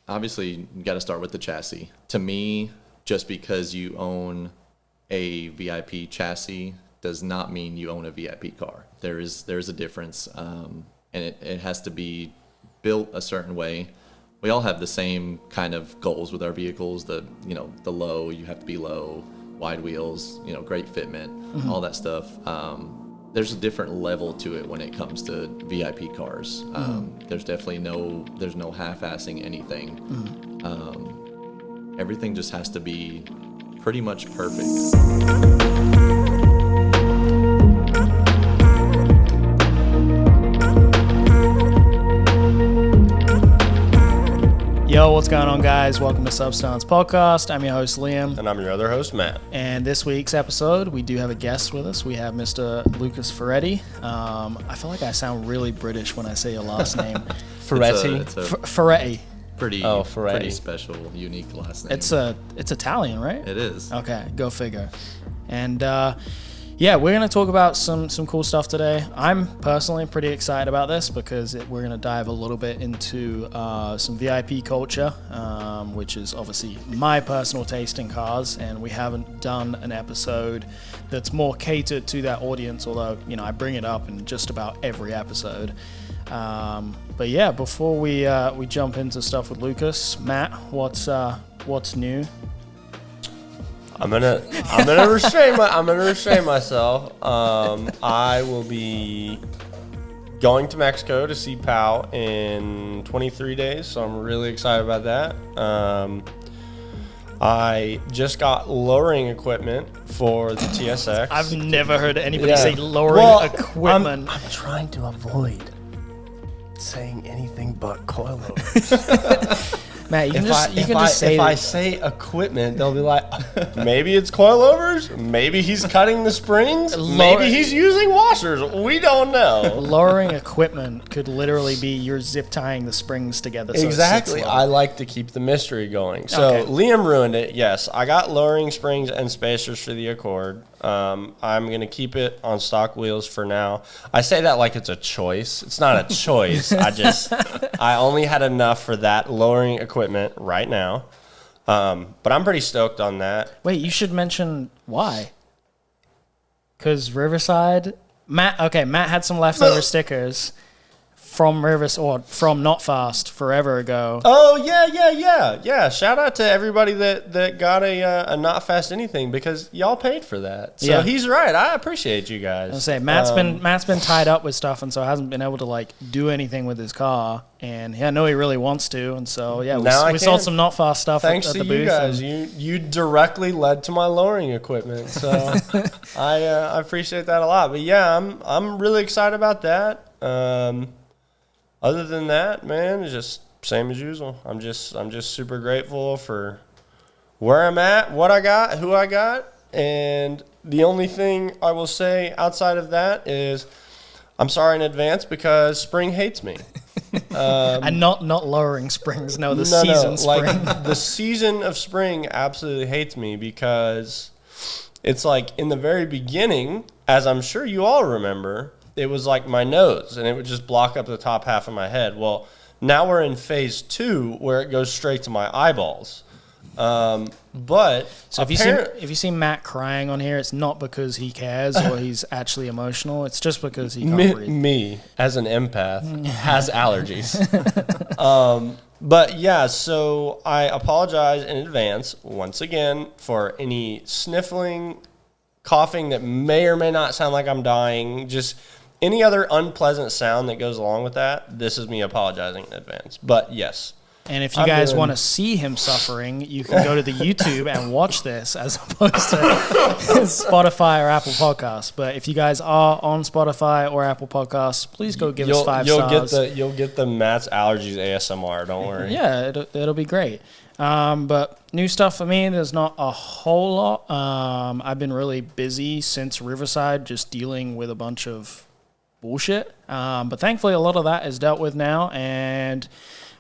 obviously you got to start with the chassis. To me, just because you own a VIP chassis does not mean you own a VIP car. There's a difference, and it has to be built a certain way. We all have the same kind of goals with our vehicles. The low, you have to be low, wide wheels, great fitment, all that stuff. There's a different level to it when it comes to VIP cars. There's definitely no half-assing anything. Everything just has to be pretty much perfect. Yo, what's going on, guys? Welcome to Substance Podcast. I'm your host, Liam. And I'm your other host, Matt. And this week's episode, we do have a guest with us. We have Mr. Lucas Ferretti. I feel like I sound really British when I say your last name. Ferretti? Ferretti. Pretty special, unique last name. It's Italian, right? It is. Okay, go figure. And yeah, we're going to talk about some cool stuff today. I'm personally pretty excited about this because we're going to dive a little bit into some VIP culture, which is obviously my personal taste in cars, and we haven't done an episode that's more catered to that audience, although, I bring it up in just about every episode. But yeah, before we jump into stuff with Lucas, Matt, what's new? I'm gonna restrain myself. I will be going to Mexico to see Pau in 23 days, so I'm really excited about that. I just got lowering equipment for the TSX. I've never heard anybody say lowering equipment. I'm trying to avoid saying anything but coilovers. Matt, you can just say if I say equipment, they'll be like, maybe it's coilovers, maybe he's cutting the springs, maybe he's using washers. We don't know. Lowering equipment could literally be you're zip tying the springs together. Exactly. I like to keep the mystery going. So okay. Liam ruined it. Yes, I got lowering springs and spacers for the Accord. I'm going to keep it on stock wheels for now. I say that like it's a choice. It's not a choice. I only had enough for that lowering equipment right now. But I'm pretty stoked on that. Wait, you should mention why. Because Riverside, Matt had some leftover stickers from from Not Fast forever ago. Oh, yeah. Shout out to everybody that got a Not Fast anything because y'all paid for that. So He's right. I appreciate you guys. I say Matt's been tied up with stuff, and so hasn't been able to do anything with his car. And I know he really wants to, and so we sold some Not Fast stuff. Thanks at to the booth. You guys. You directly led to my lowering equipment, so I appreciate that a lot. But yeah, I'm really excited about that. Other than that, man, it's just same as usual. I'm just super grateful for where I'm at, what I got, who I got, and the only thing I will say outside of that is I'm sorry in advance because spring hates me. And not lowering springs, no, season spring. Like the season of spring absolutely hates me because it's like in the very beginning, as I'm sure you all remember, it was like my nose, and it would just block up the top half of my head. Well, now we're in phase 2, where it goes straight to my eyeballs. But so if you see Matt crying on here, it's not because he cares or he's actually emotional. It's just because he can't breathe. Me, as an empath, has allergies. But yeah, so I apologize in advance once again for any sniffling, coughing that may or may not sound like I'm dying. Just any other unpleasant sound that goes along with that, this is me apologizing in advance. But yes. And if you guys want to see him suffering, you can go to the YouTube and watch this as opposed to Spotify or Apple Podcasts. But if you guys are on Spotify or Apple Podcasts, please go give us 5 stars. You'll get the Matt's Allergies ASMR, don't worry. Yeah, it'll be great. But new stuff for me, there's not a whole lot. I've been really busy since Riverside, just dealing with a bunch of bullshit. But thankfully, a lot of that is dealt with now, and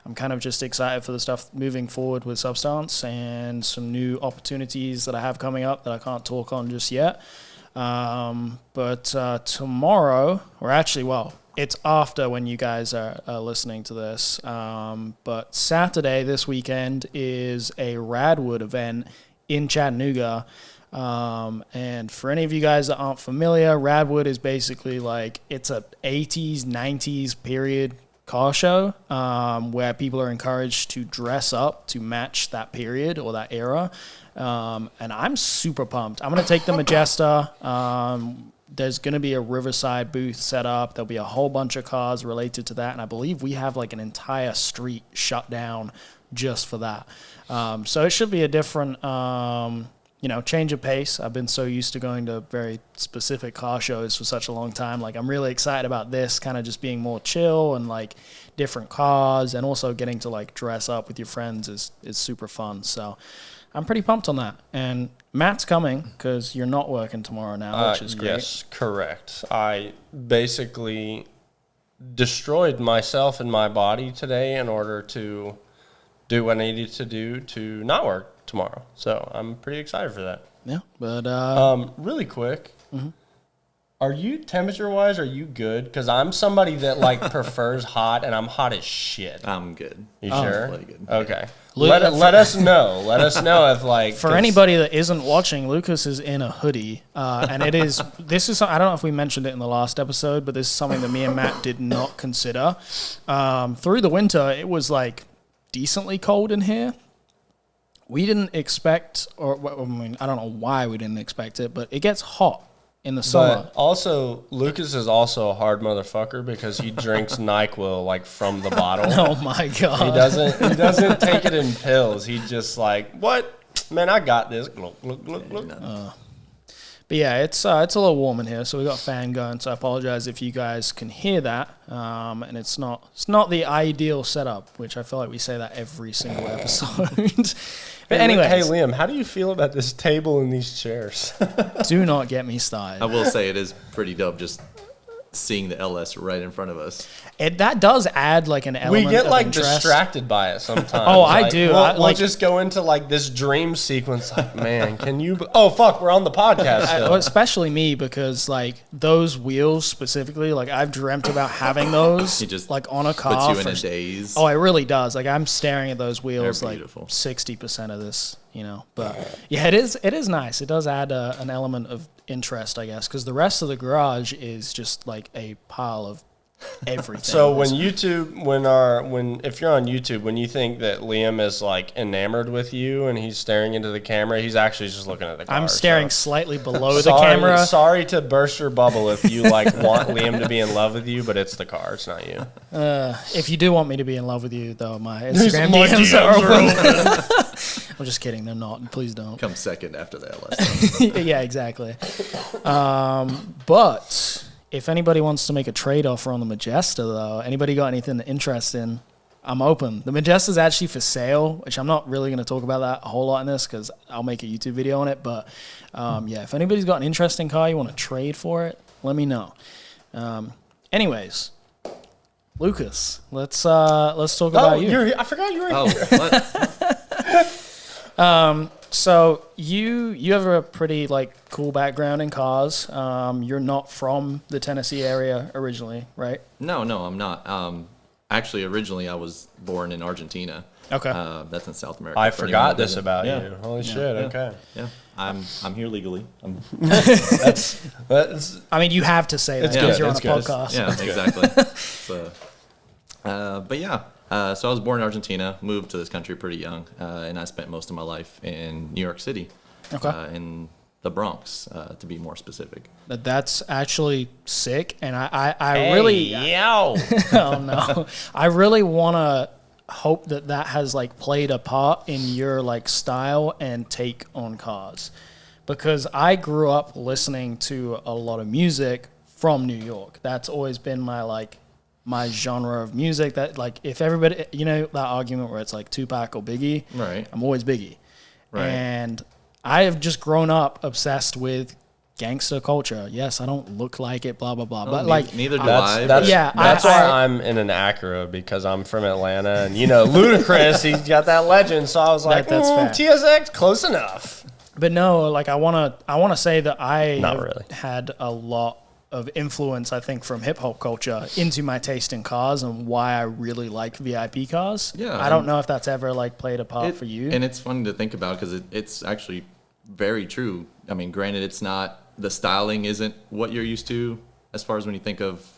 I'm kind of just excited for the stuff moving forward with Substance and some new opportunities that I have coming up that I can't talk on just yet. But tomorrow, or actually, it's after when you guys are listening to this. But Saturday this weekend is a Radwood event in Chattanooga. And for any of you guys that aren't familiar, Radwood is basically like, it's a 80s, 90s period car show, where people are encouraged to dress up to match that period or that era. And I'm super pumped. I'm going to take the Majesta. There's going to be a Riverside booth set up. There'll be a whole bunch of cars related to that. And I believe we have like an entire street shut down just for that. So it should be a different, change of pace. I've been so used to going to very specific car shows for such a long time. Like, I'm really excited about this kind of just being more chill and like different cars, and also getting to like dress up with your friends is super fun. So I'm pretty pumped on that. And Matt's coming because you're not working tomorrow now, which is great. Yes, correct. I basically destroyed myself and my body today in order to do what I needed to do to not work tomorrow. So I'm pretty excited for that. Yeah, but really quick, are you temperature-wise, are you good? Because I'm somebody that like prefers hot, and I'm hot as shit. I'm good. You sure? Really good. Okay. Let us know. Let us know if like for anybody that isn't watching, Lucas is in a hoodie, and this is I don't know if we mentioned it in the last episode, but this is something that me and Matt did not consider. Through the winter, it was like decently cold in here. We didn't expect, I don't know why we didn't expect it, but it gets hot in the summer. But also, Lucas is also a hard motherfucker because he drinks NyQuil like from the bottle. Oh my god! He doesn't take it in pills. He just like, what? Man, I got this. Look. But yeah, it's a little warm in here, so we got a fan going. So I apologize if you guys can hear that. And it's not the ideal setup, which I feel like we say that every single episode. But anyways, hey Liam, how do you feel about this table and these chairs? Do not get me started. I will say it is pretty dope just seeing the LS right in front of us. That does add like an element. We get of like interest. distracted by it sometimes. Oh, I like, do. We'll just go into like this dream sequence. Like, man, can you? Oh fuck, we're on the podcast. Well, especially me, because like those wheels specifically, like I've dreamt about having those. It just like on a car. puts you in a daze. Oh, it really does. Like I'm staring at those wheels They're like beautiful. 60% of this, But yeah, it is nice. It does add an element of interest, I guess, because the rest of the garage is just like a pile of everything. So if you're on YouTube, when you think that Liam is like enamored with you and he's staring into the camera, he's actually just looking at the car. I'm staring slightly below the camera. Sorry to burst your bubble if you like want Liam to be in love with you, but it's the car, it's not you. If you do want me to be in love with you, though, my Instagram DMs are open. I'm just kidding. They're not. Please don't. Come second after the LS. Yeah, exactly. But if anybody wants to make a trade offer on the Majesta, though, anybody got anything interesting, I'm open. The Majesta is actually for sale, which I'm not really going to talk about that a whole lot in this because I'll make a YouTube video on it. But yeah, if anybody's got an interesting car you want to trade for it, let me know. Anyways, Lucas, let's talk about you. I forgot you were Oh, what? So you have a pretty like cool background in cars. You're not from the Tennessee area originally, right? No, I'm not. Actually, originally I was born in Argentina. Okay. That's in South America. I for anyone forgot that this doesn't- about yeah. you. Holy shit, Yeah. okay. Yeah, I'm here legally. That's I mean, you have to say that It's because good, you're on a it's good. podcast. Yeah, exactly. So, but yeah, so I was born in Argentina, moved to this country pretty young, and I spent most of my life in New York City, in the Bronx, to be more specific. That's actually sick, and I really yo. oh no, I really want to hope that has like played a part in your like style and take on cars, because I grew up listening to a lot of music from New York. That's always been my genre of music. That like if everybody, that argument where it's like Tupac or Biggie, Right. I'm always Biggie, Right. and I have just grown up obsessed with gangster culture. Yes, I don't look like it, blah blah blah, but like neither do I. That's Yeah, why I'm in an Acura, because I'm from Atlanta, and Ludacris, he's got that legend. So I was like, That's fair. TSX, close enough. But no, like I wanna say that I Not have really. had a lot of influence, I think, from hip hop culture into my taste in cars and why I really like VIP cars. Yeah, I don't know if that's ever like played a part for you. And it's funny to think about because it's actually very true. I mean, granted, it's not, the styling isn't what you're used to as far as when you think of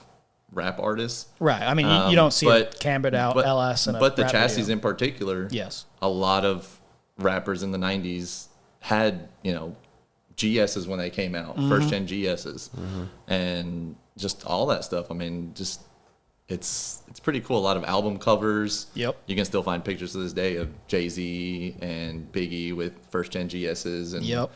rap artists. Right. I mean, you don't see a cambered out LS and a but the rap chassis video. in particular. Yes. A lot of rappers in the 90s had, GSs when they came out, first gen GSs, and just all that stuff. I mean, just it's pretty cool. A lot of album covers. Yep. You can still find pictures to this day of Jay-Z and Biggie with first gen GSs. And Yep.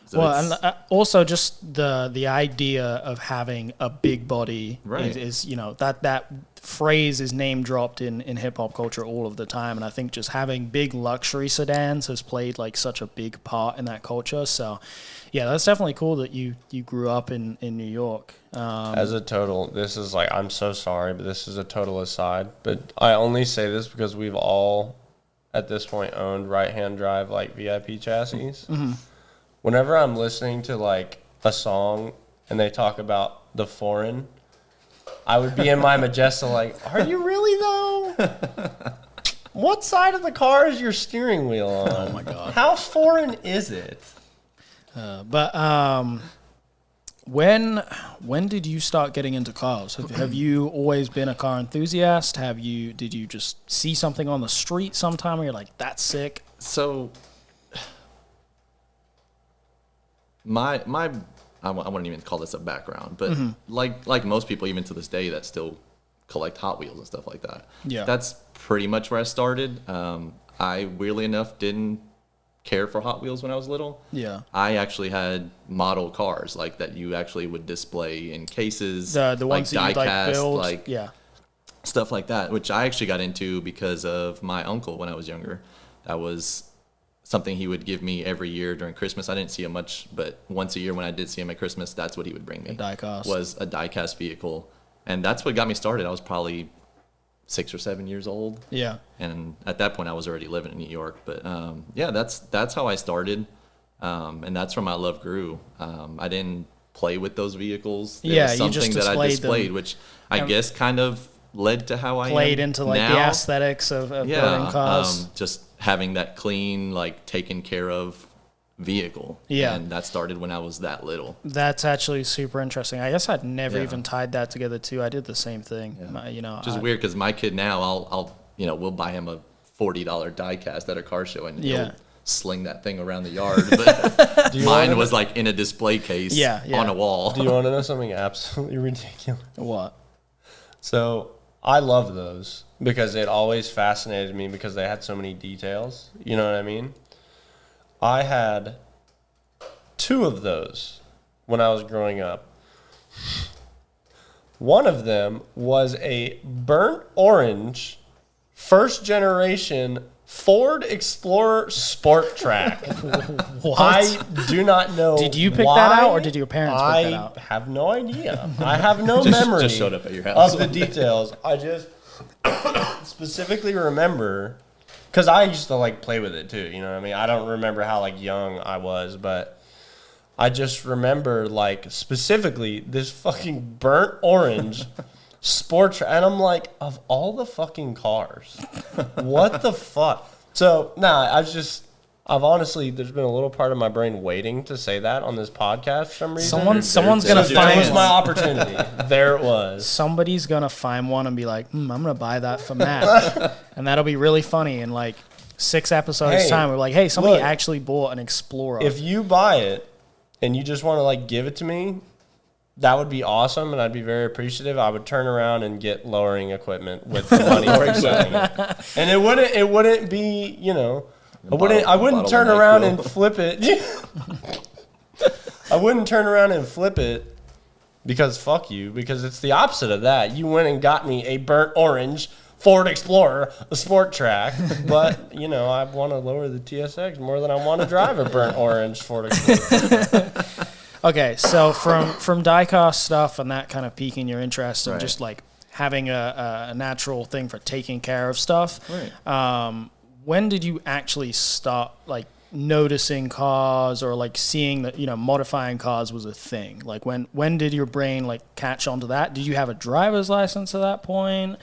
so well, and also just the idea of having a big body Right. is that phrase is name dropped in hip hop culture all of the time, and I think just having big luxury sedans has played like such a big part in that culture. So, yeah, that's definitely cool that you grew up in New York. As a total, this is like, I'm so sorry, but this is a total aside. But I only say this because we've all, at this point, owned right-hand drive like VIP chassis. Whenever I'm listening to like a song and they talk about the foreign, I would be in my Majesta like, are you really though? What side of the car is your steering wheel on? Oh my God. How foreign is it? When did you start getting into cars? Have you always been a car enthusiast? Did you just see something on the street sometime where you're like, that's sick? So I wouldn't even call this a background, but like most people, even to this day, that still collect Hot Wheels and stuff like that. Yeah. That's pretty much where I started. I, weirdly enough, didn't care for Hot Wheels when I was little. Yeah. I actually had model cars like that you actually would display in cases. The ones that you like build. Like yeah. stuff like that, which I actually got into because of my uncle when I was younger. That was something he would give me every year during Christmas. I didn't see him much, but once a year when I did see him at Christmas, that's what he would bring me. A die-cast. Was a die-cast vehicle. And that's what got me started. I was probably 6 or 7 years old. Yeah. And at that point, I was already living in New York. But yeah, that's how I started. And that's where my love grew. I didn't play with those vehicles. It was you just something that I displayed them. which I guess kind of led to how I played am into like now. the aesthetics of building cars. Just having that clean, like taken care of vehicle. Yeah. And that started when I was that little. That's actually super interesting. I guess I'd never even tied that together too. I did the same thing. Yeah. Which is weird because my kid now, I'll we'll buy him a $40 die cast at a car show and he'll sling that thing around the yard. But mine was like in a display case on a wall. Do you want to know something absolutely ridiculous? What? So I love those because it always fascinated me because they had so many details. You know what I mean? I had 2 of those when I was growing up. One of them was a burnt orange, first generation Ford Explorer Sport Track. What? I do not know. Did you pick why. that out or did your parents pick that out? I have no idea. I have no memory Just showed up at your house. of the details. I just specifically remember because I used to like play with it too. You know what I mean? I don't remember how like young I was, but I just remember like specifically this fucking burnt orange sport track, and I'm like, of all the fucking cars, what the fuck? So I've honestly, there's been a little part of my brain waiting to say that on this podcast for some reason. Someone's gonna There find was my opportunity. There it was. Somebody's gonna find one and be like, I'm gonna buy that for Matt, and that'll be really funny. In like 6 episodes time, we're like, hey, somebody actually bought an Explorer. If you buy it and you just want to like give it to me, that would be awesome, and I'd be very appreciative. I would turn around and get lowering equipment with the money for selling it, and it wouldn't be, I wouldn't turn around and flip it. I wouldn't turn around and flip it because fuck you, because it's the opposite of that. You went and got me a burnt orange Ford Explorer, a sport track, but I want to lower the TSX more than I want to drive a burnt orange Ford Explorer. Okay, so from diecast stuff and that kind of piquing your interest and just like having a natural thing for taking care of stuff. Right. When did you actually start like noticing cars or like seeing that, modifying cars was a thing? Like when did your brain like catch onto that? Did you have a driver's license at that point?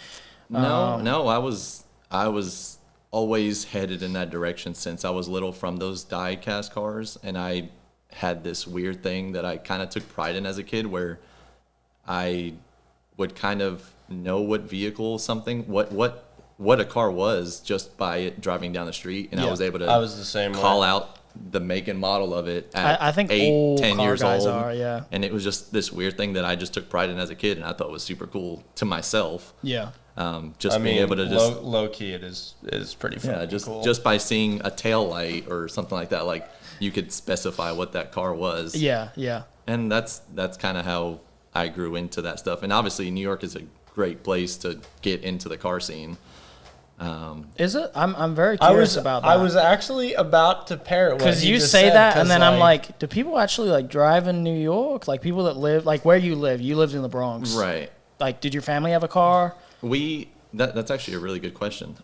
No, I was always headed in that direction since I was little, from those die-cast cars, and I had this weird thing that I kind of took pride in as a kid, where I would kind of know what vehicle what a car was just by it driving down the street, and I was able to I was the same call way. out the make and model of it at I think 8, all 10 car years guys old. are, yeah. And it was just this weird thing that I just took pride in as a kid, and I thought was super cool to myself. Yeah. Being able to just low key, it is pretty fucking cool. just by seeing a tail light or something like that, like you could specify what that car was. Yeah, yeah. And that's kind of how I grew into that stuff. And obviously New York is a great place to get into the car scene. Is it? I'm very curious about that. I was actually about to pair it because you say that, and then I'm like, do people actually like drive in New York? Like people that live, like where you live? You lived in the Bronx, Right. Like, did your family have a car? That's actually a really good question.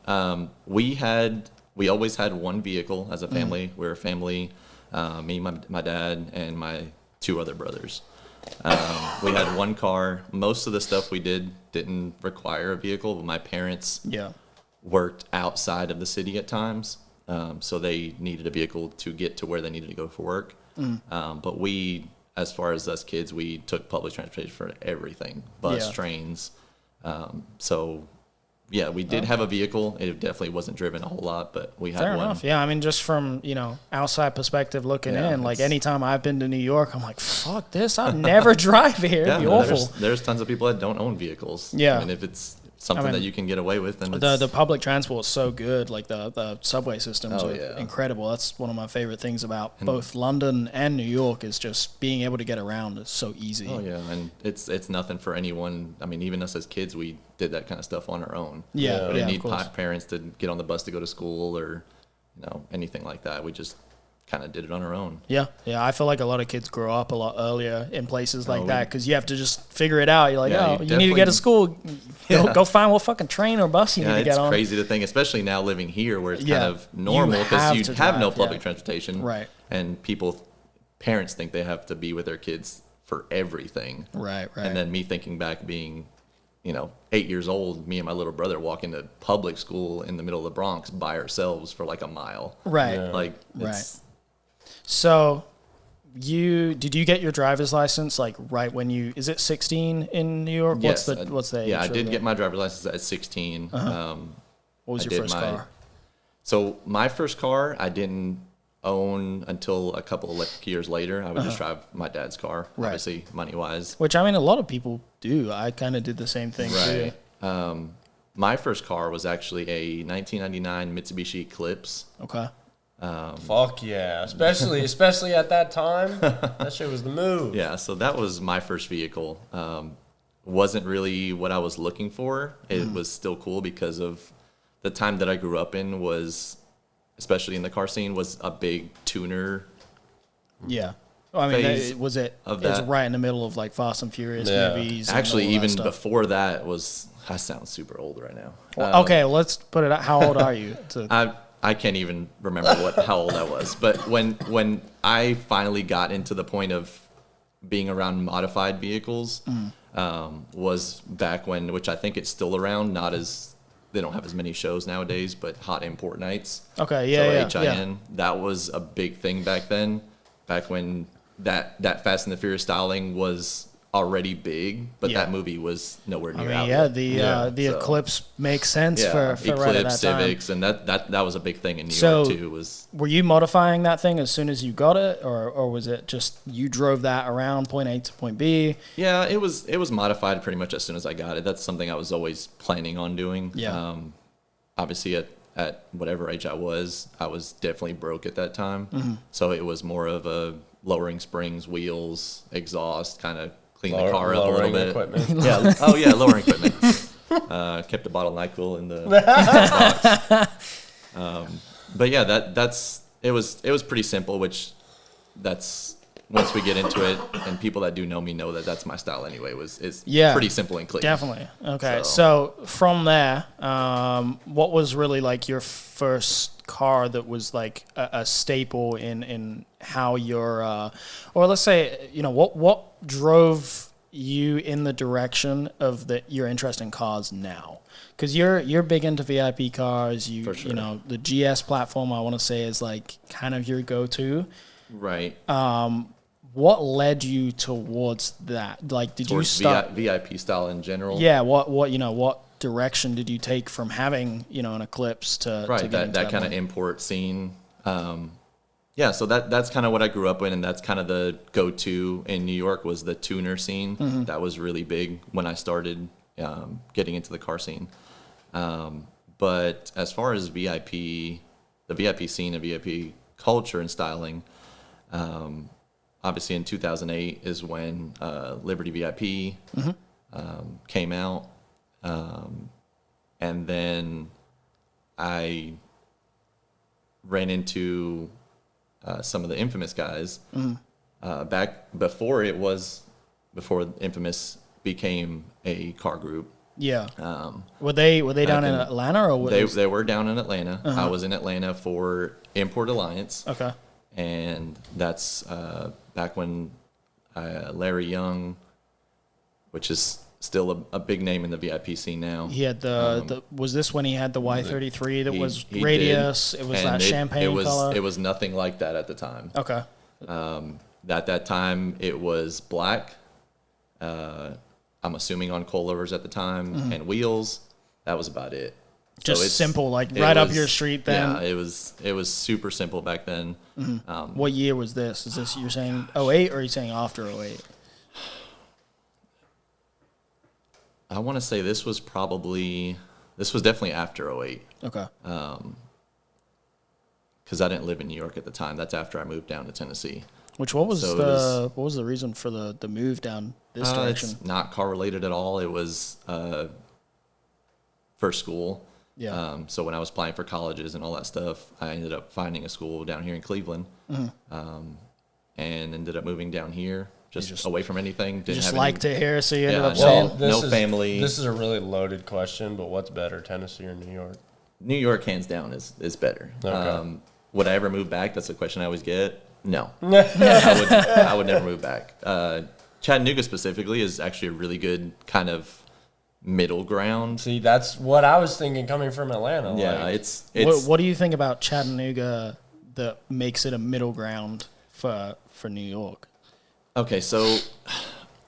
We always had one vehicle as a family. We were a family, me, my dad, and my 2 other brothers. We had one car. Most of the stuff we didn't require a vehicle, but my parents worked outside of the city at times, so they needed a vehicle to get to where they needed to go for work. But we, as far as us kids, we took public transportation for everything, bus, trains. So yeah, we did have a vehicle. It definitely wasn't driven a whole lot, but we had Fair one. enough. Yeah, I mean, just from, outside perspective looking in, like anytime I've been to New York, I'm like, fuck this. I'd never drive here. It'd be awful. There's tons of people that don't own vehicles. Yeah. I mean, if it's something that you can get away with, then the public transport's so good. Like the subway systems are incredible. That's one of my favorite things about both London and New York, is just being able to get around. It's so easy. Oh yeah, and it's nothing for anyone. I mean, even us as kids, we did that kind of stuff on our own. Yeah, we didn't need of course. parents to get on the bus to go to school or anything like that. We just kind of did it on our own. Yeah. I feel like a lot of kids grow up a lot earlier in places like that, because you have to just figure it out. You're like, you need to get to school. Go find what fucking train or bus you need to get on. It's crazy to think, especially now living here where it's kind of normal because you have no public transportation. Right. And parents think they have to be with their kids for everything. Right. And then me thinking back being, 8 years old, me and my little brother walking to public school in the middle of the Bronx by ourselves for like a mile. Right. Yeah. Like, So, did you get your driver's license like right when is it 16 in New York? Yes, What's the age? Yeah, I did get my driver's license at 16. What was your first car? So my first car I didn't own until a couple of years later. I would just drive my dad's car, obviously money wise. Which, I mean, a lot of people do. I kind of did the same thing too. My first car was actually a 1999 Mitsubishi Eclipse. Okay. Fuck yeah, especially at that time, that shit was the move. Yeah, so that was my first vehicle. Wasn't really what I was looking for. It was still cool because of the time that I grew up in was, especially in the car scene, was a big tuner. Yeah. Well, I mean, phase it was of that. right in the middle of like Fast and Furious movies. Actually, and all that even stuff. before that was. I sound super old right now. Well, okay, let's put it out. How old are you? I can't even remember how old I was. But when I finally got into the point of being around modified vehicles, was back when, which I think it's still around, they don't have as many shows nowadays, but Hot Import Nights. Okay, yeah. HIN, that was a big thing back then, back when that Fast and the Furious styling was already big, but that movie was nowhere near out. The Eclipse makes sense for Eclipse, right at that Civics, and that was a big thing in New York too. Were you modifying that thing as soon as you got it, or was it just you drove that around point A to point B? Yeah, it was modified pretty much as soon as I got it. That's something I was always planning on doing. Yeah. Obviously at whatever age I was definitely broke at that time. So it was more of a lowering springs, wheels, exhaust, kind of clean the car up a little bit. Equipment. Yeah. Oh yeah, lowering equipment. Kept a bottle of NyQuil in the box. But yeah, it was pretty simple. Which that's once we get into it, and people that do know me know that that's my style anyway. It's pretty simple and clean. Definitely. Okay. So from there, what was really like your first car that was like a staple in how you're, or let's say, what drove you in the direction of your interest in cars now? Because you're big into VIP cars. For sure. The GS platform, I want to say, is like kind of your go-to. Right. What led you towards that? Like, did Towards you start VIP style in general? Yeah. What direction did you take from having an Eclipse to Right. to That kind of import scene. Yeah. So that's kind of what I grew up in, and that's kind of the go-to in New York was the tuner scene. Mm-hmm. That was really big when I started getting into the car scene. But as far as VIP, the VIP scene and VIP culture and styling, obviously in 2008 is when Liberty VIP came out. And then I ran into some of the Infamous guys back before Infamous became a car group. Yeah. Were they down in Atlanta or they were down in Atlanta. I was in Atlanta for Import Alliance. Okay. And that's back when Larry Young, which is still a big name in the VIP scene now. He had was this when he had the Y33 that was he radius? did. It was And that champagne color? It was nothing like that at the time. Okay. At that time, it was black. I'm assuming on coilovers at the time and wheels. That was about it. Just simple, like right up your street then? Yeah, it was super simple back then. What year was this? Is this, you're saying 08 or are you saying after 08? I want to say this was definitely after 08. Okay. Because I didn't live in New York at the time. That's after I moved down to Tennessee. What was the reason for the move down this direction? It's not car related at all. It was for school. Yeah. So when I was applying for colleges and all that stuff, I ended up finding a school down here in Cleveland, and ended up moving down here, just away from anything. Didn't Just have liked it here, so you ended up no, saying? no family. This is a really loaded question, but what's better, Tennessee or New York? New York, hands down, is better. Okay. Would I ever move back? That's a question I always get. No, I would never move back. Chattanooga specifically is actually a really good kind of middle ground. See, that's what I was thinking coming from Atlanta. Yeah, like, it's What do you think about Chattanooga that makes it a middle ground for New York? okay. So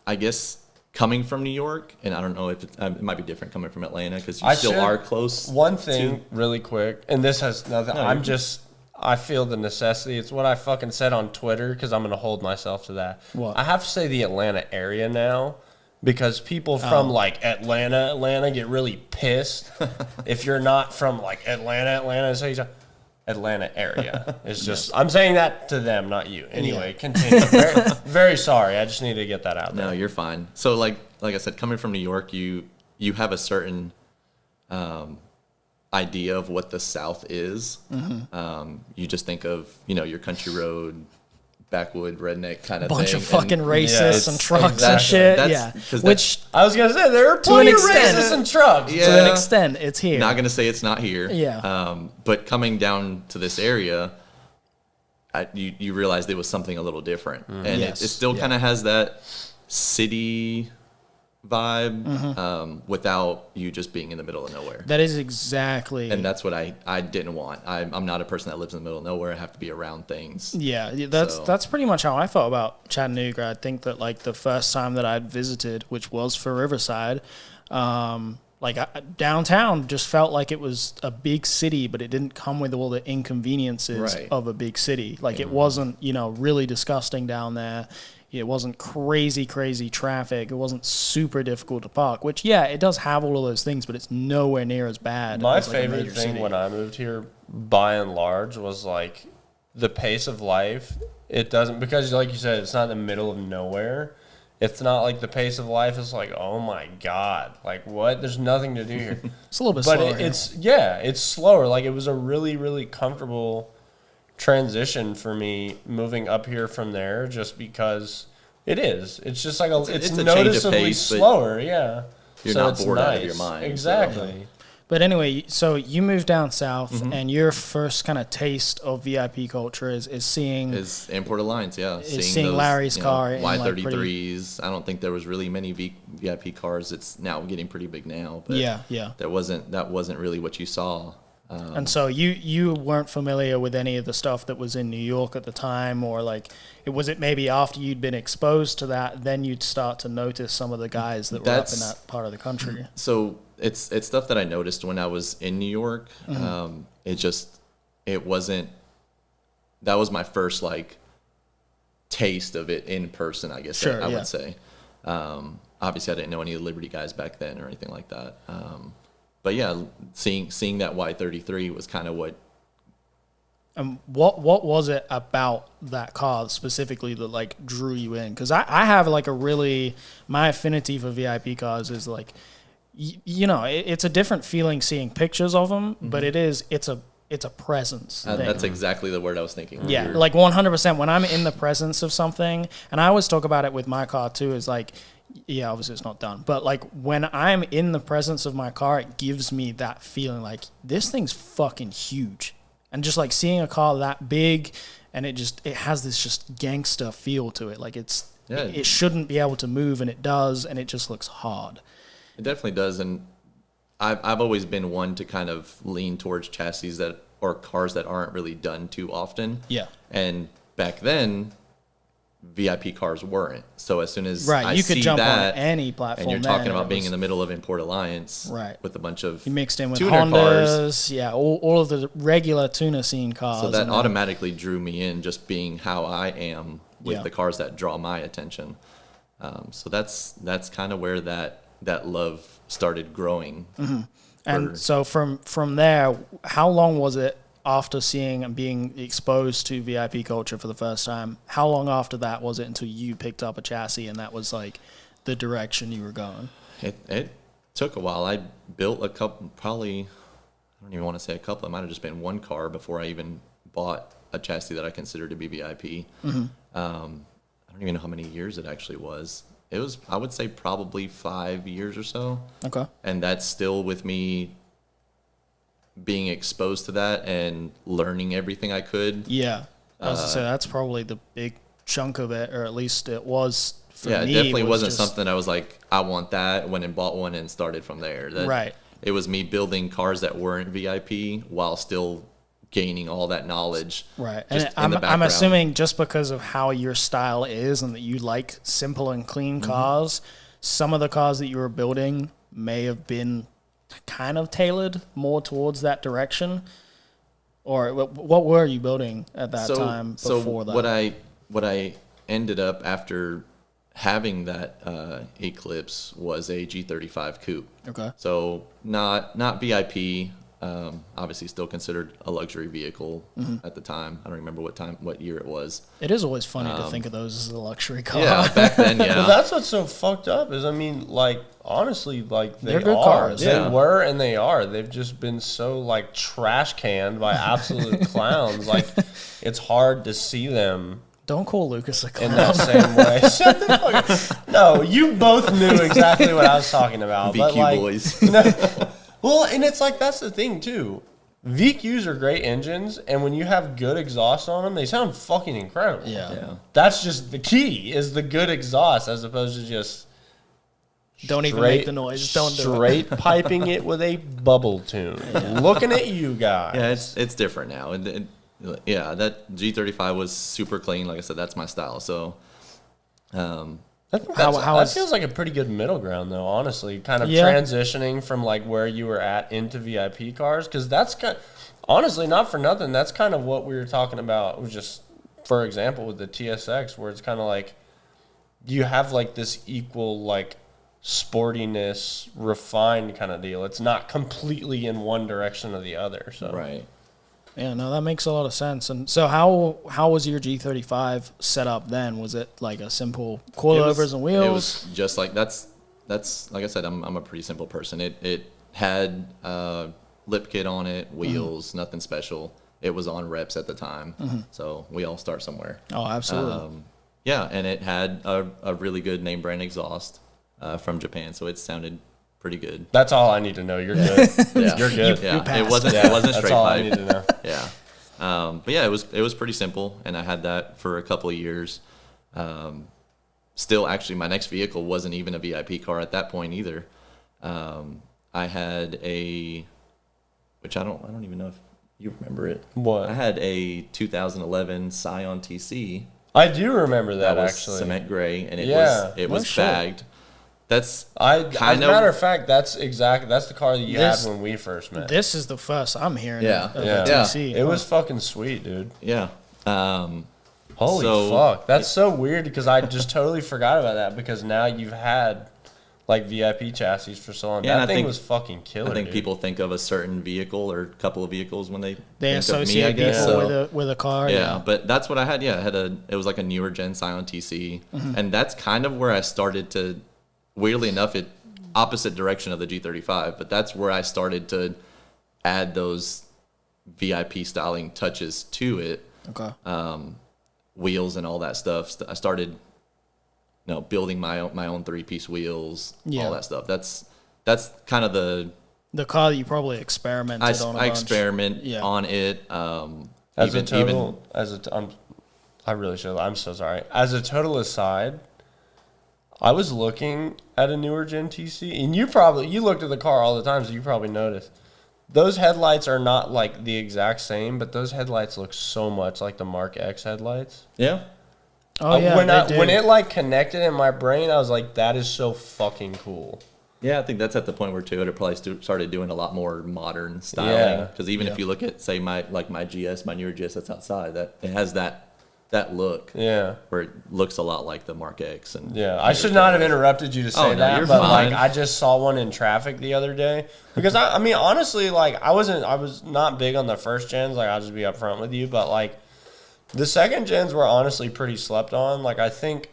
I guess coming from New York, and I don't know if it might be different coming from Atlanta because you still are close. One thing, really quick, and this has nothing. I feel the necessity. It's what I fucking said on Twitter because I'm going to hold myself to that. What? I have to say the Atlanta area now because people from like Atlanta get really pissed if you're not from like Atlanta. So you Atlanta area. It's just I'm saying that to them, not you. Anyway, continue. Very, very sorry. I just need to get that out there. No, you're fine. So like I said, coming from New York, you have a certain idea of what the South is. You just think of your country road, backwood, redneck kind of Bunch thing. of fucking racists and trucks and exactly. shit. That's- Which I was gonna say there are plenty of extent. racists and trucks. Yeah. to an extent, it's here. Not gonna say it's not here. Yeah. But coming down to this area, you realized it was something a little different, and Yes. it still kind of has that city vibe without you just being in the middle of nowhere. That is exactly. And that's what I didn't want. I'm not a person that lives in the middle of nowhere. I have to be around things. Yeah, that's pretty much how I felt about Chattanooga. I think that like the first time that I'd visited, which was for Riverside, downtown just felt like it was a big city, but it didn't come with all the inconveniences Right. of a big city. Like it wasn't, really disgusting down there. It wasn't crazy traffic. It wasn't super difficult to park, which, it does have all of those things, but it's nowhere near as bad. My as like a favorite major thing city. when I moved here, by and large, was like the pace of life. It doesn't, because like you said, it's not in the middle of nowhere. It's not like the pace of life is like, oh my God, like what? There's nothing to do here. It's a little bit But slower. it's slower. Like it was a really, really comfortable transition for me moving up here from there, just because it is. It's just like it's a change of noticeably pace, but slower. Yeah, you're so not it's bored out of nice. your mind, so- Exactly. But anyway, so you moved down south, and your first kind of taste of VIP culture is seeing Import Alliance, yeah. Seeing those, Larry's car in, like, Y33s. I don't think there was really many VIP cars. It's now getting pretty big now. But yeah. that wasn't really what you saw. And so you weren't familiar with any of the stuff that was in New York at the time, or like, was it maybe after you'd been exposed to that, then you'd start to notice some of the guys that were up in that part of the country? So it's stuff that I noticed when I was in New York. It wasn't. That was my first like taste of it in person, I guess. I would say. Obviously, I didn't know any of the Liberty guys back then or anything like that. But yeah, seeing that Y33 was kind of what. What was it about that car specifically that like drew you in? Because I have like my affinity for VIP cars is like, it's a different feeling seeing pictures of them, but it's a presence. That's exactly the word I was thinking. Yeah, like 100%. When I'm in the presence of something, and I always talk about it with my car too, is like, yeah, obviously it's not done, but like when I'm in the presence of my car, it gives me that feeling like this thing's fucking huge. And just like seeing a car that big, and it has this just gangster feel to it. Like it shouldn't be able to move, and it does, and it just looks hard. It definitely does, and I've always been one to kind of lean towards chassis or cars that aren't really done too often. Yeah. And back then, VIP cars weren't. So as soon as you could jump that, on any platform, and you're talking about being in the middle of Import Alliance, with a bunch of you mixed in with tuner Hondas, all of the regular tuner scene cars. So that automatically drew me in, just being how I am with the cars that draw my attention. So that's kind of where that love started growing. Mm-hmm. And so from there, how long was it after seeing and being exposed to VIP culture for the first time? How long after that was it until you picked up a chassis and that was like the direction you were going? It took a while. I built a couple, probably, I don't even want to say a couple. It might have just been one car before I even bought a chassis that I considered to be VIP. Mm-hmm. I don't even know how many years it actually was. It was, I would say, probably 5 years or so. Okay. And that's still with me being exposed to that and learning everything I could. Yeah. I was going to say, that's probably the big chunk of it, or at least it was for me. Yeah, it definitely wasn't something I was like, I want that, went and bought one and started from there. Right. It was me building cars that weren't VIP while still gaining all that knowledge. Right. And I'm assuming just because of how your style is and that you like simple and clean cars, some of the cars that you were building may have been kind of tailored more towards that direction. Or what were you building at that time before that? What I ended up after having that Eclipse was a G35 coupe. Okay. So not VIP. Obviously still considered a luxury vehicle at the time. I don't remember what year it was. It is always funny to think of those as a luxury car. Yeah, back then, yeah. Well, that's what's so fucked up is, I mean, like, honestly, like, they're good cars. They were and they are. They've just been so, like, trash canned by absolute clowns. Like, it's hard to see them. Don't call Lucas a clown. In that same way. Shut the fuck up. No, you both knew exactly what I was talking about. VQ but like, boys. Well, and it's like, that's the thing, too. VQs are great engines, and when you have good exhaust on them, they sound fucking incredible. Yeah. That's just the key, is the good exhaust, as opposed to just... Don't even make the noise. Don't do it. Straight piping it with a bubble tune. Yeah. Looking at you guys. Yeah, it's different now. And that G35 was super clean. Like I said, that's my style. So... That feels like a pretty good middle ground, though, honestly. Kind of transitioning from, like, where you were at into VIP cars. Because that's honestly, not for nothing, that's kind of what we were talking about. It was just, for example, with the TSX, where it's kind of like you have, like, this equal, like, sportiness, refined kind of deal. It's not completely in one direction or the other. So. Right. Yeah, no, that makes a lot of sense. And so how was your G35 set up then? Was it like a simple coilovers and wheels? It was just like that's like I said, I'm a pretty simple person. It had lip kit on it, wheels, nothing special. It was on reps at the time. So we all start somewhere. Oh, absolutely. And it had a really good name brand exhaust from Japan, so it sounded pretty good. That's all I need to know. You're good. Yeah. You're good. Yeah, passed. it wasn't That's straight all I pipe. need to know. Yeah. But yeah, it was pretty simple, and I had that for a couple of years. Still, actually, my next vehicle wasn't even a VIP car at that point either. I had which I don't even know if you remember it. What? I had a 2011 Scion TC. I do remember that was actually. cement gray, and it Yeah. was shit. bagged. That's As a kind of matter of fact, that's the car that you This- had when we first met. This is the first I'm hearing Yeah. of Yeah. a TC. It was fucking sweet, dude. yeah. Holy So- fuck. That's so weird because I just totally forgot about that because now you've had like VIP chassis for so long. Yeah, and That I thing think- was fucking killer. I think dude. people think of a certain vehicle or a couple of vehicles when they They think of me, I associate guess. people So, with a car. yeah, but that's what I had. Yeah, I had it was like a newer gen Scion TC, and that's kind of where I started to. Weirdly enough, it opposite direction of the G35, but that's where I started to add those VIP styling touches to it, Okay. wheels and all that stuff. I started, building my own 3-piece wheels, Yeah. all that stuff. That's kind of The car that you probably experimented on a I bunch. experiment Yeah. on it. As a total, I really should. I'm so sorry. As a total aside, I was looking at a newer Gen TC, and you looked at the car all the time, so you probably noticed. Those headlights are not like the exact same, but those headlights look so much like the Mark X headlights. Yeah. Oh yeah, they do. When it like connected in my brain, I was like, that is so fucking cool. Yeah, I think that's at the point where Toyota probably started doing a lot more modern styling. Yeah. Because even if you look at, say, my GS, my newer GS that's outside, that it has that look. Yeah. Where it looks a lot like the Mark X. And Yeah, I should not have interrupted you to say Oh, no, that, you're but fine. like I just saw one in traffic the other day because I mean honestly, like I was not big on the first gens. Like I'll just be upfront with you, but like the second gens were honestly pretty slept on. Like I think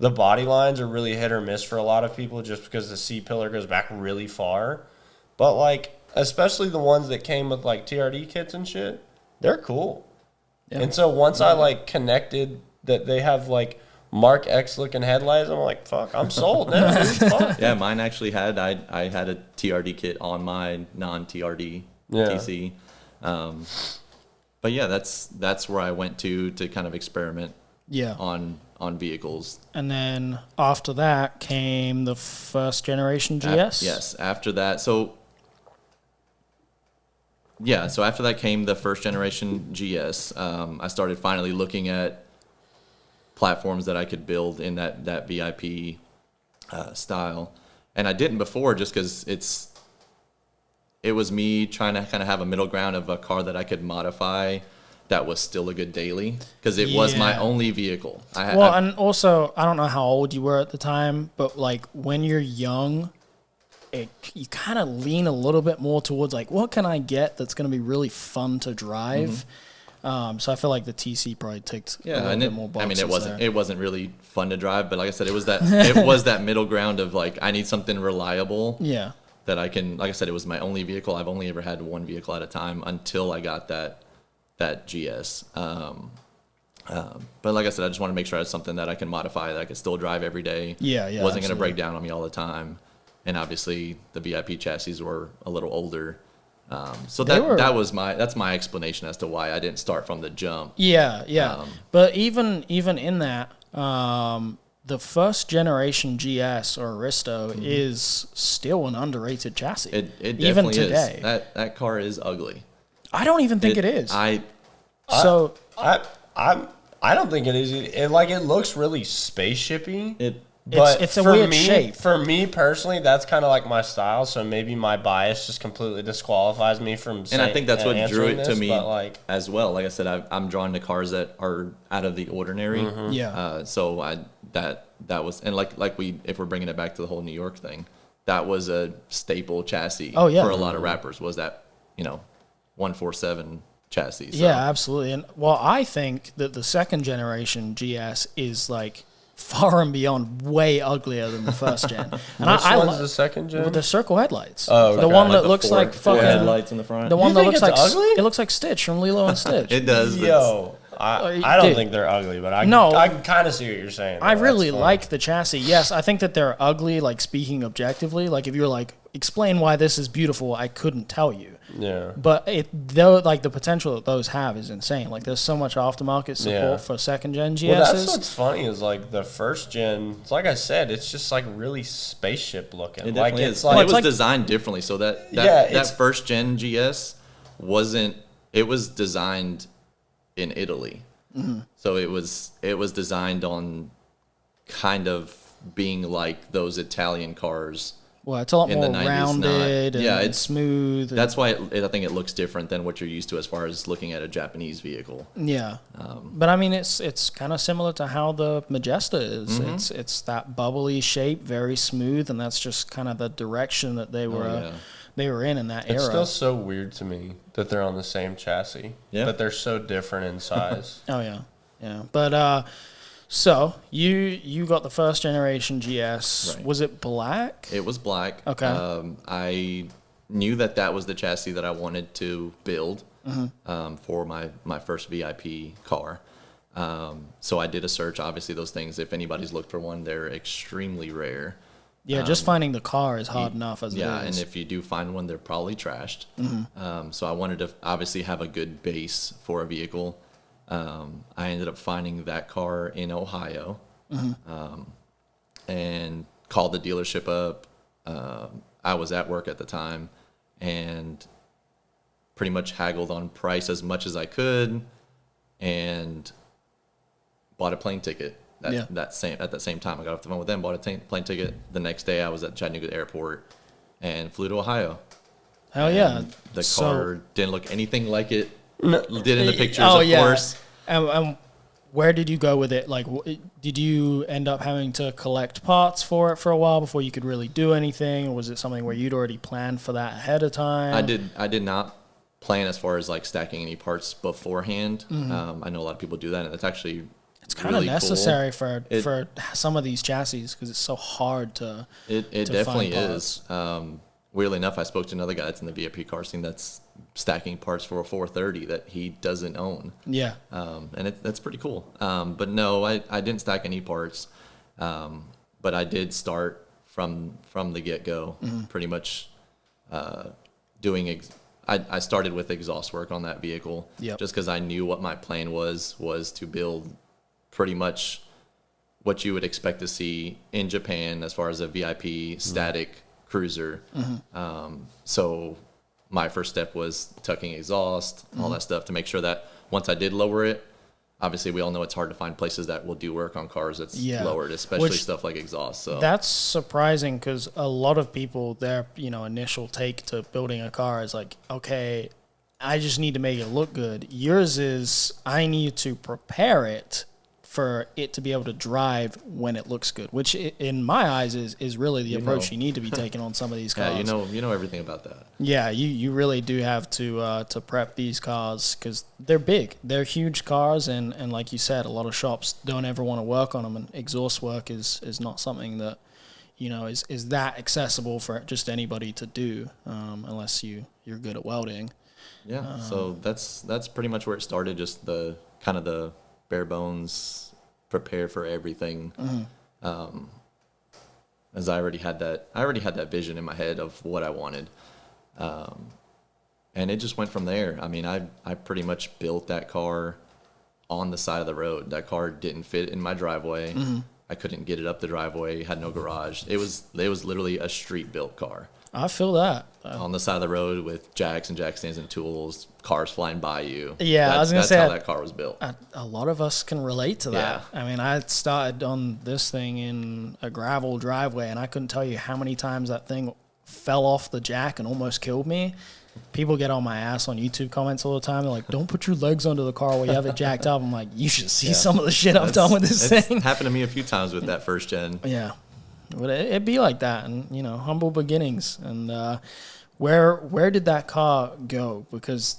the body lines are really hit or miss for a lot of people just because the C pillar goes back really far. But like especially the ones that came with like TRD kits and shit, they're cool. Yeah. And so once I like connected that they have like Mark X looking headlights, I'm like, fuck, I'm sold now, dude. Fuck. yeah, mine actually had I had a TRD kit on my non-TRD Yeah. TC. But yeah, that's where I went to kind of experiment Yeah. on vehicles. And then after that came the first generation GS. Yes, after that. So after that came the first generation GS. I started finally looking at platforms that I could build in that VIP style. And I didn't before just because it was me trying to kind of have a middle ground of a car that I could modify that was still a good daily because it was my Yeah. only vehicle. And also, I don't know how old you were at the time, but like when you're young, you kind of lean a little bit more towards like, what can I get that's going to be really fun to drive? So I feel like the TC probably ticked a little bit more boxes. it wasn't really fun to drive, but like I said, it was that middle ground of like I need something reliable. Yeah. That I can, like I said, it was my only vehicle. I've only ever had one vehicle at a time until I got that GS. But like I said, I just want to make sure I had something that I can modify, that I could still drive every day. Yeah, Wasn't going to absolutely. break down on me all the time. And obviously, the VIP chassis were a little older. So that's my explanation as to why I didn't start from the jump. Yeah. But even in that, the first generation GS or Aristo is still an underrated chassis. It definitely even today. is. That car is ugly. I don't even think it is. I don't think it is. It looks really spaceshipy. But it's a for weird me, shape. For me personally, that's kind of like my style. So maybe my bias just completely disqualifies me from. And I think that's what drew it to me but as well. Like I said, I'm drawn to cars that are out of the ordinary. Yeah. So that was, and if we're bringing it back to the whole New York thing, that was a staple chassis for a lot of rappers, was that 147 chassis. So. Yeah, absolutely. And I think that the second generation GS is like far and beyond way uglier than the first gen. And Which one's the second gen? the circle headlights. Oh, okay. The one that the looks four like fucking headlights in the front. The one You that think looks it's like ugly? it looks like Stitch from Lilo and Stitch. It does. but Yo, I don't dude. think they're ugly, but I can kind of see what you're saying. I though. really That's fun. like the chassis. Yes, I think that they're ugly, like speaking objectively. Like if you're like, explain why this is beautiful, I couldn't tell you. Yeah. But though, like, the potential that those have is insane. Like, there's so much aftermarket support for second-gen GSs. Well, that's what's funny is, like, the first gen, like I said, it's just, like, really spaceship looking. It like, definitely it's is. like... It was designed differently. So that first-gen GS wasn't... It was designed in Italy. Mm-hmm. So it was designed on kind of being like those Italian cars. Well, it's a lot more rounded and smooth. That's why I think it looks different than what you're used to as far as looking at a Japanese vehicle. Yeah, but I mean, it's kind of similar to how the Majesta is. Mm-hmm. It's that bubbly shape, very smooth, and that's just kind of the direction that they were in that era. It's still so weird to me that they're on the same chassis, but they're so different in size. Oh yeah. But so you got the first generation GS. Right. Was it black? It was black. Okay. I knew that was the chassis that I wanted to build for my first VIP car. So I did a search. Obviously, those things, if anybody's looked for one, they're extremely rare. Yeah, just finding the car is hard enough as it is. Yeah, and if you do find one, they're probably trashed. Mm-hmm. So I wanted to obviously have a good base for a vehicle. I ended up finding that car in Ohio, and called the dealership up. I was at work at the time, and pretty much haggled on price as much as I could, and bought a plane ticket. At that same time, I got off the phone with them, bought a plane ticket. The next day, I was at Chattanooga Airport and flew to Ohio. Hell yeah! The car didn't look anything like it did in the pictures, of course. And where did you go with it? Like, did you end up having to collect parts for it for a while before you could really do anything, or was it something where you'd already planned for that ahead of time? I did not plan as far as like stacking any parts beforehand. I know a lot of people do that, and it's actually kind of necessary for some of these chassis because it's so hard to. It definitely is. Weirdly enough, I spoke to another guy that's in the VIP car scene that's stacking parts for a 430 that he doesn't own. Yeah. And that's pretty cool. But no, I didn't stack any parts. But I did start from the get-go, pretty much doing. I started with exhaust work on that vehicle, just because I knew what my plan was to build pretty much what you would expect to see in Japan as far as a VIP static cruiser. So my first step was tucking exhaust, all that stuff to make sure that once I did lower it, obviously we all know it's hard to find places that will do work on cars that's lowered, especially stuff like exhaust. So that's surprising because a lot of people, their initial take to building a car is like, okay, I just need to make it look good. Yours is I need to prepare it for it to be able to drive when it looks good, which in my eyes is really the approach you need to be taking on some of these cars. Yeah, you know everything about that. Yeah, you really do have to prep these cars because they're big. They're huge cars, and like you said, a lot of shops don't ever want to work on them, and exhaust work is not something that is that accessible for just anybody to do unless you're good at welding. Yeah, so that's pretty much where it started, just the kind of the bare bones prepare for everything. As I already had that vision in my head of what I wanted, and it just went from there. I mean, I pretty much built that car on the side of the road. That car didn't fit in my driveway. I couldn't get it up the driveway, had no garage. It was literally a street built car. I feel that. On the side of the road with jacks and jack stands and tools, cars flying by you. Yeah, I was going to say. That's how that car was built. A lot of us can relate to that. Yeah. I mean, I started on this thing in a gravel driveway, and I couldn't tell you how many times that thing fell off the jack and almost killed me. People get on my ass on YouTube comments all the time. They're like, don't put your legs under the car while you have it jacked up. I'm like, you should see some of the shit I've done with this thing. It's happened to me a few times with that first gen. Yeah. But it'd be like that, and humble beginnings. And where did that car go? Because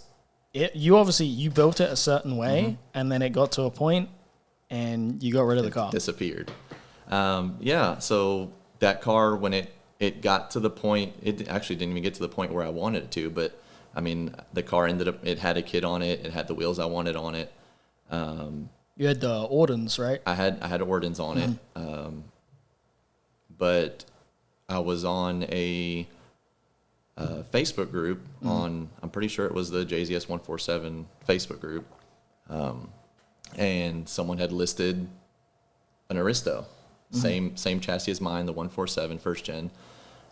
you built it a certain way, and then it got to a point, and you got rid of the car. Disappeared. So that car, when it got to the point, it actually didn't even get to the point where I wanted it to. But I mean, the car ended up. It had a kit on it. It had the wheels I wanted on it. You had the Ordens, right? I had Ordens on it. But I was on a Facebook group on, I'm pretty sure it was the JZS 147 Facebook group. And someone had listed an Aristo, same chassis as mine, the 147 first gen,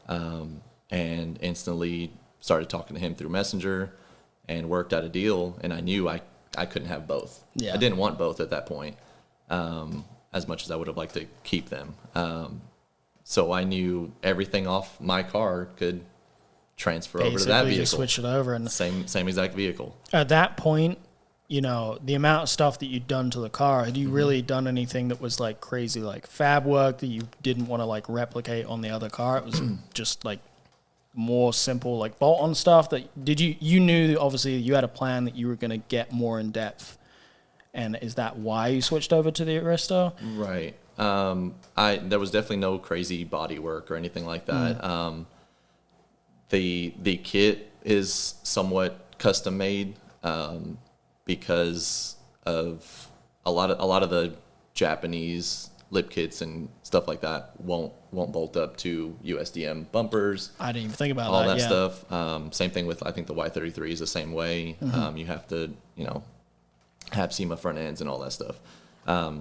and instantly started talking to him through Messenger and worked out a deal. And I knew I couldn't have both. Yeah. I didn't want both at that point, as much as I would have liked to keep them. So I knew everything off my car could transfer over to that Basically vehicle. just switch it over. And Same exact vehicle. at that point, you know, the amount of stuff that you'd done to the car, had you really done anything that was like crazy, like fab work that you didn't want to like replicate on the other car? It was just like more simple, like bolt on stuff that you knew that obviously you had a plan that you were going to get more in depth. And is that why you switched over to the Aristo? Right. There was definitely no crazy body work or anything like that. The kit is somewhat custom made, because of a lot of the Japanese lip kits and stuff like that won't bolt up to USDM bumpers. I didn't even think about all that. that Yeah. stuff. Same thing with, I think the Y33 is the same way. You have to, have SEMA front ends and all that stuff.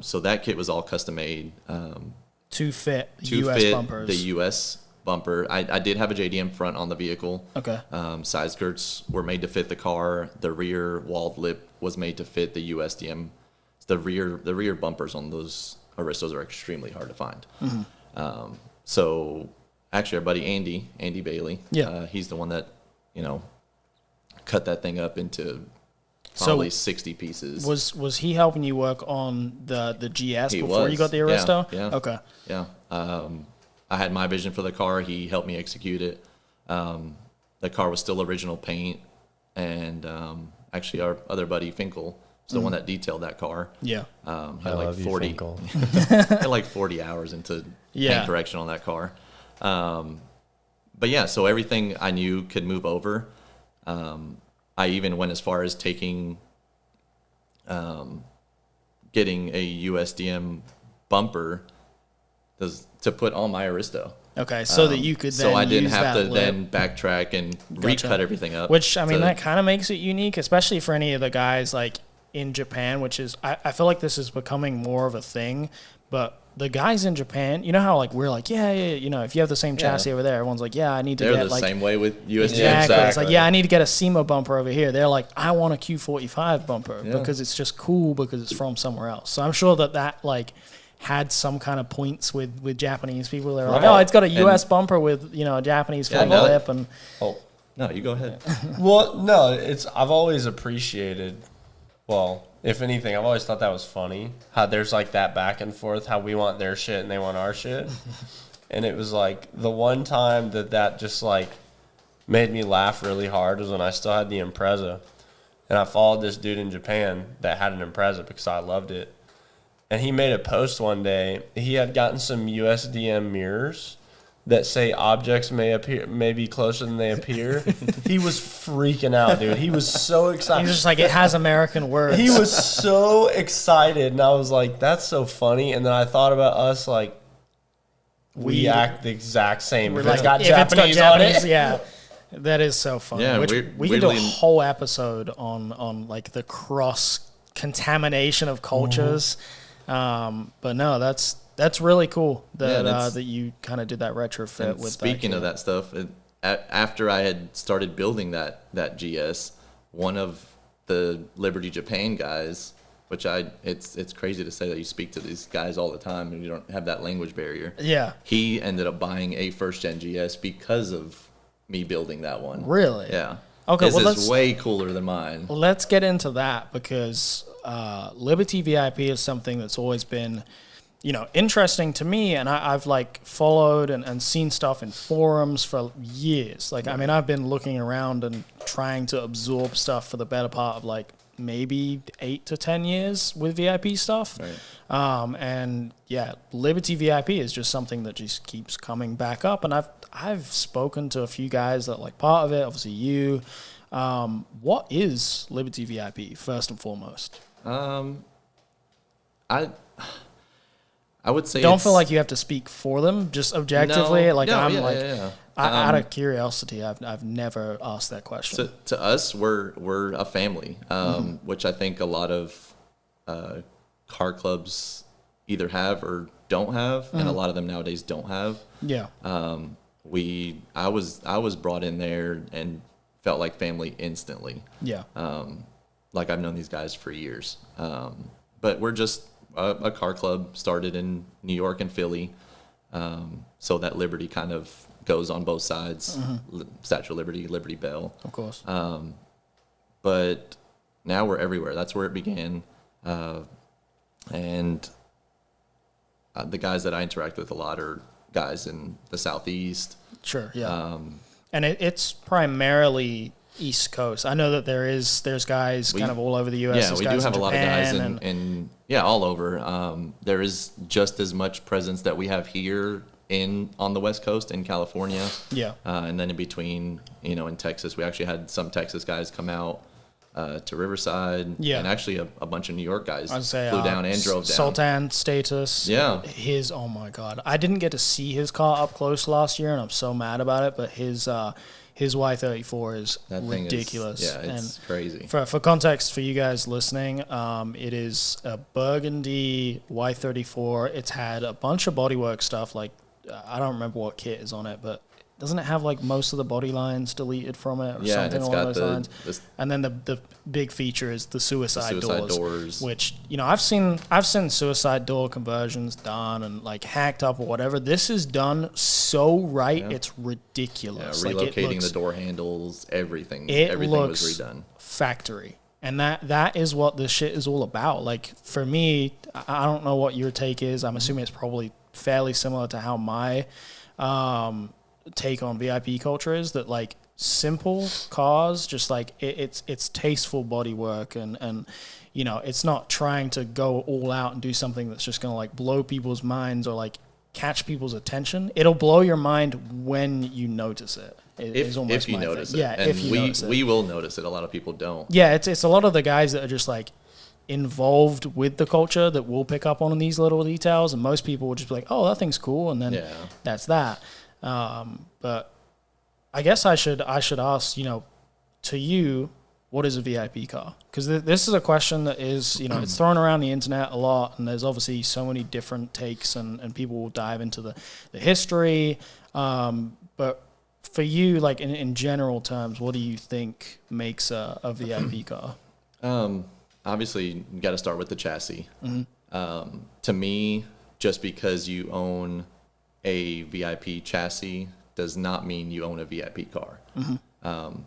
So that kit was all custom made To fit to US fit bumpers. the US bumper. I did have a JDM front on the vehicle. Okay. Side skirts were made to fit the car. The rear walled lip was made to fit the USDM. The rear bumpers on those Aristos are extremely hard to find. So actually, our buddy Andy Bailey, he's the one that cut that thing up into probably 60 pieces. Was he helping you work on the GS before you got the Yeah, Aristo? yeah. Okay. Yeah. I had my vision for the car. He helped me execute it. The car was still original paint, and actually our other buddy Finkel is the one that detailed that car. Yeah. Had like 40 Finkel. had like 40 hours into paint correction on that car. But yeah, so everything I knew could move over. I even went as far as getting a USDM bumper to put on my Aristo. Okay, so that you could then so I didn't use have that to lip. then backtrack and recut everything up. Which, I mean, that kind of makes it unique, especially for any of the guys like in Japan, which is, I feel like this is becoming more of a thing, but the guys in Japan, you know how like we're like, yeah, if you have the same chassis over there, everyone's like, yeah, I need to They're get the like same way with USDM. Exactly. It's like, yeah, I need to get a SEMA bumper over here. They're like, I want a Q45 bumper because it's just cool because it's from somewhere else. So I'm sure that like had some kind of points with Japanese people. They're like, oh, it's got a US bumper with, a Japanese fender lip. And No, you go ahead. Well, no, I've always appreciated, if anything, I've always thought that was funny, how there's like that back and forth, how we want their shit and they want our shit. And it was like the one time that just like made me laugh really hard was when I still had the Impreza. And I followed this dude in Japan that had an Impreza because I loved it. And he made a post one day. He had gotten some USDM mirrors that say objects may be closer than they appear. He was freaking out, dude. He was so excited. he's just like, it has American words. He was so excited, and I was like, that's so funny. And then I thought about us, like, we act the exact same. If it's got Japanese on it. Yeah. That is so funny. Yeah, we could do a whole episode on like the cross contamination of cultures. But no, that's really cool that that you kind of did that retrofit with. Speaking of that stuff, after I had started building that GS, one of the Liberty Japan guys, which it's crazy to say that you speak to these guys all the time and you don't have that language barrier. Yeah. He ended up buying a first gen GS because of me building that one. Really? Yeah. Okay, His well, is way cooler than mine. Let's get into that because Liberty VIP is something that's always been, interesting to me, and I've like followed and seen stuff in forums for years. Like, I mean, I've been looking around and trying to absorb stuff for the better part of like maybe 8 to 10 years with VIP stuff. Right. And yeah, Liberty VIP is just something that just keeps coming back up, and I've spoken to a few guys that like part of it. Obviously, you. What is Liberty VIP first and foremost? I would say don't feel like you have to speak for them, just objectively. No, like no, I'm yeah, like, yeah. Out of curiosity, I've never asked that question. To us, we're a family, which I think a lot of car clubs either have or don't have, and a lot of them nowadays don't have. Yeah. I was brought in there and felt like family instantly. Yeah. Like I've known these guys for years. But we're just a car club started in New York and Philly. So that liberty kind of goes on both sides. Statue of Liberty, Liberty Bell. Of course. But now we're everywhere. That's where it began. And the guys that I interact with a lot are guys in the Southeast. Sure, yeah. And it's primarily East Coast. I know that there's guys kind of all over the U.S. Yeah, There's we do guys have in a lot of guys Japan in all over. There is just as much presence that we have here on the West Coast in California. Yeah. And then in between, in Texas, we actually had some Texas guys come out to Riverside. Yeah. And actually a bunch of New York guys I'd flew down and drove down. Sultan Status. Yeah. Oh my God. I didn't get to see his car up close last year, and I'm so mad about it, but his Y34 is ridiculous. It's crazy. For context for you guys listening, it is a burgundy Y34. It's had a bunch of bodywork stuff, like I don't remember what kit is on it, but doesn't it have like most of the body lines deleted from it or something along those lines? And then the big feature is the suicide doors, which I've seen suicide door conversions done and like hacked up or whatever. This is done so right, it's ridiculous. Yeah, relocating the door handles, everything was redone. Factory. And that is what this shit is all about. Like for me, I don't know what your take is. I'm assuming it's probably fairly similar to how my take on VIP culture is, that like simple cars, just like it's tasteful bodywork and it's not trying to go all out and do something that's just gonna like blow people's minds or like catch people's attention. It'll blow your mind when you notice it. If you notice it. Yeah, and if you notice it. We will notice it. A lot of people don't. Yeah, it's a lot of the guys that are just like involved with the culture that will pick up on these little details, and most people will just be like, oh, that thing's cool, and then that's that. But I guess I should ask, to you, what is a VIP car? Because this is a question that is, it's thrown around the internet a lot, and there's obviously so many different takes, and people will dive into the history. But for you, like in general terms, what do you think makes a VIP car? Obviously, you got to start with the chassis. To me, just because you own a VIP chassis does not mean you own a VIP car.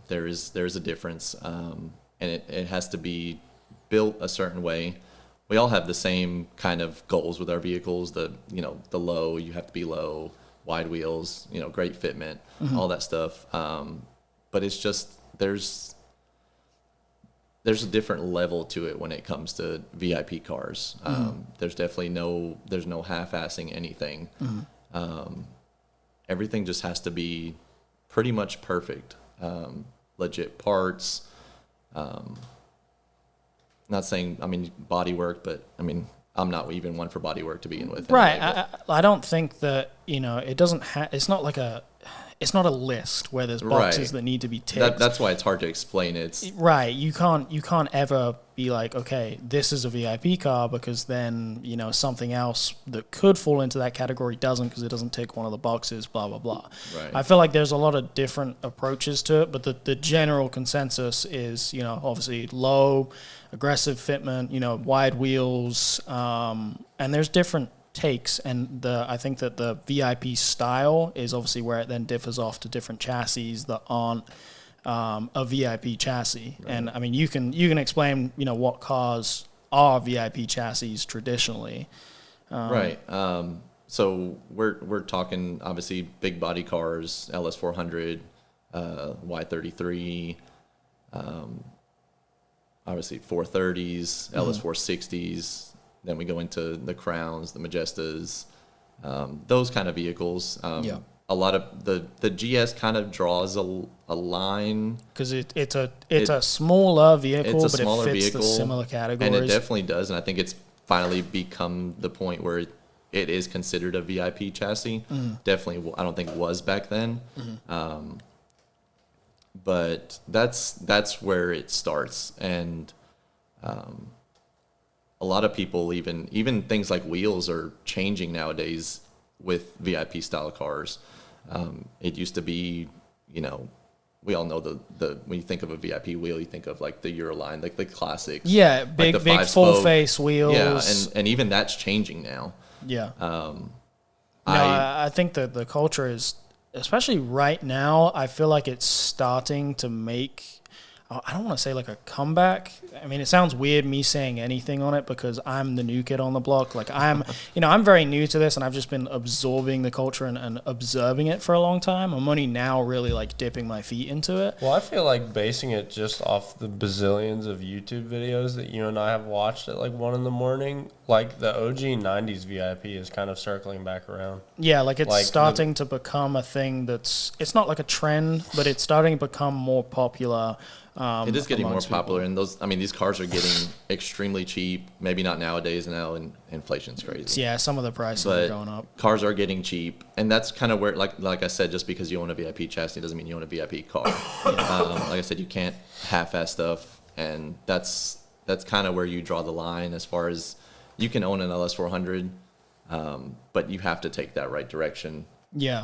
There is a difference, and it has to be built a certain way. We all have the same kind of goals with our vehicles. The low, you have to be low, wide wheels, great fitment, all that stuff. But it's just there's a different level to it when it comes to VIP cars. There's definitely no half-assing anything. Everything just has to be pretty much perfect. Legit parts. Not saying, body work, but I'm not even one for body work to begin with. Right. Anyway, I don't think that, it doesn't it's not like it's not a list where there's boxes that need to be ticked. That's why it's hard to explain it. Right. You can't ever be like, okay, this is a VIP car, because then, something else that could fall into that category doesn't, because it doesn't tick one of the boxes, blah, blah, blah. Right. I feel like there's a lot of different approaches to it, but the general consensus is, obviously low, aggressive fitment, wide wheels, and there's different takes, and I think that the VIP style is obviously where it then differs off to different chassis that aren't a VIP chassis. Right. And you can explain what cars are VIP chassis traditionally. Right. So we're talking obviously big body cars, LS400, Y33, obviously 430s, LS460s. Then we go into the Crowns, the Majestas, those kind of vehicles. A lot of the GS kind of draws a line, because it's a smaller vehicle, but it fits the similar categories. And it definitely does. And I think it's finally become the point where it is considered a VIP chassis. Definitely, I don't think it was back then. But that's where it starts, and a lot of people even things like wheels are changing nowadays with VIP style cars. It used to be, we all know the when you think of a VIP wheel, you think of like the Euroline, like the classics. Yeah, like big the big full face wheels. Yeah, and even that's changing now. Yeah. I think that the culture is, especially right now, I feel like it's starting to make, I don't want to say like a comeback. I mean, it sounds weird me saying anything on it because I'm the new kid on the block. Like I'm very new to this, and I've just been absorbing the culture and observing it for a long time. I'm only now really like dipping my feet into it. Well, I feel like basing it just off the bazillions of YouTube videos that you and I have watched at like 1 a.m, like the OG 90s VIP is kind of circling back around. Yeah, like it's Like starting to become a thing it's not like a trend, but it's starting to become more popular. It is getting more amongst popular, people. and these cars are getting extremely cheap. Maybe not nowadays. Now, and inflation's crazy. Yeah, some of the prices But are going up. cars are getting cheap, and that's kind of where, like I said, just because you own a VIP chassis doesn't mean you own a VIP car. Like I said, you can't half-ass stuff, and that's kind of where you draw the line as far as you can own an LS400, but you have to take that right direction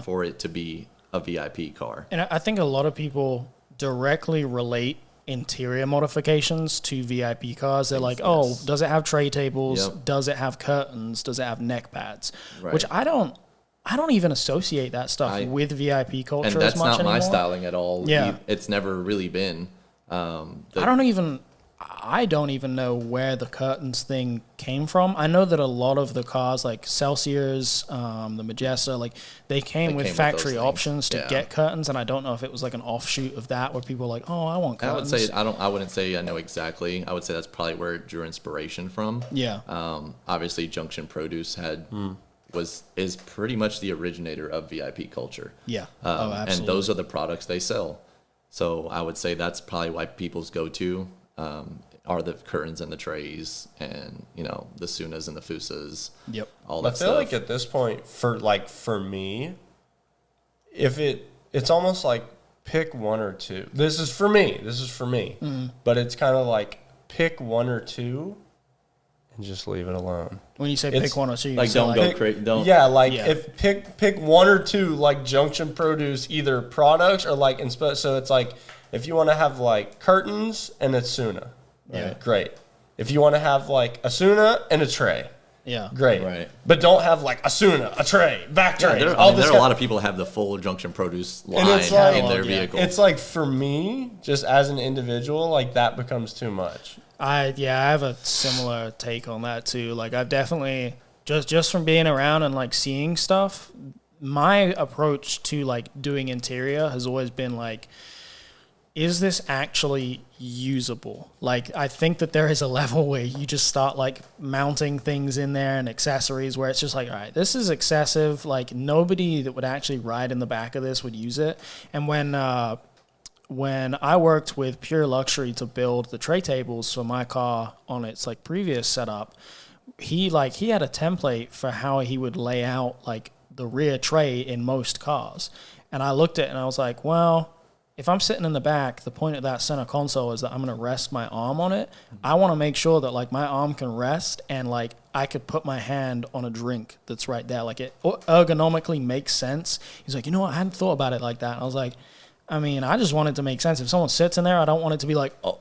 for it to be a VIP car. And I think a lot of people directly relate interior modifications to VIP cars. They're like, oh, does it have tray tables? Yep. Does it have curtains? Does it have neck pads? Right. Which I don't even associate that stuff with VIP culture And that's as much not my anymore. styling at all. Yeah. It's never really been. I don't even know where the curtains thing came from. I know that a lot of the cars, like Celsius, the Majesta, like they came with factory those options to things. get curtains, and I don't know if it was like an offshoot of that where people were like, oh, I want curtains. I wouldn't say I know exactly. I would say that's probably where it drew inspiration from. Yeah. Obviously Junction Produce is pretty much the originator of VIP culture. Yeah. And those are the products they sell. So I would say that's probably why people's go-to are the curtains and the trays and, the Sunas and the Fusas. Yep. All that I feel stuff. like at this point, for me, if it's almost like pick one or two. This is for me. Mm-hmm. But it's kind of like pick one or two and just leave it alone. When you say pick one or two, like don't go crazy. Don't. Yeah, if pick one or two like Junction Produce either products or like so it's like if you want to have like curtains and a Suna, great. If you want to have like a Suna and a tray, great. Right. But don't have like a Suna, a tray, back tray. There are a lot of people who have the full Junction Produce line in their vehicle. It's like for me, just as an individual, like that becomes too much. I have a similar take on that too. Like I've definitely just from being around and like seeing stuff, my approach to like doing interior has always been like, is this actually usable? Like I think that there is a level where you just start like mounting things in there and accessories where it's just like, all right, this is excessive. Like nobody that would actually ride in the back of this would use it. And when I worked with Pure Luxury to build the tray tables for my car on its like previous setup, he had a template for how he would lay out like the rear tray in most cars. And I looked at it and I was like, well, if I'm sitting in the back, the point of that center console is that I'm going to rest my arm on it. I want to make sure that like my arm can rest and like I could put my hand on a drink that's right there. Like it ergonomically makes sense. He's like, I hadn't thought about it like that. And I was like, I mean, I just want it to make sense. If someone sits in there, I don't want it to be like, oh,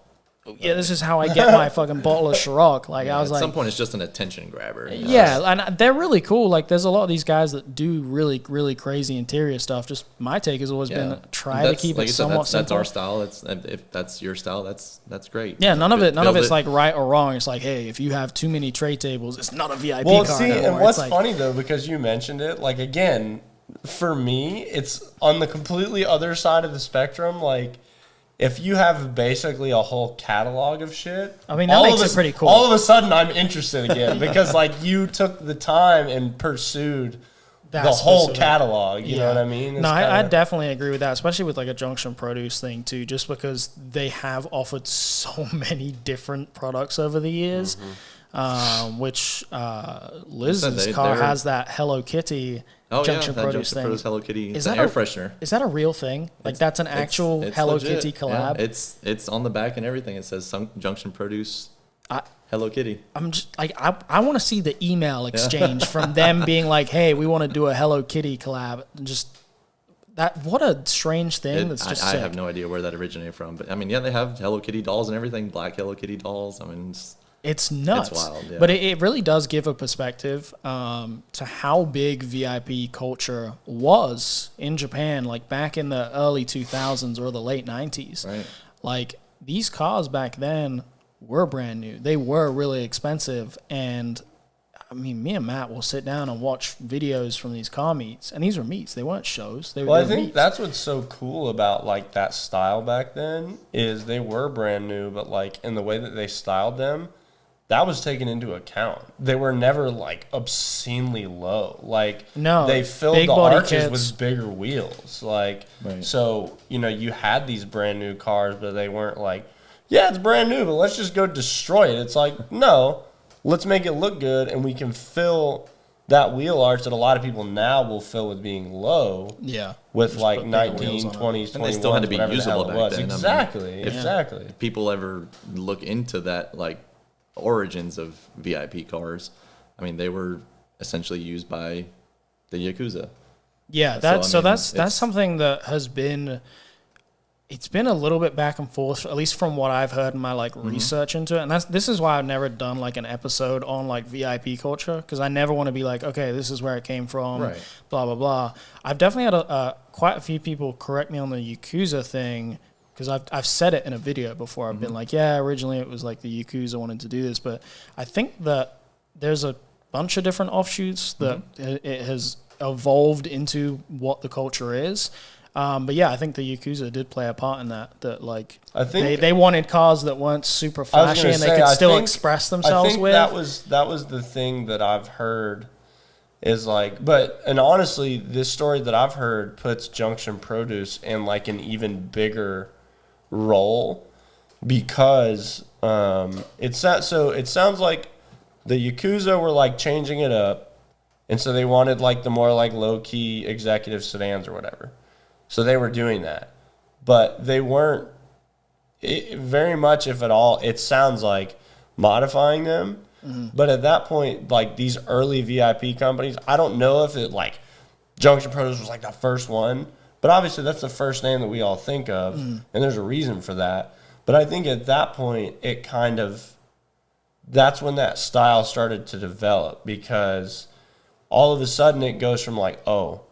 yeah, this is how I get my fucking bottle of Ciroc. Like I was like, at some point, it's just an attention grabber. Yeah, and they're really cool. Like there's a lot of these guys that do really, really crazy interior stuff. Just my take has always been try to keep it somewhat simple. That's our style. If that's your style, that's great. Yeah, none of it's like right or wrong. It's like, hey, if you have too many tray tables, it's not a VIP car. Well, see, anymore. and what's funny though, because you mentioned it, like again, for me, it's on the completely other side of the spectrum. Like, if you have basically a whole catalog of shit, I mean, that makes it pretty cool. All of a sudden, I'm interested again because, like, you took the time and pursued the whole catalog. You know what I mean? I definitely agree with that, especially with like a Junction Produce thing too, just because they have offered so many different products over the years. which Liz's car has that Hello Kitty Junction Produce thing. Hello Kitty. Is that that air freshener? Is that a real thing? Like that's an actual it's Hello legit. Kitty collab? Yeah, it's on the back and everything. It says Junction Produce. Hello Kitty. I'm just like I want to see the email exchange from them being like, "Hey, we want to do a Hello Kitty collab." Just that, what a strange thing. That's just I have no idea where that originated from, but I mean, yeah, they have Hello Kitty dolls and everything, black Hello Kitty dolls. I mean, it's nuts. It's wild, yeah. But it really does give a perspective to how big VIP culture was in Japan, like back in the early 2000s or the late 90s. Right. Like these cars back then were brand new. They were really expensive. And I mean, me and Matt will sit down and watch videos from these car meets. And these were meets. They weren't shows. They were I think meets. that's what's so cool about like that style back then is they were brand new, but like in the way that they styled them, that was taken into account. They were never like obscenely low. Like no, they filled the arches with bigger wheels. Like so, you know, you had these brand new cars, but they weren't like, yeah, it's brand new, but let's just go destroy it. It's like, no, let's make it look good, and we can fill that wheel arch that a lot of people now will fill with being low. Yeah. With like 19, 20s, 21s. And they still had to be usable back then. Exactly, I mean, exactly. If people ever look into that, like, origins of VIP cars, I mean, they were essentially used by the Yakuza. Yeah, that's something that has been, it's been a little bit back and forth, at least from what I've heard in my like research into it. And this is why I've never done like an episode on like VIP culture, because I never want to be like, okay, this is where it came from, blah blah blah. I've definitely had quite a few people correct me on the Yakuza thing, because I've said it in a video before. I've been like, yeah, originally it was like the Yakuza wanted to do this, but I think that there's a bunch of different offshoots that it has evolved into what the culture is. But yeah, I think the Yakuza did play a part in that. That like, I think they wanted cars that weren't super flashy and they could still express themselves I think with. That was the thing that I've heard is like, and honestly, this story that I've heard puts Junction Produce in like an even bigger role, because it sounds like the Yakuza were like changing it up, and so they wanted like the more like low key executive sedans or whatever. So they were doing that, but they weren't very much, if at all, it sounds like modifying them. But at that point, like these early VIP companies, I don't know if it like Junction Produce was like the first one, but obviously that's the first name that we all think of, and there's a reason for that. But I think at that point, it kind of, that's when that style started to develop, because all of a sudden it goes from like, oh,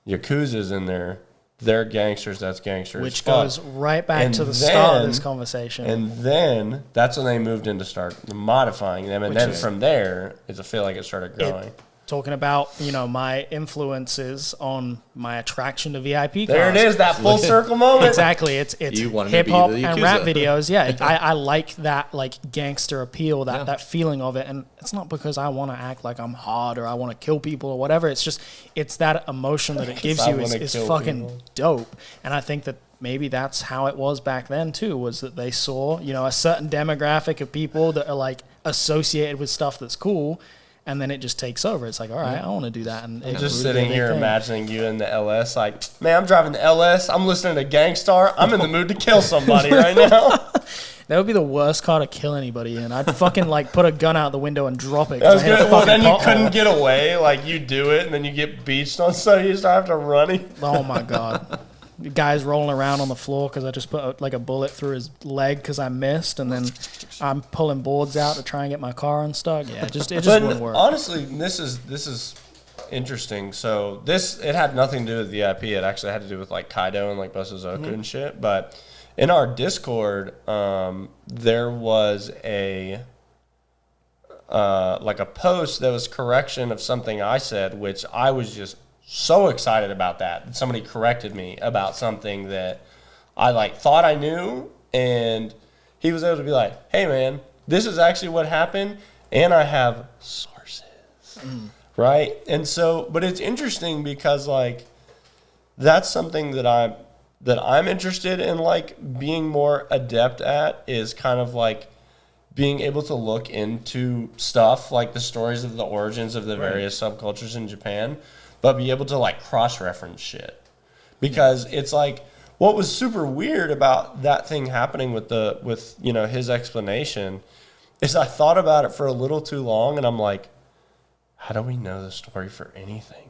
Yakuza's in there, they're gangsters, that's gangsters. Which goes right back to the start of this conversation. And then that's when they moved in to start modifying them. And then from there, I feel like it started growing. Talking about, you know, my influences on my attraction to VIP cars. There it is, that full circle moment. Exactly. It's hip hop and rap videos. Yeah, I like that like gangster appeal, that feeling of it. And it's not because I want to act like I'm hard or I want to kill people or whatever. It's just, it's that emotion that it gives you is fucking dope. And I think that maybe that's how it was back then too, was that they saw, you know, a certain demographic of people that are like associated with stuff that's cool. And then it just takes over. It's like, all right, I want to do that. And I'm just sitting here imagining you in the LS, like, man, I'm driving the LS. I'm listening to Gangstar. I'm in the mood to kill somebody right now. That would be the worst car to kill anybody in. I'd fucking like put a gun out the window and drop it. Well, then you couldn't get away. Like you do it, and then you get beached on something. You start having to run. Oh my god. The guy's rolling around on the floor because I just put like a bullet through his leg because I missed, and then I'm pulling boards out to try and get my car unstuck. Yeah, it just wouldn't work. Honestly, this is interesting. So it had nothing to do with VIP. It actually had to do with like Kaido and like Busazoku and shit. But in our Discord, there was a like a post that was correction of something I said, which I was just so excited about that somebody corrected me about something that I like thought I knew, and he was able to be like, hey man, this is actually what happened, and I have sources, right? And so, but it's interesting because like that's something that I'm interested in like being more adept at, is kind of like being able to look into stuff like the stories of the origins of the various subcultures in Japan, but be able to like cross-reference shit. Because it's like, what was super weird about that thing happening with you know, his explanation is I thought about it for a little too long, and I'm like, how do we know the story for anything?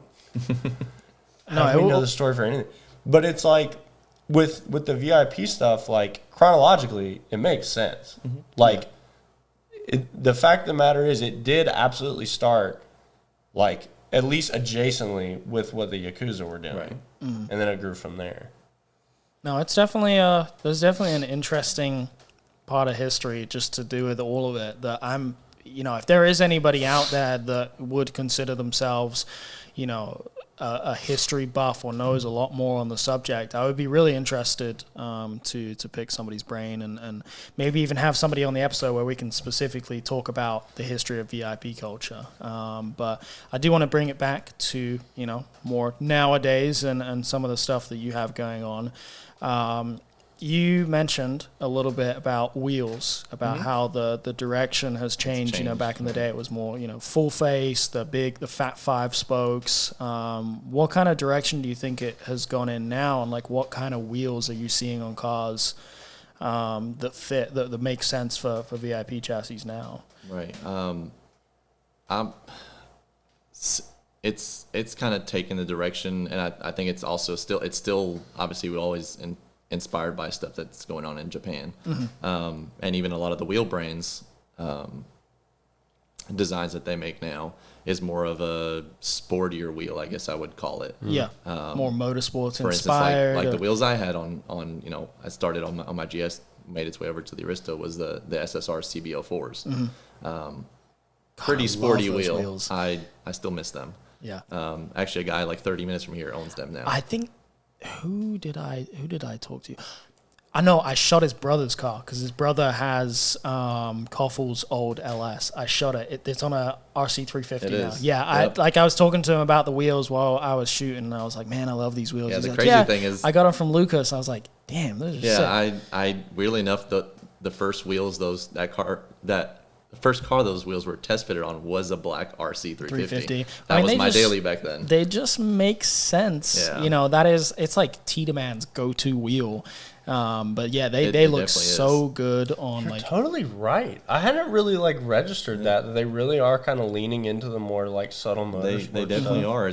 How do we know the story for anything? But it's like, with the VIP stuff, like, chronologically, it makes sense. Mm-hmm. Like, the fact of the matter is, it did absolutely start, like, at least adjacently with what the Yakuza were doing. Right. And then it grew from there. No, it's definitely there's definitely an interesting part of history just to do with all of it that I'm, you know, if there is anybody out there that would consider themselves, you know, a history buff or knows a lot more on the subject, I would be really interested to pick somebody's brain and maybe even have somebody on the episode where we can specifically talk about the history of VIP culture. But I do want to bring it back to, you know, more nowadays and some of the stuff that you have going on. You mentioned a little bit about wheels, about how the direction has changed. You know, back in the day, it was more, you know, full face, the fat 5 spokes. What kind of direction do you think it has gone in now? And like, what kind of wheels are you seeing on cars that fit, that make sense for VIP chassis now? Right. It's kind of taken the direction, and I think it's also still obviously we always inspired by stuff that's going on in Japan. And even a lot of the wheel brands designs that they make now is more of a sportier wheel, I guess I would call it. Yeah, more motorsports for inspired. instance, like the wheels I had on you know, I started on my GS, made its way over to the Aristo, was the SSR CB04s. Pretty sporty wheel. Wheels. I still miss them. Yeah. Actually, a guy like 30 minutes from here owns them now. I think, who did I talk to? I know I shot his brother's car because his brother has Koffel's old LS. I shot it. It's on a RC350 now. Yeah, Yep. I was talking to him about the wheels while I was shooting, and I was like, man, I love these wheels. Yeah, He's the like, crazy thing is, I got them from Lucas. I was like, damn, those are sick. yeah, I weirdly enough, the first wheels the first car those wheels were test fitted on was a black RC350. That was my daily back then. They just make sense. Yeah. You know, it's like Tiedemann's go-to wheel. But yeah, they look so good on. You're like totally right. I hadn't really like registered that they really are kind of leaning into the more like subtle motorsport. They definitely are.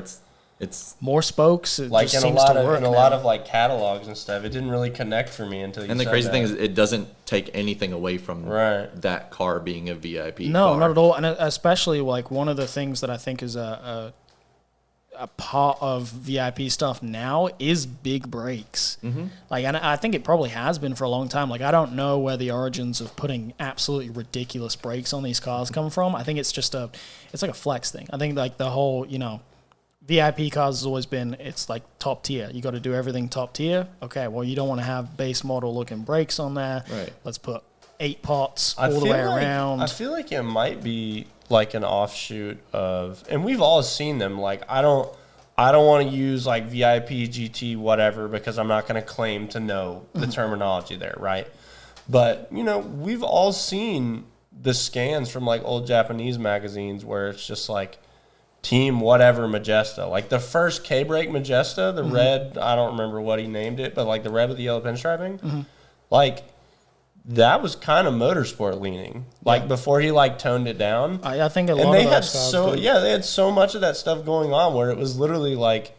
It's more spokes. It like just in a seems lot to of work in a now. lot of like catalogs and stuff. It didn't really connect for me until you and the said crazy that. thing is it doesn't take anything away from that car being a VIP No, car. not at all. And especially like one of the things that I think is a part of VIP stuff now is big brakes. Like, and I think it probably has been for a long time. Like, I don't know where the origins of putting absolutely ridiculous brakes on these cars come from. I think it's just it's like a flex thing. I think like the whole, you know, VIP cars has always been, it's like top tier. You got to do everything top tier. Okay, well, you don't want to have base model looking brakes on there. Right. Let's put 8 pots all the way around. I feel like it might be like an offshoot of, and we've all seen them. Like, I don't want to use like VIP, GT, whatever, because I'm not going to claim to know the terminology there, right? But, you know, we've all seen the scans from like old Japanese magazines where it's just like Team whatever Majesta. Like the first K-Brake Majesta, the red, I don't remember what he named it, but like the red with the yellow pinstriping, like that was kind of motorsport leaning. Like before he like toned it down. I think a lot and they of had those they had so much of that stuff going on where it was literally like,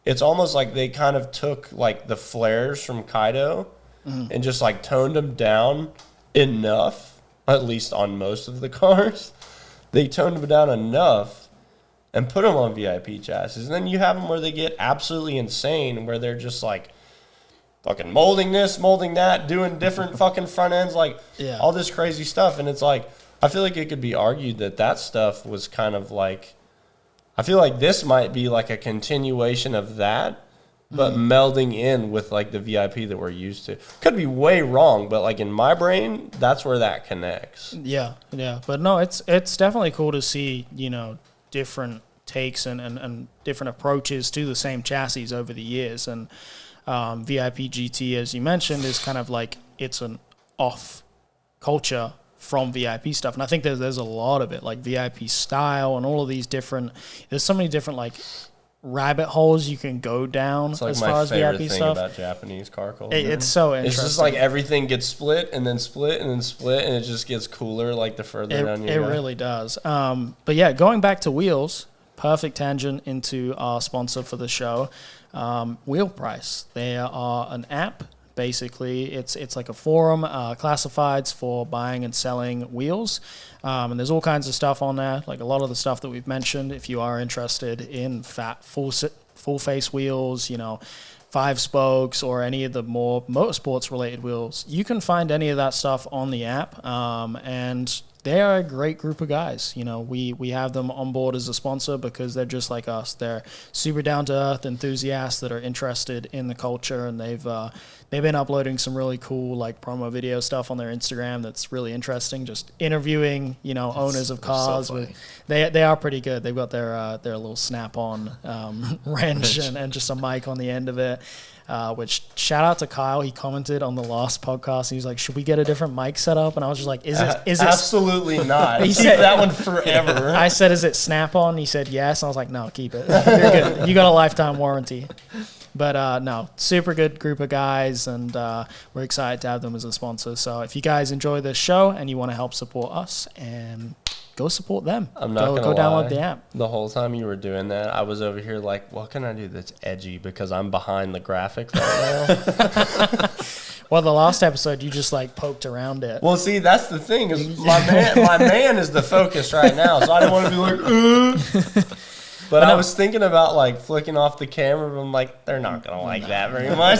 it's almost like they kind of took like the flares from Kaido and just like toned them down enough, at least on most of the cars. They toned them down enough and put them on VIP chassis. And then you have them where they get absolutely insane, where they're just like fucking molding this, molding that, doing different fucking front ends, like all this crazy stuff. And it's like, I feel like it could be argued that stuff was kind of like, I feel like this might be like a continuation of that, but melding in with like the VIP that we're used to. Could be way wrong, but like in my brain, that's where that connects. Yeah. But no, it's definitely cool to see, you know, different takes and different approaches to the same chassis over the years. And VIP GT, as you mentioned, is kind of like, it's an off culture from VIP stuff. And I think there's a lot of it, like VIP style and all of these different, there's so many different like rabbit holes you can go down It's like as my far as favorite VIP thing stuff. about Japanese car culture. It's so interesting. It's just like everything gets split and then split and then split, and it just gets cooler like the further down you go. It really does. But yeah, going back to wheels, perfect tangent into our sponsor for the show, Wheel Price. They are an app. Basically, it's like a forum, classifieds for buying and selling wheels. And there's all kinds of stuff on there, like a lot of the stuff that we've mentioned. If you are interested in full face wheels, 5 spokes, or any of the more motorsports related wheels, you can find any of that stuff on the app. And they are a great group of guys. We have them on board as a sponsor because they're just like us. They're super down to earth enthusiasts that are interested in the culture, and they've been uploading some really cool like promo video stuff on their Instagram that's really interesting. Just interviewing owners of cars. So they are pretty good. They've got their little snap-on wrench and just a mic on the end of it. Which shout out to Kyle. He commented on the last podcast. He was like, "Should we get a different mic set up?" And I was just like, "Is it absolutely not? He Keep said that one forever." I said, "Is it Snap-on?" He said yes. And I was like, "No, keep it. You're good. You got a lifetime warranty." But no, super good group of guys, and we're excited to have them as a sponsor. So if you guys enjoy this show and you want to help support us, and go support them. I'm not gonna go lie. download the app. The whole time you were doing that, I was over here like, what can I do that's edgy, because I'm behind the graphics right now. Well, the last episode, you just like poked around it. Well, see, that's the thing, is my man is the focus right now, so I didn't want to be like, But I was thinking about like flicking off the camera, but I'm like, they're not going to like that very much.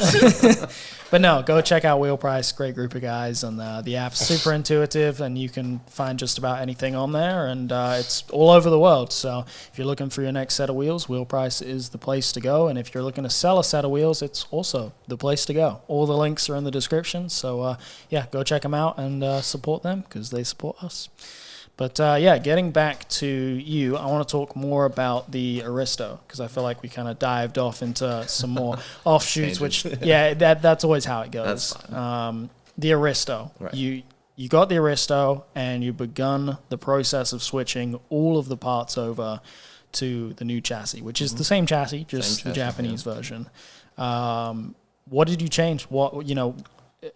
But no, go check out Wheel Price. Great group of guys, and the app's super intuitive, and you can find just about anything on there, and it's all over the world. So if you're looking for your next set of wheels, Wheel Price is the place to go. And if you're looking to sell a set of wheels, it's also the place to go. All the links are in the description. So yeah, go check them out and support them because they support us. But yeah, getting back to you, I want to talk more about the Aristo because I feel like we kind of dived off into some more offshoots, which, yeah, that's always how it goes. That's fine. The Aristo, right. You got the Aristo and you've begun the process of switching all of the parts over to the new chassis, which is the same chassis, just the Japanese version. What did you change? What,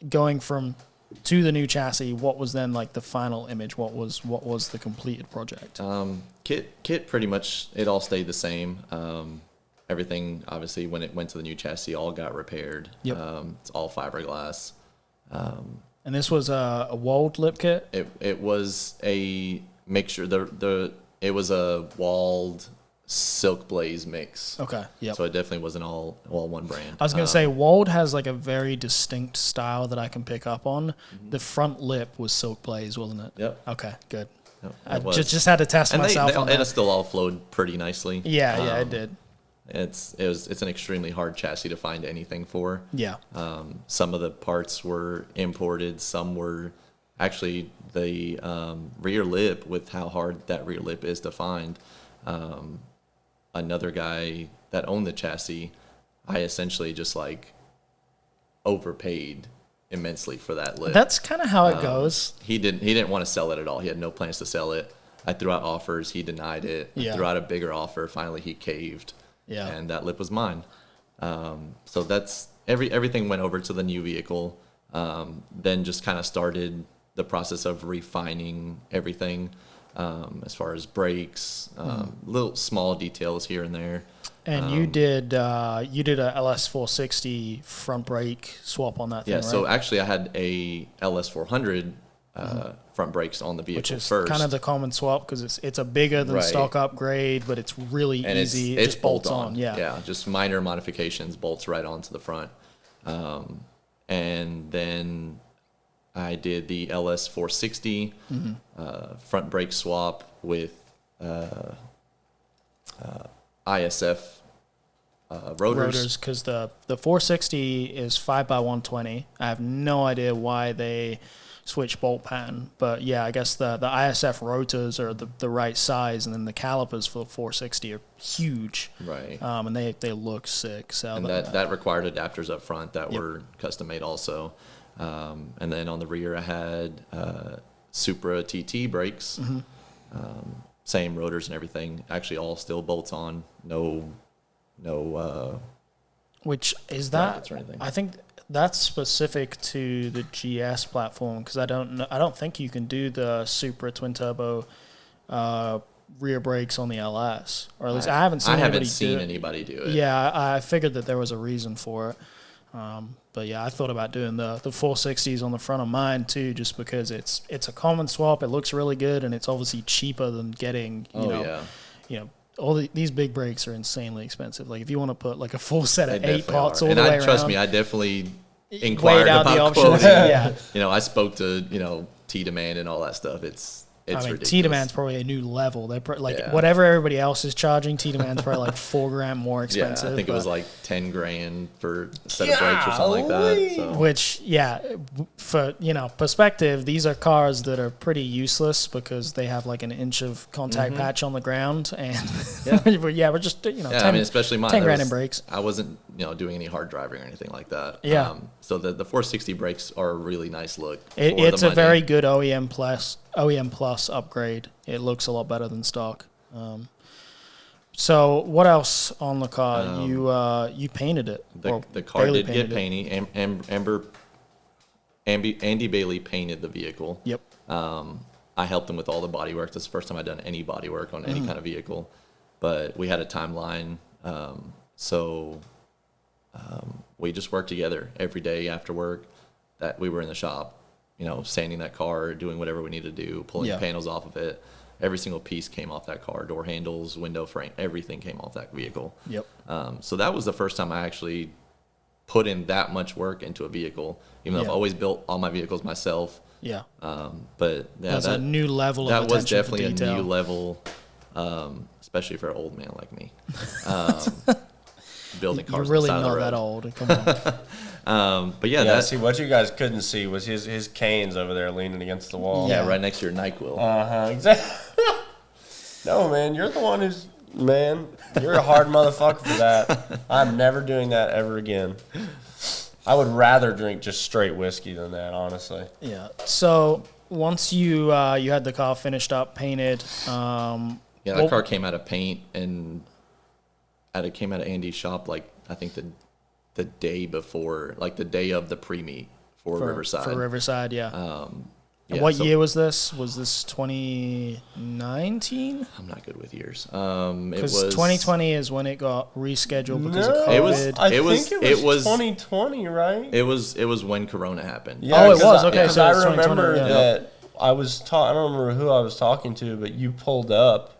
going from to the new chassis, what was then like the final image? What was the completed project? Kit pretty much, it all stayed the same. Everything, obviously, when it went to the new chassis, all got repaired. Yep. It's all fiberglass. And this was a walled lip kit? It was a mixture. It was a walled silk blaze mix. Okay. Yep. So it definitely wasn't all one brand. I was going to say, Walled has like a very distinct style that I can pick up on. Mm-hmm. The front lip was silk blaze, wasn't it? Yep. Okay, good. Yep, I just had to test myself on that. It still all flowed pretty nicely. Yeah, it did. It's an extremely hard chassis to find anything for. Yeah. Some of the parts were imported. Some were actually the rear lip, with how hard that rear lip is to find. Another guy that owned the chassis, I essentially just like overpaid immensely for that lip. That's kind of how it goes. He didn't want to sell it at all. He had no plans to sell it. I threw out offers. He denied it. Yeah. I threw out a bigger offer. Finally, he caved. Yeah. And that lip was mine. So that's everything went over to the new vehicle. Then just kind of started the process of refining everything. As far as brakes, little small details here and there. And you did a LS460 front brake swap on that thing, Yeah, right? so actually I had a LS400 front brakes on the vehicle which is first. kind of the common swap because it's a bigger than stock upgrade, but it's really and easy. It's just bolts on. Yeah, just minor modifications, bolts right onto the front. And then I did the LS460 front brake swap with ISF rotors. Because the 460 is 5x120. I have no idea why they switch bolt pattern, but yeah, I guess the ISF rotors are the right size, and then the calipers for the 460 are huge. Right. And they look sick. So and that required adapters up front that were custom made also. And then on the rear I had Supra TT brakes, Mm-hmm. same rotors and everything. Actually, all still bolts on. No. Which is that? brackets or anything. I think that's specific to the GS platform because I don't think you can do the Supra twin turbo rear brakes on the LS, or at least I haven't seen anybody do it. Yeah, I figured that there was a reason for it. But yeah, I thought about doing the 460s on the front of mine too, just because it's a common swap. It looks really good, and it's obviously cheaper than getting these big brakes are insanely expensive. Like if you want to put like a full set of 8 pots all the way around. Trust me, I definitely inquired out about the options. quoting. Yeah. I spoke to T-Demand and all that stuff. It's ridiculous. T-Demand's probably a new level. They're whatever everybody else is charging, T-Demand's probably like $4,000 more expensive. Yeah, I think it was like $10,000 for a set of brakes or something like that. So. Which, for perspective, these are cars that are pretty useless because they have like an inch of contact patch on the ground, and we're just 10, especially mine. $10,000 in brakes. I wasn't doing any hard driving or anything like that. Yeah. So the 460 brakes are a really nice look. It's a very good OEM Plus upgrade. It looks a lot better than stock. So what else on the car? You painted it. The car did get painted. Andy Bailey painted the vehicle. Yep. I helped him with all the body work. This is the first time I've done any body work on any kind of vehicle. But we had a timeline, so we just worked together every day after work. That we were in the shop, sanding that car, doing whatever we needed to do, pulling panels off of it. Every single piece came off that car, door handles, window frame, everything came off that vehicle. Yep. So that was the first time I actually put in that much work into a vehicle, even though I've always built all my vehicles myself. Yeah. But that's a new level of attention. That was definitely to detail. A new level, especially for an old man like me. Building cars. You're really on the side of the not that road. old. Come on. But see, what you guys couldn't see was his canes over there leaning against the wall. Yeah, right next to your NyQuil. Exactly. No, man, you're the one you're a hard motherfucker for that. I'm never doing that ever again. I would rather drink just straight whiskey than that, honestly. Yeah. So once you had the car finished up, painted. That car came out of paint and it came out of Andy's shop, like, I think the day before, like the day of the pre-meet for Riverside. For Riverside, yeah. What year was this? Was this 2019? I'm not good with years. Because 2020 is when it got rescheduled because of COVID. It was 2020, right? It was when Corona happened. Yeah, it was. Okay, so I remember that I don't remember who I was talking to, but you pulled up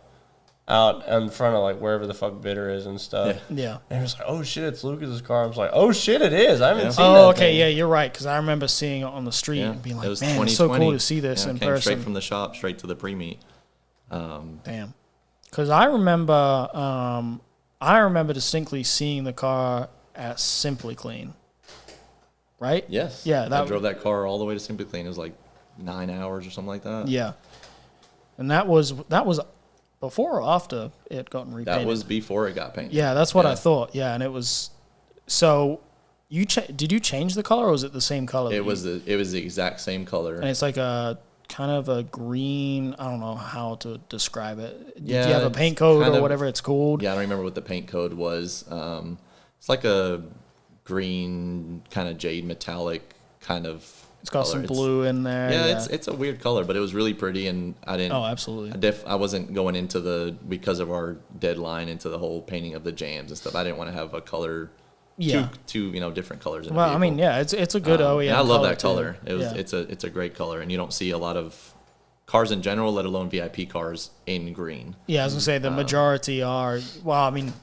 out in front of like wherever the fuck Bitter is and stuff. Yeah. And it was like, oh shit, it's Lucas's car. I was like, oh shit, it is. I haven't seen that. Oh, okay, yeah, you're right. Because I remember seeing it on the street and being like, man, it's so cool to see this in person. Straight from the shop, straight to the pre-meet. Damn. Because I remember distinctly seeing the car at Simply Clean. Right? Yes. Yeah. I drove that car all the way to Simply Clean. It was like 9 hours or something like that. Yeah. And that was before or after it had gotten repainted? That was before it got painted. Yeah, that's what I thought. Yeah, and it was. So, did you change the color, or was it the same color? It was the exact same color. And it's like a kind of a green. I don't know how to describe it. Yeah, do you have a paint code or whatever it's called? Yeah, I don't remember what the paint code was. It's like a green kind of jade metallic kind of. It's got some blue in there. Yeah, it's a weird color, but it was really pretty, and I didn't. Oh, absolutely. I wasn't going into because of our deadline into the whole painting of the jams and stuff. I didn't want to have a color. Two different colors. In I mean, yeah, it's a good OEM. And I love that too. color. It's a great color, and you don't see a lot of cars in general, let alone VIP cars, in green. Yeah, I was gonna say the majority are. Well, I mean,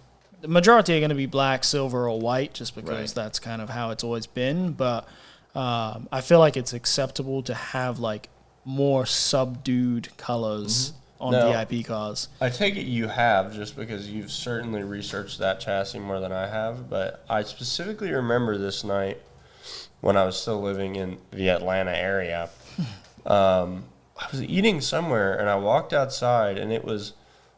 the majority are going to be black, silver, or white, just because that's kind of how it's always been. But I feel like it's acceptable to have like more subdued colors on VIP cars. I take it you have, just because you've certainly researched that chassis more than I have. But I specifically remember this night when I was still living in the Atlanta area. I was eating somewhere and I walked outside and it was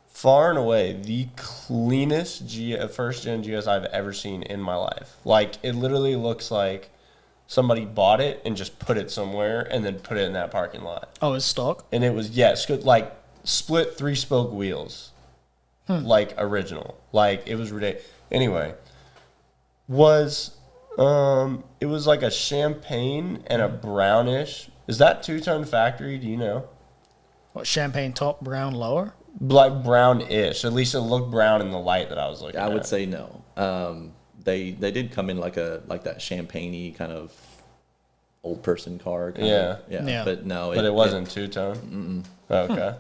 far and away the cleanest first gen GS I've ever seen in my life. Like, it literally looks like somebody bought it and just put it somewhere and then put it in that parking lot. Oh, it's stock? And it was, like split 3-spoke wheels. Like original. Like it was ridiculous. Anyway, it was like a champagne and a brownish. Is that two-tone factory? Do you know? What, champagne top, brown lower? Like brownish. At least it looked brown in the light that I was looking at. I would say no. They did come in like that champagne-y kind of old person car. Yeah. Yeah. But no. But it wasn't two-tone? Okay.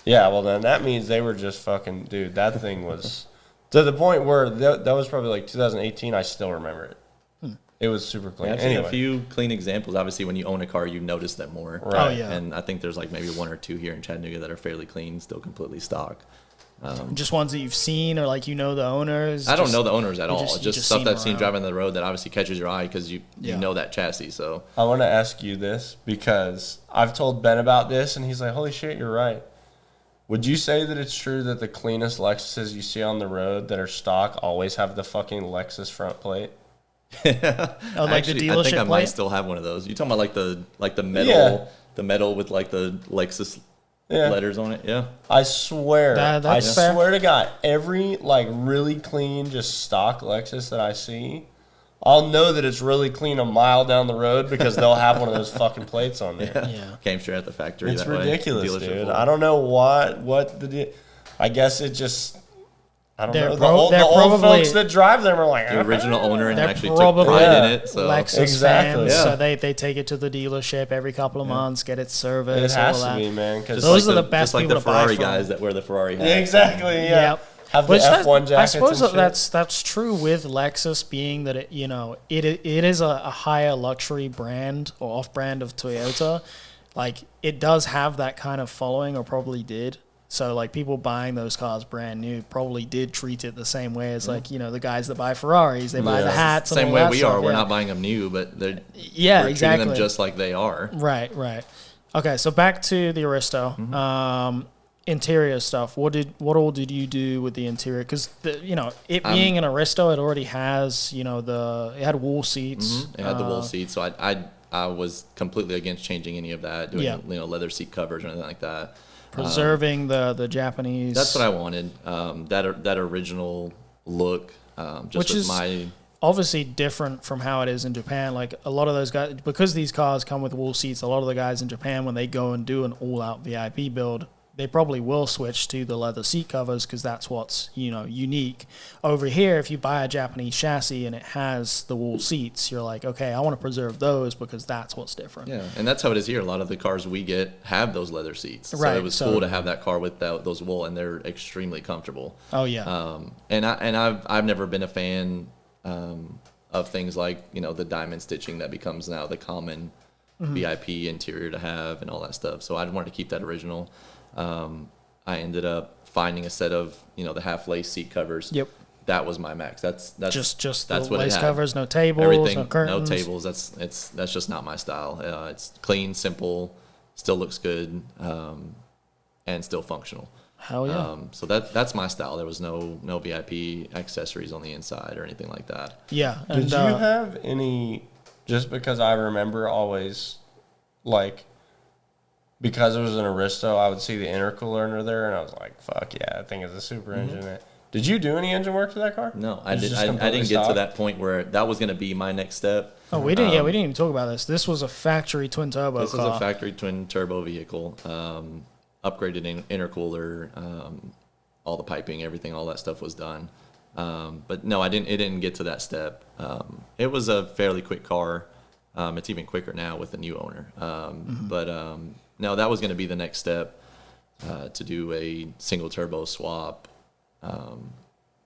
Yeah, well then that means they were just fucking, dude, that thing was to the point where that was probably like 2018. I still remember it. It was super clean. Yeah, I've seen anyway. a few clean examples. Obviously, when you own a car, you notice them more. Right. Oh, yeah. And I think there's like maybe one or two here in Chattanooga that are fairly clean, still completely stock. Just ones that you've seen or like the owners? I don't know the owners at all. you Just just stuff seen that's seen around. driving on the road that obviously catches your eye because you Yeah. know that chassis. So I want to ask you this because I've told Ben about this and he's like, holy shit, you're right. Would you say that it's true that the cleanest Lexuses you see on the road that are stock always have the fucking Lexus front plate? Oh, like actually, the I think dealership I might plate? still have one of those. You talking about like the metal, Yeah. the metal with like the Lexus Yeah. letters on it? Yeah. I swear, That's I fair. swear to God, every like really clean, just stock Lexus that I see, I'll know that it's really clean a mile down the road because they'll have one of those fucking plates on there. Yeah. Came straight at the factory. It's that way. ridiculous, Dealership dude. full. I don't know what I guess it just. I don't They're know. pro- The they're old probably- folks that drive them are like The original owner and They're actually took probably pride in it. So Lexus Exactly. fans, Yeah. so they take it to the dealership every couple of months, get it serviced. It has all to that. be, man. Because Those are the best just like people the to buy Ferrari from. guys that wear the Ferrari hat. exactly, yeah. Yep. Have the Which F1 I jackets. suppose and shit. that's true with Lexus, being that it is a higher luxury brand or off brand of Toyota. Like it does have that kind of following, or probably did. So like people buying those cars brand new probably did treat it the same way as like the guys that buy Ferraris. They buy the hats. And Same all way that we stuff, are. We're yeah. not buying them new, but they're Yeah, we're exactly. treating them just like they are. Right. Okay, so back to the Aristo. Interior stuff. What all did you do with the interior? Because it being an Aristo, it already has it had wool seats. It had the wool seats, so I was completely against changing any of that, doing leather seat covers or anything like that. Preserving the Japanese. That's what I wanted. That original look, just Which with is my. obviously different from how it is in Japan. Like a lot of those guys, because these cars come with wool seats, a lot of the guys in Japan, when they go and do an all-out VIP build, they probably will switch to the leather seat covers because that's what's unique. Over here, if you buy a Japanese chassis and it has the wool seats, you're like, okay, I want to preserve those because that's what's different. Yeah, and that's how it is here. A lot of the cars we get have those leather seats, so Right, it was so- cool to have that car with those wool, and they're extremely comfortable. Oh yeah. And I've never been a fan of things like the diamond stitching that becomes now the common VIP interior to have and all that stuff. So I wanted to keep that original. I ended up finding a set of the half lace seat covers. Yep. That was my max. That's Just that's the what it lace had. covers, no tables, Everything, no curtains. no tables. That's just not my style. It's clean, simple, still looks good, and still functional. Hell yeah. So that's my style. There was no VIP accessories on the inside or anything like that. Yeah. And, Did you have any? Just because I remember always, like, because it was an Aristo, I would see the intercooler under there, and I was like, "Fuck yeah, that thing is a super engine." Did you do any engine work to that car? No, It was just I completely didn't get to stock? that point where that was going to be my next step. Oh, we didn't. We didn't even talk about this. This was a factory twin turbo This car. is a factory twin turbo vehicle, upgraded intercooler, all the piping, everything, all that stuff was done. But no, it didn't get to that step. It was a fairly quick car. It's even quicker now with the new owner. But no, that was going to be the next step, to do a single turbo swap.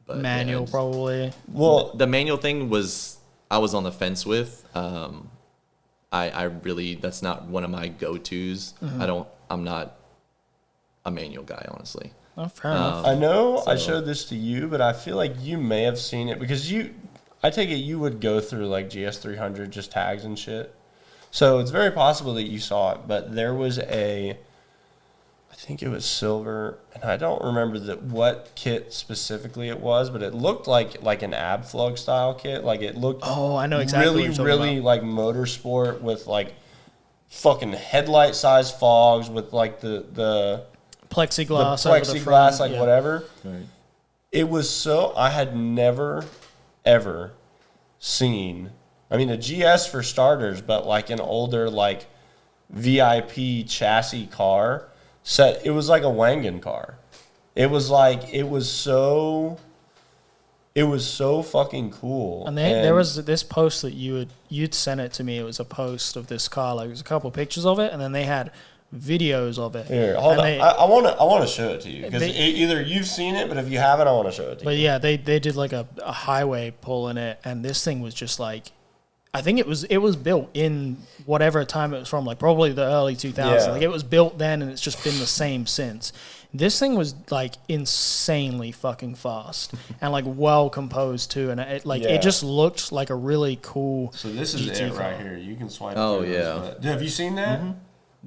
But Manual, yeah, probably. Well, the manual thing I was on the fence with. I really, that's not one of my go-tos. I'm not a manual guy, honestly. Oh, fair enough. I know I So- showed this to you, but I feel like you may have seen it because I take it you would go through like GS300 just tags and shit. So it's very possible that you saw it, but there was I think it was silver, and I don't remember what kit specifically it was, but it looked like an Abflug style kit. Like it looked. Oh, I know exactly really, what you're really about. like motorsport with like fucking headlight size fogs with like the Plexiglass, over the front, like yeah. whatever. Right. It was so. I had never ever seen. I mean, a GS for starters, but like an older like VIP chassis car. It was like a Wangan car. It was so fucking cool. And there was this post that you'd sent it to me. It was a post of this car. Like, it was a couple of pictures of it, and then they had videos of it. Here, hold on. I want to show it to you because They- either you've seen it, but if you haven't, I want to show it to But you. yeah, they did like a highway pull in it, and this thing was just like, I think it was built in whatever time it was from, like probably the early 2000s. Yeah. Like, it was built then, and it's just been the same since. This thing was like insanely fucking fast and like well composed too, and it just looked like a really cool. So this is GT it car. right here. You can swipe. Oh, through yeah. this, but- have you seen that,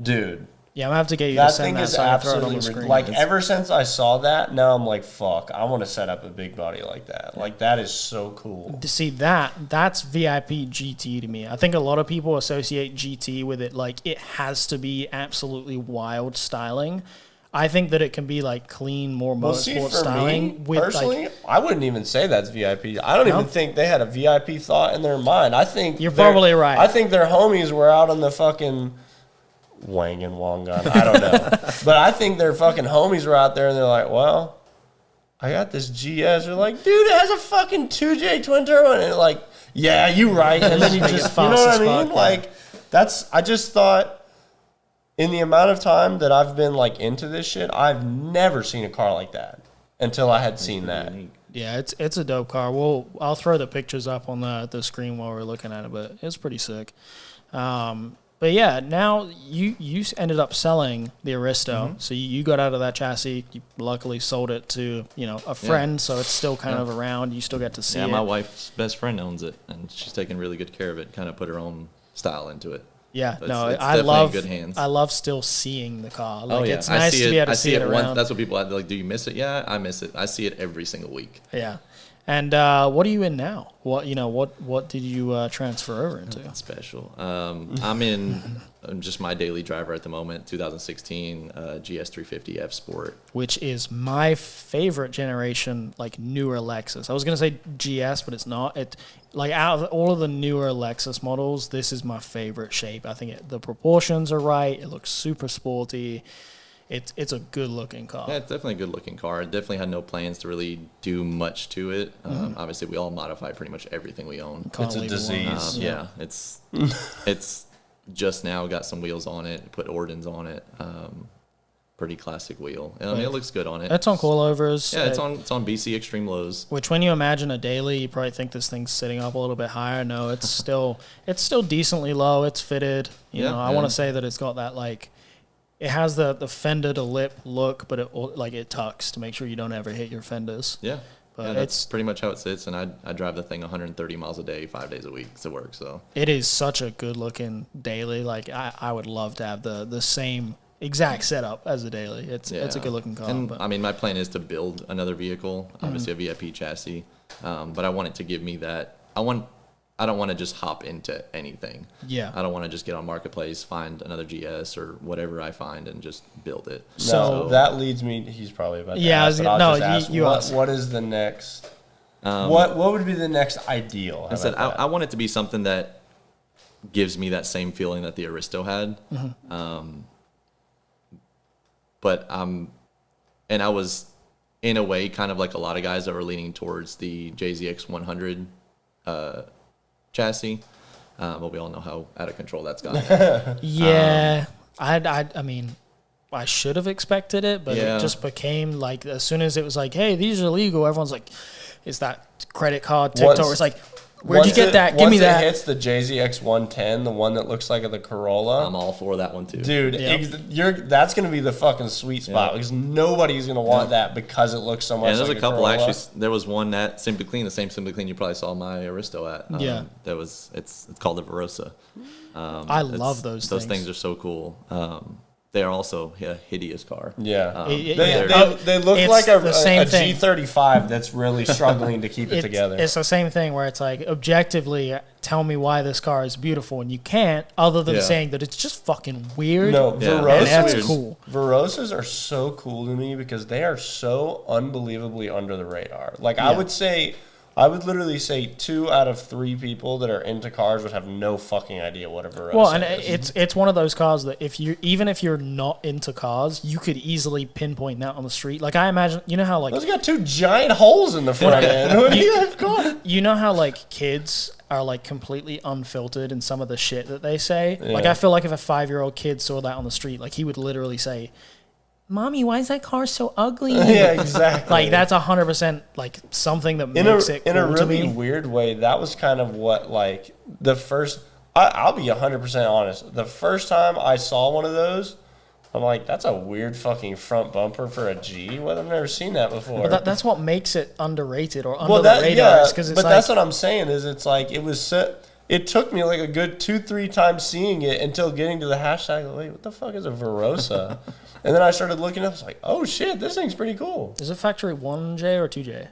dude? Yeah, I'm gonna have to get you to That send thing that is so I can throw it on absolutely the screen. like. Ever since I saw that, now I'm like, fuck. I want to set up a big body like that. Like that is so cool. To see that's VIP GT to me. I think a lot of people associate GT with it like it has to be absolutely wild styling. I think that it can be like clean, more motorsport styling. With personally, like, I wouldn't even say that's VIP. I don't No? even think they had a VIP thought in their mind. I think You're probably right. I think their homies were out on the fucking Wang and Wongan. I don't know, but I think their fucking homies were out there and they're like, well, I got this GS. They're like, dude, it has a fucking 2J twin turbo, and they're like, yeah, you right. And then you Make it just, you know fast what I as mean? fuck, yeah. Like I just thought. In the amount of time that I've been like into this shit, I've never seen a car like that until I had seen that. yeah, it's a dope car. I'll throw the pictures up on the screen while we're looking at it, but it's pretty sick. But yeah, now you ended up selling the Aristo, so you got out of that chassis. You luckily sold it to a friend, so it's still kind of around. You still get to see it. Yeah, my wife's best friend owns it, and she's taking really good care of it. Kind of put her own style into it. Yeah, But no, it's I definitely love. in good hands. I love still seeing the car. Like, Oh yeah, it's nice to be able to see it around. once. That's what people are like. Do you miss it? Yeah, I miss it. I see it every single week. Yeah, and what are you in now? What did you transfer over into? That's special. I'm in just my daily driver at the moment. 2016 GS 350 F Sport. Which is my favorite generation, like newer Lexus. I was gonna say GS, but it's not. It like out of all of the newer Lexus models, this is my favorite shape. I think the proportions are right. It looks super sporty. It's a good looking car. Yeah, it's definitely a good looking car. It definitely had no plans to really do much to it. Obviously, we all modify pretty much everything we own. Can't It's a leave it alone. disease. Yeah, it's just now got some wheels on it. Put Ordens on it. Pretty classic wheel. I mean, it looks good on it. It's on coilovers. Yeah, it's on BC Extreme Lows. Which, when you imagine a daily, you probably think this thing's sitting up a little bit higher. No, it's still decently low. It's fitted. You know, I want to say that it's got that like. It has the fender to lip look, but it tucks to make sure you don't ever hit your fenders. Yeah. But Yeah, that's pretty much how it sits, and I drive the thing 130 miles a day, 5 days a week to work. So it is such a good looking daily. Like I would love to have the same exact setup as a daily. It's a good looking car. And but I mean, my plan is to build another vehicle, obviously a VIP chassis, but I want it to give me that. I don't want to just hop into anything. yeah. I don't want to just get on Marketplace, find another GS or whatever I find, and just build it. So- No, that leads me. He's probably about to Yeah, I ask, was but gonna- I'll no, just ask, you ask. what is the next? What would be the next ideal? I said I want it to be something that gives me that same feeling that the Aristo had. But and I was in a way kind of like a lot of guys that were leaning towards the JZX 100 chassis. But we all know how out of control that's gotten. Yeah. I mean, I should have expected it, but Yeah. it just became like, as soon as it was like, hey, these are legal, everyone's like, is that credit card TikTok? Once- It's like, where'd you get that? Give me that. Once it hits the JZX 110, the one that looks like the Corolla. I'm all for that one too. Dude, Yep. that's going to be the fucking sweet spot because nobody's going to want that because it looks so much And there's like a couple Corolla. actually. There was one at Simply Clean, the same Simply Clean you probably saw my Aristo at. Yeah. It's called the Verosa. I love those Those things. things are so cool. they're also a hideous car. Yeah. Yeah. They look It's like the a same thing. G35 that's really struggling to keep it together. It's the same thing where it's like, objectively, tell me why this car is beautiful, and you can't, other than saying that it's just fucking weird. No, and Verosas, that's cool. Verosas are so cool to me because they are so unbelievably under the radar. Like, I would literally say 2 out of 3 people that are into cars would have no fucking idea what a Verosa Well, and is. it's one of those cars that even if you're not into cars, you could easily pinpoint that on the street. Like, I imagine, you know how like Those got 2 giant holes in the front end. What do you have got? you know how like kids are like completely unfiltered in some of the shit that they say. Yeah. Like, I feel like if a 5-year-old kid saw that on the street, like he would literally say, "Mommy, why is that car so ugly?" Yeah, exactly. Like, that's 100% like something that makes it cool in a to really me. weird way. That was kind of what like the first. I'll be 100% honest. The first time I saw one of those, I'm like, that's a weird fucking front bumper for a G. What? I've never seen that before. But that's what makes it underrated or under the radar. Yeah, Because it's but like, that's what I'm saying is it's like it was set. It took me like a good 2-3 times seeing it until getting to the hashtag. Wait, what the fuck is a Verosa? And then I started looking up. I was like, oh shit, this thing's pretty cool. Is it factory 1J or 2J?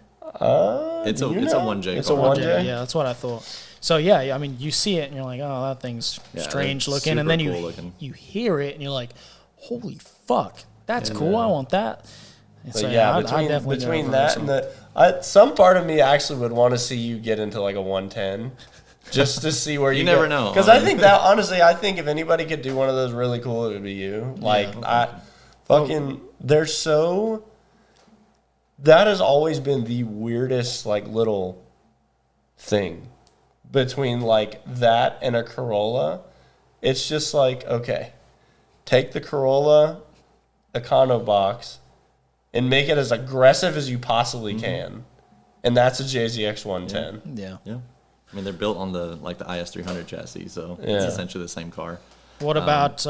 It's a 1J It's car. a 1J. Yeah, that's what I thought. So yeah, I mean, you see it and you're like, oh, that thing's strange they're looking, and then super cool looking. you hear it and you're like, holy fuck, that's cool. I want that. And But so yeah, I'd definitely between go that Verosa. and some part of me actually would want to see you get into like a 110, just to see where you never know. Because I think that honestly, I think if anybody could do one of those really cool, it would be you. Like they're so. That has always been the weirdest like little thing between like that and a Corolla. It's just like, okay, take the Corolla Econo box and make it as aggressive as you possibly can. And that's a JZX 110. Yeah. Yeah. I mean, they're built on the IS300 chassis, so Yeah. it's essentially the same car. What about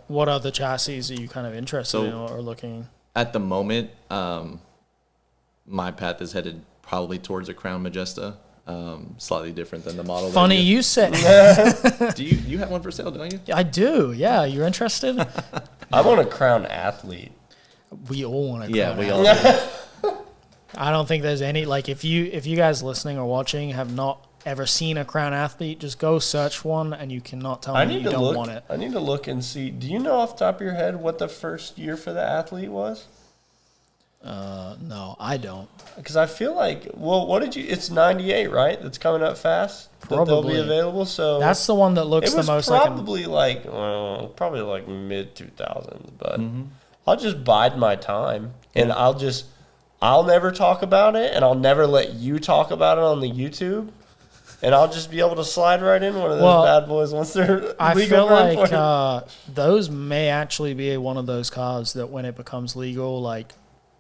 what other chassis are you kind of interested in or looking? At the moment, my path is headed probably towards a Crown Majesta, slightly different than the model. Funny you said. Do you have one for sale, don't you? I do. Yeah, you're interested? I want a Crown Athlete. We all want to. Yeah, we all do. I don't think there's any like if you guys listening or watching have not ever seen a Crown Athlete, just go search one, and you cannot tell me you don't want it. I need to look and see. Do you know off the top of your head what the first year for the Athlete was? No, I don't. Because I feel like, well, what did you? It's 98, right? That's coming up fast. That they'll be Probably. available. So That's the one that looks it the was most probably like probably like mid 2000s. But I'll just bide my time, and I'll never talk about it, and I'll never let you talk about it on the YouTube. And I'll just be able to slide right in one of those bad boys once they're I legal. feel like those may actually be one of those cars that when it becomes legal, like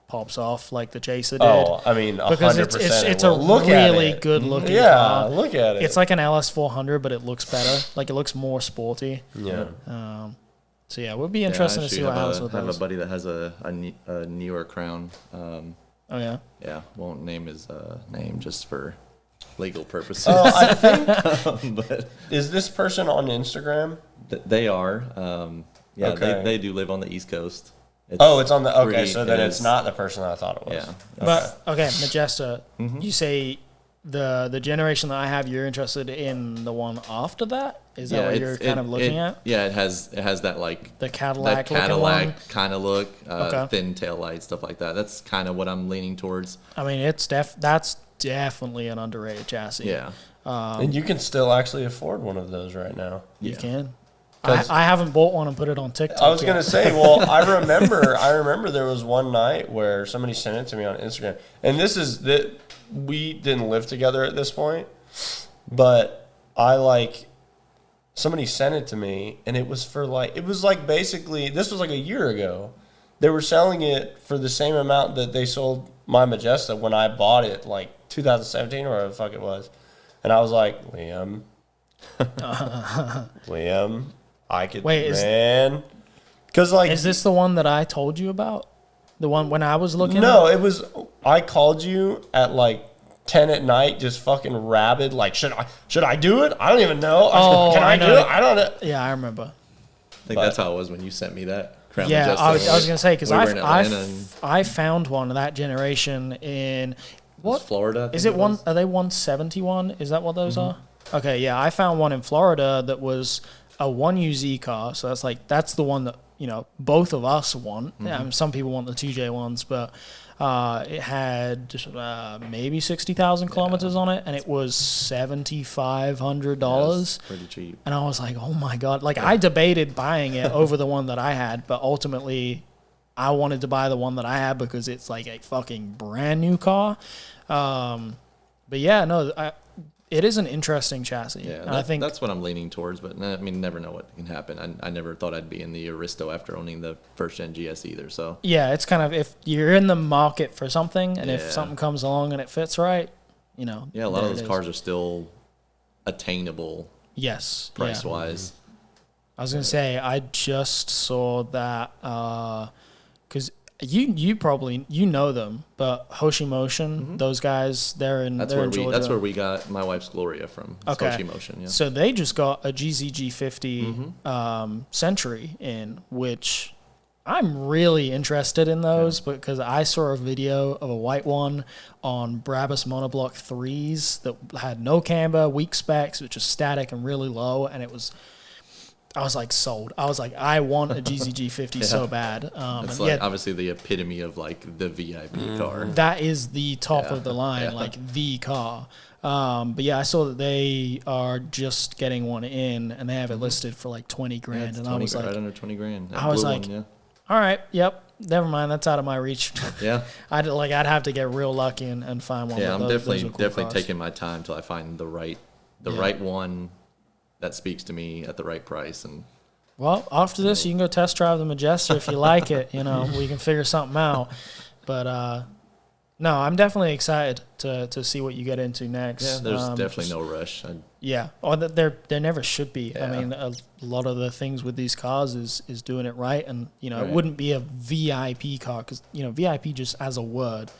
pops off like the Chaser did. Oh, I mean, 100%. Because it's a Look at really it. good looking Yeah, car. look at it. It's like an LS400, but it looks better. Like it looks more sporty. Yeah. So yeah, it would be interesting to see what happens with I have those. a buddy that has a newer Crown. Oh yeah. Yeah, won't name his name just for legal purposes. Oh, I think. But Is this person on Instagram? they are. Yeah, Okay. they do live on the East Coast. It's on the. Okay, pretty- so then it it's is- not the person I thought it was. Yeah. But okay, Majesta, you say the generation that I have, you're interested in the one after that? Is that what you're kind of looking at? Yeah, it has that like The Cadillac looking one? Cadillac kind of look, Okay. thin tail lights, stuff like that. That's kind of what I'm leaning towards. I mean, that's definitely an underrated chassis. Yeah. And you can still actually afford one of those right now. You can. 'Cause- I haven't bought one and put it on TikTok. I was yet. gonna say, well, I remember there was one night where somebody sent it to me on Instagram, and this is that we didn't live together at this point, but somebody sent it to me, and it was basically this was like a year ago. They were selling it for the same amount that they sold my Majesta when I bought it, like 2017 or whatever the fuck it was, and I was like, Liam. I could, because like, Is this the one that I told you about? The one when I was looking? no, it was, I called you at like 10 at night, just fucking rabid, like, should I do it? I don't even know. Oh, Can I I do know. it? I don't know. Yeah, I remember. I think that's how it was when you sent me that Crown Yeah, Majestic. I was gonna say because We were in Atlanta and I found one of that generation in it was what Florida. I is think it? One was. are they 171? Is that what those Mm-hmm. are? Okay, yeah, I found one in Florida that was a 1UZ car, so that's the one that both of us want. Mm-hmm. Some people want the 2J ones, but it had maybe 60,000 kilometers on it, and it was $7,500. Pretty cheap. And I was like, oh my God. Like, I debated buying it over the one that I had, but ultimately I wanted to buy the one that I had because it's like a fucking brand new car. But yeah, no, it is an interesting chassis. Yeah, and I think that's what I'm leaning towards. But I mean, never know what can happen. I never thought I'd be in the Aristo after owning the first gen GS either. So yeah, it's kind of if you're in the market for something, and if Yeah. something comes along and it fits right, yeah, a lot there of it those is. cars are still attainable Yes, price yeah. wise. I was gonna say I just saw that because you probably know them, but Hoshi Motion, those guys, they're in Georgia. That's where we got my wife's Gloria from. Okay. Hoshi Motion. Yeah. So they just got a GZG50 Century in, which I'm really interested in those because I saw a video of a white one on Brabus Monoblock 3s that had no camber, weak specs, which is static and really low, and I was like sold. I was like, I want a GZG50 so bad. It's And like yeah, obviously the epitome of like the VIP car. that is the top Yeah, of the line, yeah. like the car. But yeah, I saw that they are just getting one in, and they have it listed for like 20 Yeah, grand, it's and 20 I was grand, like, right under 20 grand. That I was blue like, one, yeah. all right, yep, never mind, that's out of my reach. Yeah. I'd have to get real lucky and find one. Yeah, but I'm those are cool definitely cars. taking my time till I find the right one that speaks to me at the right price. And Well, after this, you can go test drive the Majesta if you like it. We can figure something out. But no, I'm definitely excited to see what you get into next. yeah, there's definitely no rush. Yeah, or there never should be. I Yeah. mean, a lot of the things with these cars is doing it right, and it Right. wouldn't be a VIP car because VIP just as a word.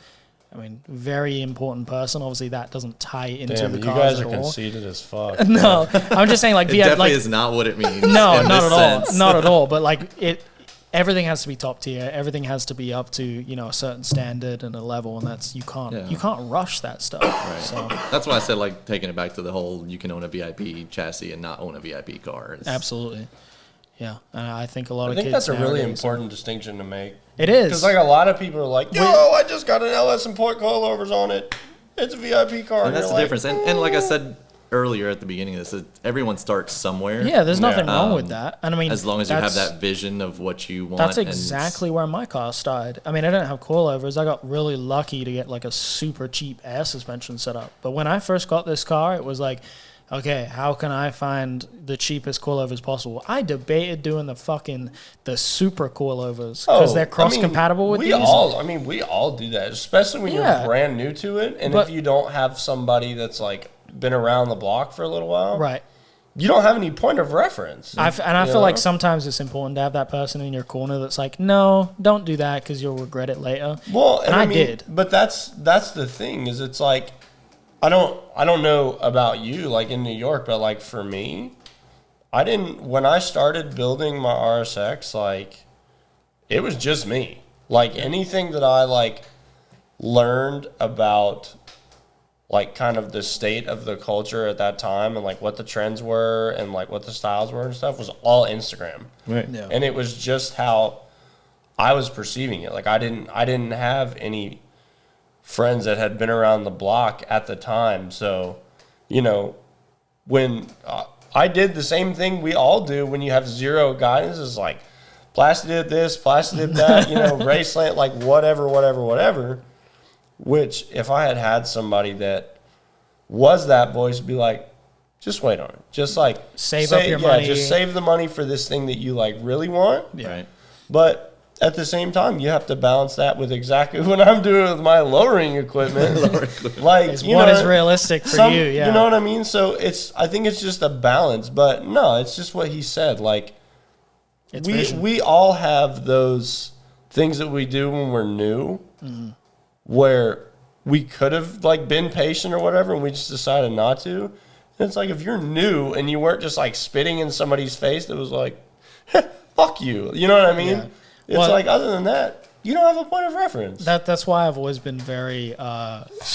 I mean, very important person. Obviously, that doesn't tie into Damn, the you cars guys at are all. conceited as fuck. No, I'm just saying like It VIP. definitely Like, is not what it means. no, in not this at all. sense. Not at all. But like everything has to be top tier. Everything has to be up to a certain standard and a level, and that's you can't rush that stuff. Right. So That's why I said like taking it back to the whole you can own a VIP chassis and not own a VIP car. absolutely, yeah. And I think a lot I of think kids that's a really nowadays- important distinction to make. It is Because like a lot of people are like, yo, I just got an LS and point coilovers on it. It's a VIP car. And that's the you're difference. And like I said earlier at the beginning of this, everyone starts somewhere. Yeah, there's nothing Yeah. wrong with that. And I mean, As long as you have that's- that vision of what you want. That's and exactly where my car started. I mean, I didn't have coilovers. I got really lucky to get like a super cheap air suspension set up. But when I first got this car, it was like, okay, how can I find the cheapest coilovers possible? I debated doing the super coilovers because they're cross compatible with we these. we all do that, especially when Yeah. you're brand new to it, and But- if you don't have somebody that's like been around the block for a little while, Right. you don't have any point of reference. I You feel like know? sometimes it's important to have that person in your corner that's like, no, don't do that because you'll regret it later. Well, and I did. But that's the thing is it's like I don't know about you like in New York, but like for me, when I started building my RSX, like it was just me. Like anything that I like learned about like kind of the state of the culture at that time and like what the trends were and like what the styles were and stuff was all Instagram. Right. Yeah. And it was just how I was perceiving it. Like I didn't have any friends that had been around the block at the time. So, when I did the same thing we all do when you have zero guidance is like, Plastic did this, Plastic did that, Raceland, like whatever. Which if I had somebody that was that voice, be like, just wait on it. Just like Save up your money. Just save the money for this thing that you like really want. Yeah. Right. But at the same time, you have to balance that with exactly what I'm doing with my lowering equipment. Like, It's what is realistic for you, yeah. You know what I mean? So I think it's just a balance. But no, it's just what he said. Like, It's vision. we all have those things that we do when we're new, where we could have like been patient or whatever, and we just decided not to. And it's like if you're new and you weren't just like spitting in somebody's face that was like, "Fuck you," you know what I mean? Yeah. It's Well, like, other than that, you don't have a point of reference. That's why I've always been very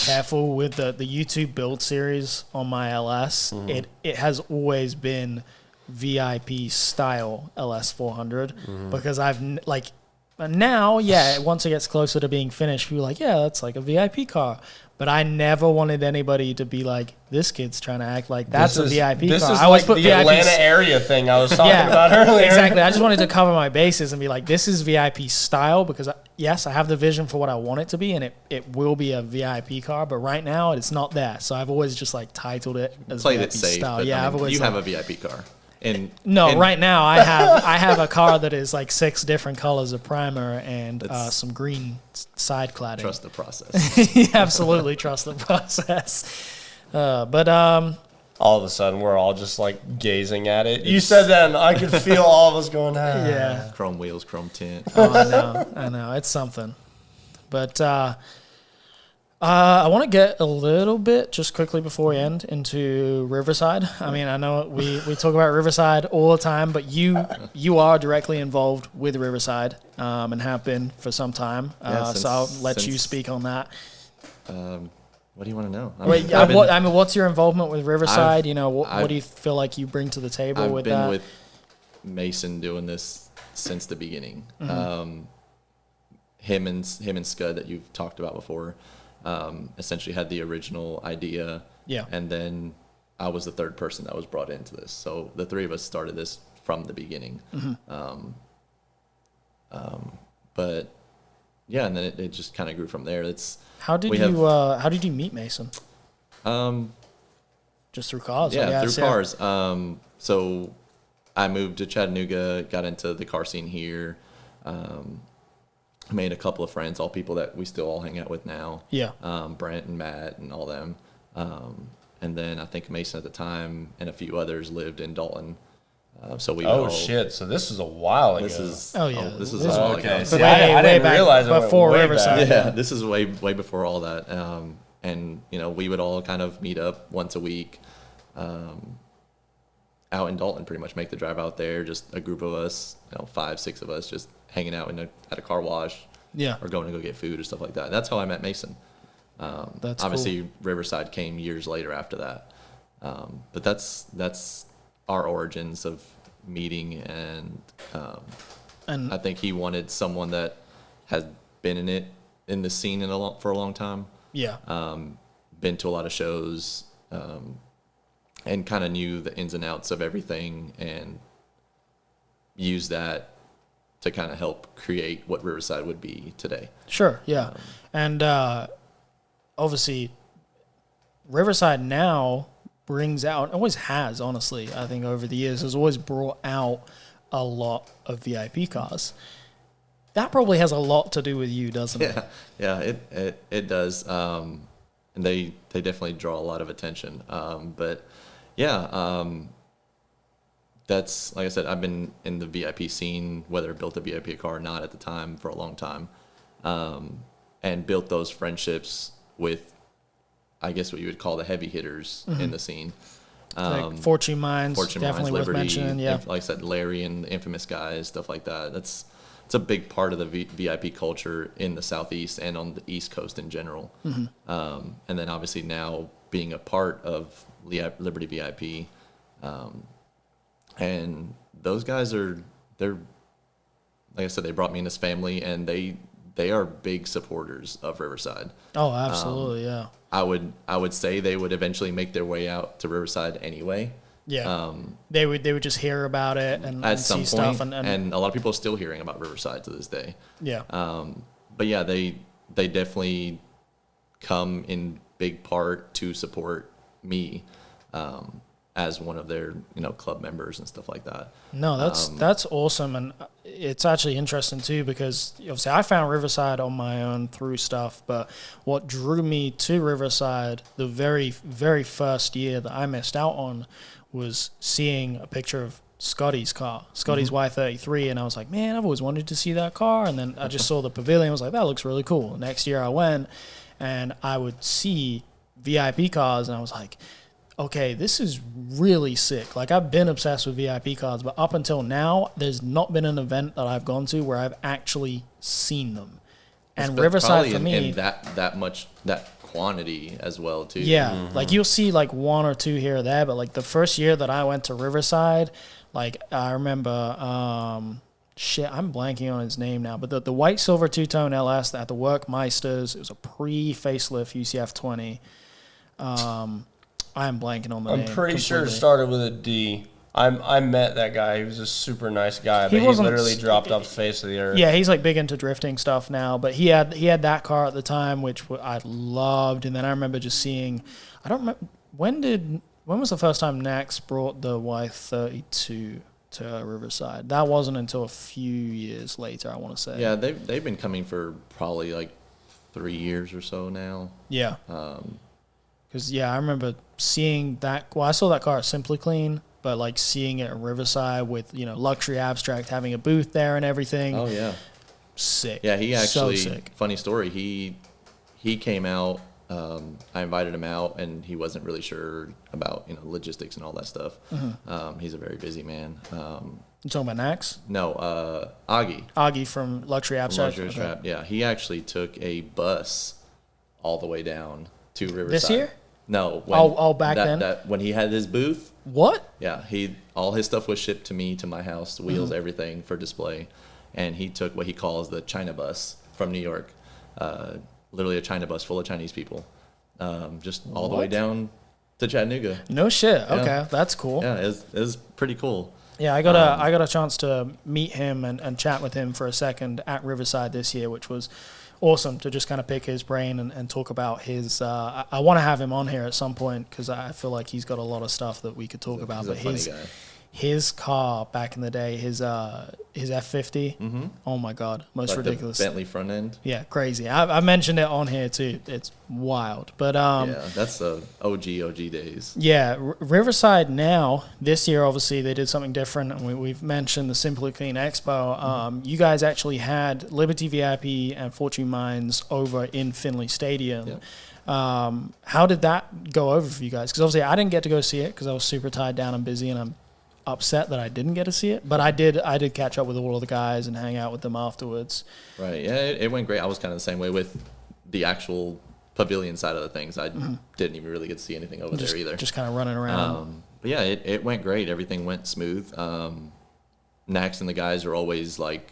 careful with the YouTube build series on my LS. It has always been VIP style LS 400 because now, once it gets closer to being finished, people are like, yeah, that's like a VIP car. But I never wanted anybody to be like, this kid's trying to act like that's a VIP car. This is I always like put the VIPs Atlanta area thing I was talking about earlier. Exactly. I just wanted to cover my bases and be like, this is VIP style because, yes, I have the vision for what I want it to be, and it will be a VIP car. But right now, it's not there. So I've always just like titled it as Played VIP it safe. style. But, Yeah, I've always you have a VIP car. Right now I have a car that is like 6 different colors of primer and some green side cladding. Trust the process. You absolutely trust the process. All of a sudden, we're all just like gazing at it. You said that, and I could feel all of us going, yeah. Chrome wheels, chrome tint. Oh, I know. It's something. But I want to get a little bit, just quickly before we end, into Riverside. I mean, I know we talk about Riverside all the time, but you are directly involved with Riverside and have been for some time. So I'll let you speak on that. What do you want to know? What's your involvement with Riverside? What do you feel like you bring to the table with that? I've been with Mason doing this since the beginning. Him and Scud that you've talked about before. Essentially had the original idea, and then I was the third person that was brought into this. So the three of us started this from the beginning. But yeah, and then it just kind of grew from there. How did you meet Mason? Just through cars. Yeah, through cars. So I moved to Chattanooga, got into the car scene here. Made a couple of friends, all people that we still all hang out with now. Yeah. Brent and Matt and all them. And then I think Mason at the time and a few others lived in Dalton. So we shit! So this was a while ago. This is a while ago. Okay. See, I didn't realize it before went way Riverside. back. Yeah, this is way before all that. And we would all kind of meet up once a week, out in Dalton, pretty much make the drive out there. Just a group of us, 5, 6 of us, just hanging out at a car wash, or going to go get food or stuff like that. And that's how I met Mason. That's obviously cool. Riverside came years later after that. But that's our origins of meeting, and I think he wanted someone that has been in the scene for a long time. Yeah. Been to a lot of shows, and kind of knew the ins and outs of everything, and used that to kind of help create what Riverside would be today. Sure, yeah. And obviously, Riverside now brings out, always has, honestly, I think over the years, has always brought out a lot of VIP cars. That probably has a lot to do with you, doesn't it? Yeah, it does. And they definitely draw a lot of attention. But yeah, that's, like I said, I've been in the VIP scene, whether I built a VIP car or not at the time, for a long time, and built those friendships with, I guess, what you would call the heavy hitters in the scene. Like Fortune Mines, definitely worth mentioning. Yeah, like I said, Larry and the Infamous guys, stuff like that. It's a big part of the VIP culture in the Southeast and on the East Coast in general. And then obviously now being a part of Liberty VIP, and those guys they're like I said, they brought me in as family, and they are big supporters of Riverside. Oh, absolutely, yeah. I would say they would eventually make their way out to Riverside anyway. Yeah, they would just hear about it and see stuff, and a lot of people are still hearing about Riverside to this day. Yeah. But yeah, they definitely come in big part to support me, as one of their club members and stuff like that. No, that's awesome, and it's actually interesting too, because obviously I found Riverside on my own through stuff, but what drew me to Riverside the very, very first year that I missed out on was seeing a picture of Scotty's car, Scotty's Y33, and I was like, man, I've always wanted to see that car, and then I just saw the pavilion, I was like, that looks really cool. Next year I went, and I would see VIP cars, and I was like, okay, this is really sick. Like, I've been obsessed with VIP cards, but up until now, there's not been an event that I've gone to where I've actually seen them. And Riverside for me, in that quantity as well too. yeah, like you'll see like one or two here or there, but like the first year that I went to Riverside, like I remember, I'm blanking on his name now, but the white silver two-tone LS at the Workmeisters, it was a pre-facelift UCF 20. I am blanking on the name. I'm pretty sure it completely. started with a D. I met that guy. He was a super nice guy, but he literally dropped off the face of the earth. Yeah, he's like big into drifting stuff now, but he had that car at the time, which I loved. And then I remember just seeing, I don't remember when was the first time Nax brought the Y32 to Riverside? That wasn't until a few years later, I want to say. Yeah, they've been coming for probably like 3 years or so now. Yeah. Because I remember seeing that. Well, I saw that car at Simply Clean, but like seeing it at Riverside with Luxury Abstract having a booth there and everything. Oh yeah, sick. Yeah, he actually. So sick. Funny story. He came out. I invited him out, and he wasn't really sure about logistics and all that stuff. Mm-hmm. He's a very busy man. You talking about Nax? No, Augie. Augie from Luxury Abstract. Luxury Abstract. Yeah, he actually took a bus all the way down to Riverside. This year? No. Back then? When he had his booth. What? Yeah, all his stuff was shipped to me, to my house, the wheels, everything for display. And he took what he calls the China bus from New York. Literally a China bus full of Chinese people. Just all the way down to Chattanooga. No shit. Yeah. Okay, that's cool. Yeah, it was pretty cool. Yeah, I got a chance to meet him and chat with him for a second at Riverside this year, which was awesome to just kind of pick his brain and talk about his. I want to have him on here at some point because I feel like he's got a lot of stuff that we could talk about. He's a funny guy. His car back in the day, his F50. Oh my God, most like ridiculous. The Bentley front end. Yeah, crazy. I mentioned it on here too. It's wild, but yeah, that's the OG days. Yeah, Riverside now this year, obviously they did something different, and we've mentioned the Simply Clean Expo. You guys actually had Liberty VIP and Fortune Mines over in Finley Stadium. Yeah. How did that go over for you guys? Because obviously I didn't get to go see it because I was super tied down and busy, and I'm upset that I didn't get to see it, but I did catch up with all of the guys and hang out with them afterwards. Right. Yeah, it went great. I was kind of the same way with the actual pavilion side of the things. I didn't even really get to see anything over there either. Just kind of running around. But yeah, it went great. Everything went smooth. Nax and the guys are always like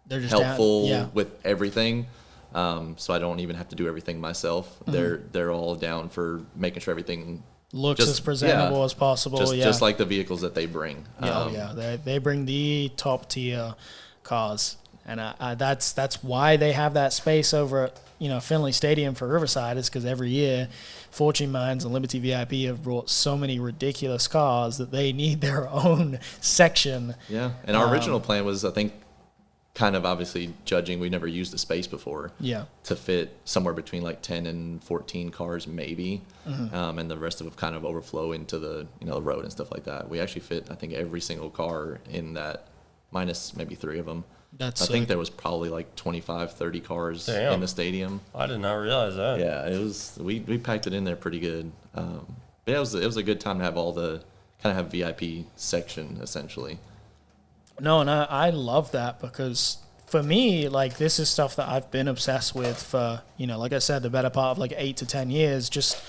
they're just helpful with everything. So I don't even have to do everything myself. They're all down for making sure everything looks as presentable as possible. Just like the vehicles that they bring. They bring the top tier cars, and that's why they have that space over at Finley Stadium for Riverside, is because every year Fortune Mines and Liberty VIP have brought so many ridiculous cars that they need their own section. Yeah, and our original plan was, I think, kind of obviously judging, we never used the space before. Yeah. To fit somewhere between like 10 and 14 cars maybe, and the rest of it kind of overflow into the the road and stuff like that. We actually fit, I think, every single car in that, minus maybe 3 of them. I think there was probably like 25, 30 cars in the stadium. I did not realize that. Yeah, it was. We packed it in there pretty good. But it was a good time to have all the kind of have VIP section essentially. No, and I love that because for me, like, this is stuff that I've been obsessed with for, like I said, the better part of like 8 to 10 years, just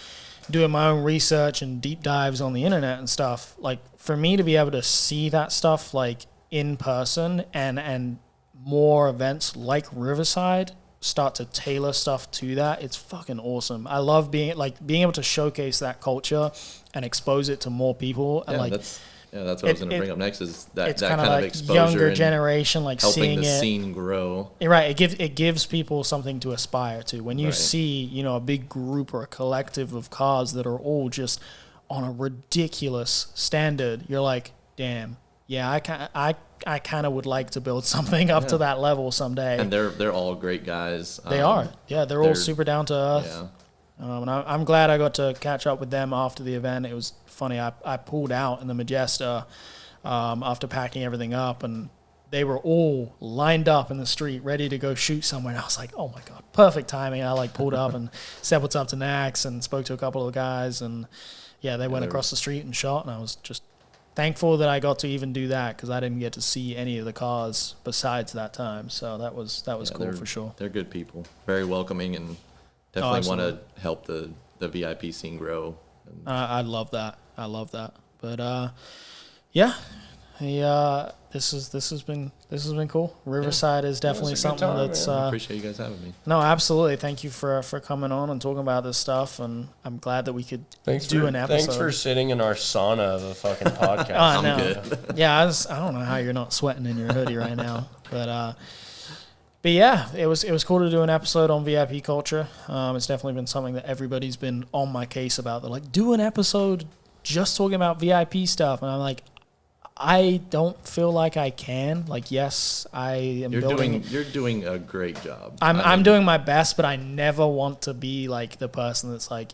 doing my own research and deep dives on the internet and stuff. Like, for me to be able to see that stuff like in person and more events like Riverside start to tailor stuff to that, it's fucking awesome. I love being able to showcase that culture and expose it to more people. And that's what I was going to bring up next, is that kind of like exposure, younger generation, like helping seeing the scene grow. Right, it gives people something to aspire to. When you see a big group or a collective of cars that are all just on a ridiculous standard, you're like, damn, yeah, I kind of would like to build something up to that level someday. And they're all great guys. They are, yeah, they're all super down to earth. Yeah. And I'm glad I got to catch up with them after the event. It was funny. I pulled out in the Majesta after packing everything up, and they were all lined up in the street, ready to go shoot somewhere. And I was like, oh my God, perfect timing. I like pulled up and said what's up to Nax and spoke to a couple of guys. And yeah, they went across the street and shot. And I was just thankful that I got to even do that because I didn't get to see any of the cars besides that time. So that was cool for sure. They're good people, very welcoming, and definitely want to help the VIP scene grow. I love that. But yeah, this has been cool. Riverside is definitely something that's. I appreciate you guys having me. No, absolutely. Thank you for coming on and talking about this stuff, and I'm glad that we could do an episode. Thanks for sitting in our sauna of a fucking podcast. I'm good. Yeah, I don't know how you're not sweating in your hoodie right now, but yeah, it was cool to do an episode on VIP culture. It's definitely been something that everybody's been on my case about. They're like, do an episode just talking about VIP stuff, and I'm like, I don't feel like I can. Like, yes, I am You're doing a great job. I'm doing my best, but I never want to be like the person that's like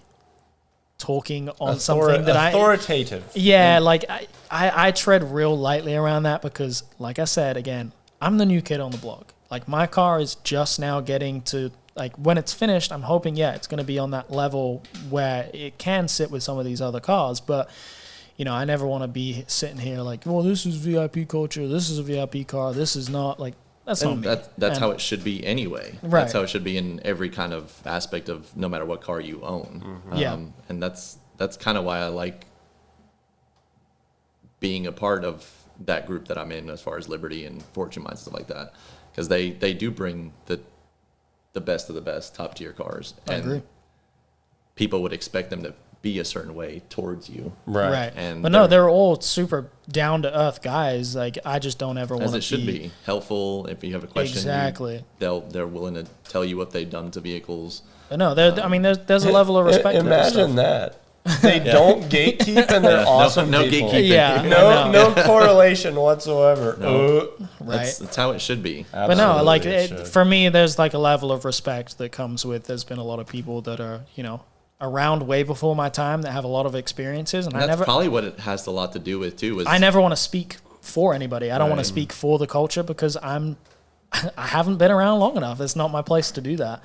talking on something that authoritative. Yeah, like I tread real lightly around that because, like I said, again, I'm the new kid on the block. Like, my car is just now getting to, like, when it's finished, I'm hoping, it's going to be on that level where it can sit with some of these other cars. But, you know, I never want to be sitting here like, well, this is VIP culture, this is a VIP car, this is not, like, that's not me. That's how it should be anyway. Right. That's how it should be in every kind of aspect of no matter what car you own. Mm-hmm. And that's kind of why I like being a part of that group that I'm in as far as Liberty and Fortune Mines and stuff like that. Because they do bring the best of the best top tier cars, I agree. People would expect them to be a certain way towards you, right? And but no, they're all super down to earth guys. Like, I just don't ever want to be. As it should be helpful. If you have a question, exactly, they're willing to tell you what they've done to vehicles. But no, I mean, there's a level of respect. Imagine that. They don't gatekeep, and they're awesome no people. gatekeeping. Yeah, no correlation whatsoever. Right. That's how it should be. But no, like, for me, there's like a level of respect that comes with. There's been a lot of people that are, you know, around way before my time that have a lot lot of experiences, and that's probably what it has a lot to do with too. Is I never want to speak for anybody. I don't want to speak for the culture because I haven't been around long enough. It's not my place to do that.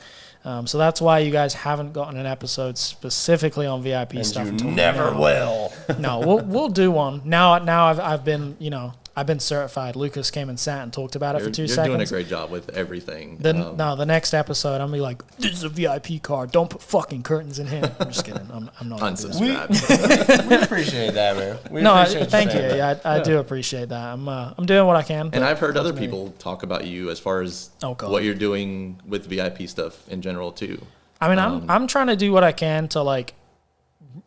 So that's why you guys haven't gotten an episode specifically on VIP and stuff. You until never now. will. No, we'll do one. Now I've been, you know, I've been certified. Lucas came and sat and talked about it for 2 seconds. You're doing a great job with everything. The next episode, I'm going to be like, this is a VIP car. Don't put fucking curtains in here. I'm just kidding. I'm not. Unsubscribe. We appreciate that, man. Thank you. Yeah, I do appreciate that. I'm doing what I can. And I've heard other people talk about you as far as what you're doing with VIP stuff in general, too. I mean, I'm trying to do what I can to, like,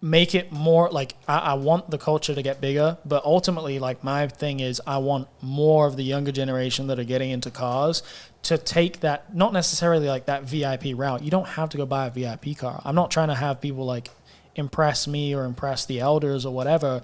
make it more like I want the culture to get bigger, but ultimately, like, my thing is I want more of the younger generation that are getting into cars to take that, not necessarily like that VIP route. You don't have to go buy a VIP car. I'm not trying to have people like impress me or impress the elders or whatever.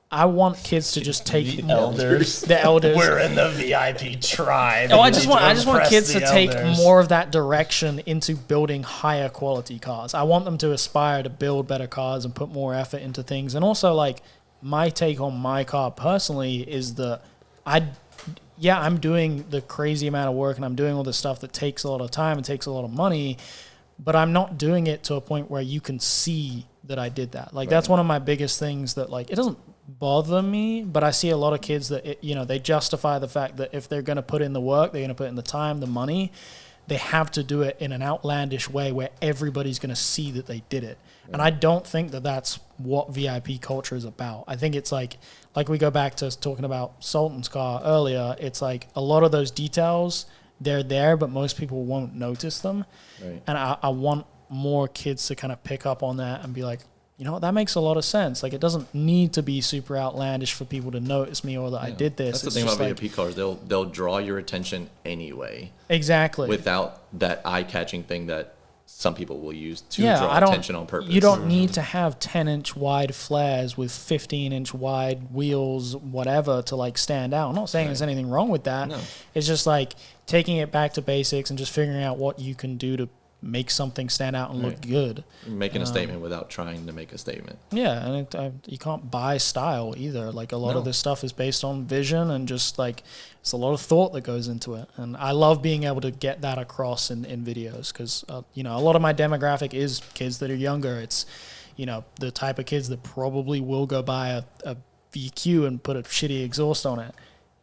I want kids to just take the elders. The elders. We're in the VIP tribe. I just want kids to take more of that direction into building higher quality cars. I want them to aspire to build better cars and put more effort into things. And also, like, my take on my car personally is that I'm doing the crazy amount of work and I'm doing all this stuff that takes a lot of time and takes a lot of money, but I'm not doing it to a point where you can see that I did that. Like, that's one of my biggest things that, like, it doesn't bother me, but I see a lot of kids that, they justify the fact that if they're going to put in the work, they're going to put in the time, the money, they have to do it in an outlandish way where everybody's going to see that they did it. Right. And I don't think that that's what VIP culture is about. I think it's like we go back to talking about Sultan's car earlier, it's like a lot of those details, they're there, but most people won't notice them. Right. And I want more kids to kind of pick up on that and be like, you know what, that makes a lot of sense. Like, it doesn't need to be super outlandish for people to notice me or that I did this. That's the thing about VIP cars. They'll draw your attention anyway. Exactly. Without that eye-catching thing that some people will use to draw attention on purpose. You don't need to have 10-inch wide flares with 15-inch wide wheels, whatever, to, like, stand out. I'm not saying there's anything wrong with that. No. It's just, like, taking it back to basics and just figuring out what you can do to make something stand out and look good. Making a statement without trying to make a statement. Yeah, and you can't buy style either. Like a lot of this stuff is based on vision and just like it's a lot of thought that goes into it. And I love being able to get that across in videos because, you know, a lot of my demographic is kids that are younger. It's, you know, the type of kids that probably will go buy a VQ and put a shitty exhaust on it.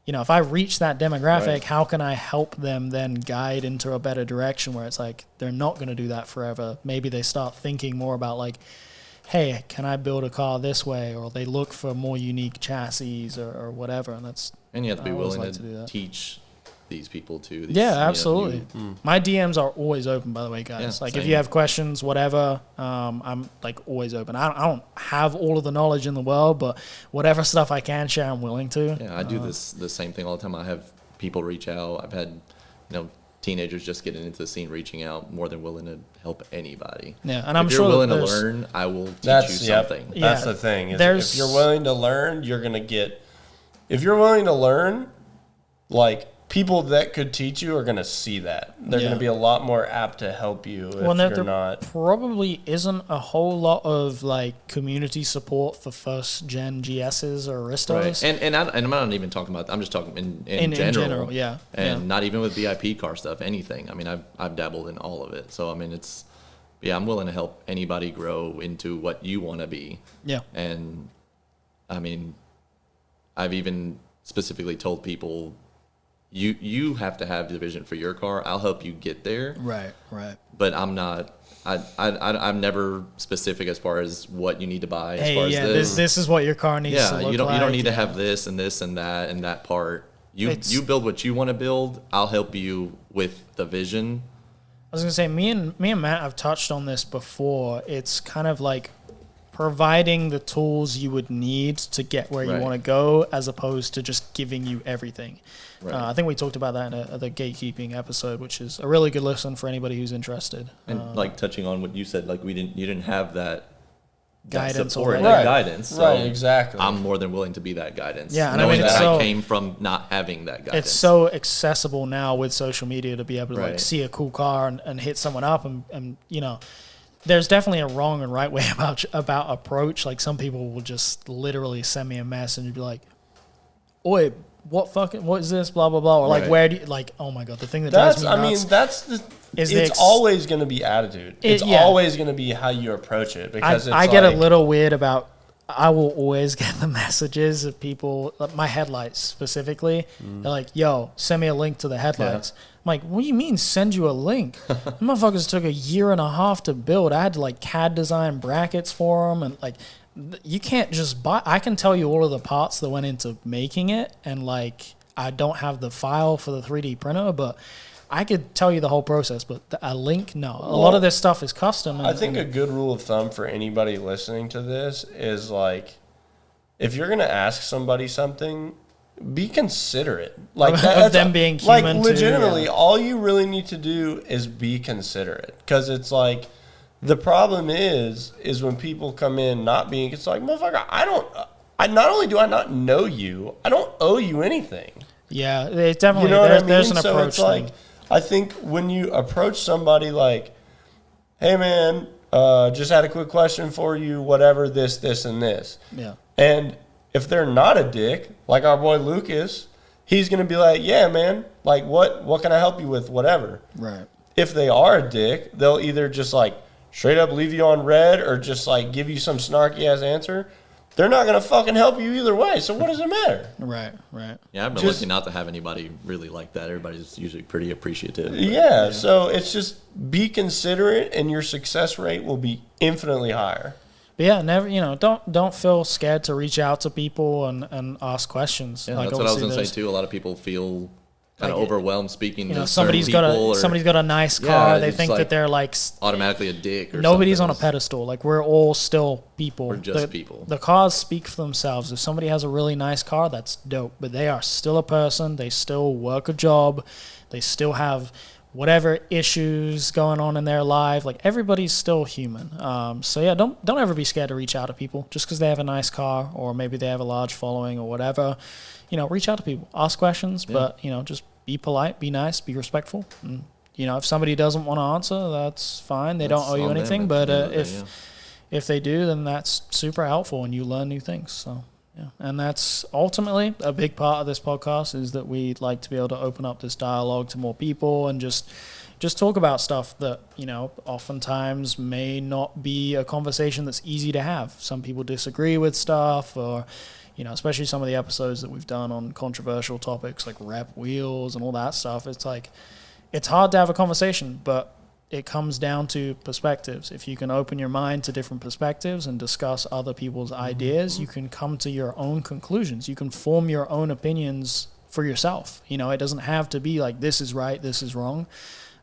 You know, if I reach that demographic, how can I help them then guide into a better direction where it's like they're not going to do that forever? Maybe they start thinking more about like, hey, can I build a car this way? Or they look for more unique chassis or whatever. And you have to be willing to teach these people too. Absolutely. My DMs are always open, by the way, guys. Yeah, like same. if you have questions, whatever, I'm like always open. I don't have all of the knowledge in the world, but whatever stuff I can share, I'm willing to. Yeah, I do the same thing all the time. I have people reach out. I've had, you know, teenagers just getting into the scene reaching out, more than willing to help anybody. Yeah, and I'm if sure you're willing to learn, I will teach you something. That's the thing. If you're willing to learn, you're going to get... If you're willing to learn, like... people that could teach you are going to see that. They're going to be a lot more apt to help you if you're not. Probably isn't a whole lot of like community support for first gen GSs or Aristos. Right. And I'm not even talking about, I'm just talking in general. Yeah. And not even with VIP car stuff, anything. I mean, I've dabbled in all of it. So, I mean, I'm willing to help anybody grow into what you want to be. Yeah. And I mean, I've even specifically told people, You have to have the vision for your car. I'll help you get there. Right. But I'm not. I'm never specific as far as what you need to buy. As far as this is what your car needs to look like. You don't need to have this and this and that and that part. You build what you want to build. I'll help you with the vision. I was gonna say me and Matt have touched on this before. It's kind of like providing the tools you would need to get where you want to go, as opposed to just giving you everything. Right. I think we talked about that in the gatekeeping episode, which is a really good listen for anybody who's interested. And like touching on what you said, like you didn't have that guidance support, already. that guidance. So right, exactly. I'm more than willing to be that guidance. Yeah, and knowing I mean, that I came from not having that guidance. It's so accessible now with social media to be able to like see a cool car and hit someone up and you know. There's definitely a wrong and right way about approach. Like some people will just literally send me a message and be like, "Oi, what is this? Blah blah blah." Or like, where do you like? Oh my god, the thing that drives me nuts. It's always going to be attitude. It's always going to be how you approach it. Because I get a little weird about. I will always get the messages of people, my headlights specifically. They're like, "Yo, send me a link to the headlights." Yeah. I'm like, what do you mean send you a link? The motherfuckers took 1.5 years to build. I had to like CAD design brackets for them. And like, you can't just buy. I can tell you all of the parts that went into making it. And like, I don't have the file for the 3D printer, but I could tell you the whole process. But a link, no. A lot of this stuff is custom. I think a good rule of thumb for anybody listening to this is like, if you're going to ask somebody something, be considerate. Like of them being human. Like legitimately, all you really need to do is be considerate. Because it's like the problem is when people come in not being. It's like, motherfucker, not only do I not know you, I don't owe you anything. Yeah, it's definitely. You know what I mean? There's an so approach. It's like I think when you approach somebody like, hey man, just had a quick question for you. Whatever, this, and this. Yeah. And if they're not a dick, like our boy Lucas, he's going to be like, yeah, man, like what can I help you with? Whatever. Right. If they are a dick, they'll either just like straight up leave you on red or just like give you some snarky ass answer. They're not going to fucking help you either way. So what does it matter? Right. Yeah, I've been lucky not to have anybody really like that. Everybody's usually pretty appreciative. Yeah, so it's just be considerate and your success rate will be infinitely higher. But yeah, never. Don't feel scared to reach out to people and ask questions. Yeah, like that's what I was going to say too. A lot of people feel kind of overwhelmed speaking to somebody's got a nice car. They think that they're like automatically a dick. Or nobody's on a pedestal. Like we're all still people. We're just people. The cars speak for themselves. If somebody has a really nice car, that's dope. But they are still a person. They still work a job. They still have whatever issues going on in their life. Like everybody's still human. So yeah, don't ever be scared to reach out to people just because they have a nice car or maybe they have a large following or whatever. Reach out to people, ask questions, but just be polite, be nice, be respectful, and if somebody doesn't want to answer, that's fine. They don't owe you on them anything. at But the end of the day, if they do, then that's super helpful and you learn new things. So, yeah. And that's ultimately a big part of this podcast, is that we'd like to be able to open up this dialogue to more people and just talk about stuff that, oftentimes may not be a conversation that's easy to have. Some people disagree with stuff, or, especially some of the episodes that we've done on controversial topics like rep wheels and all that stuff. It's like, it's hard to have a conversation, but it comes down to perspectives. If you can open your mind to different perspectives and discuss other people's ideas, you can come to your own conclusions. You can form your own opinions for yourself. It doesn't have to be like, this is right, this is wrong.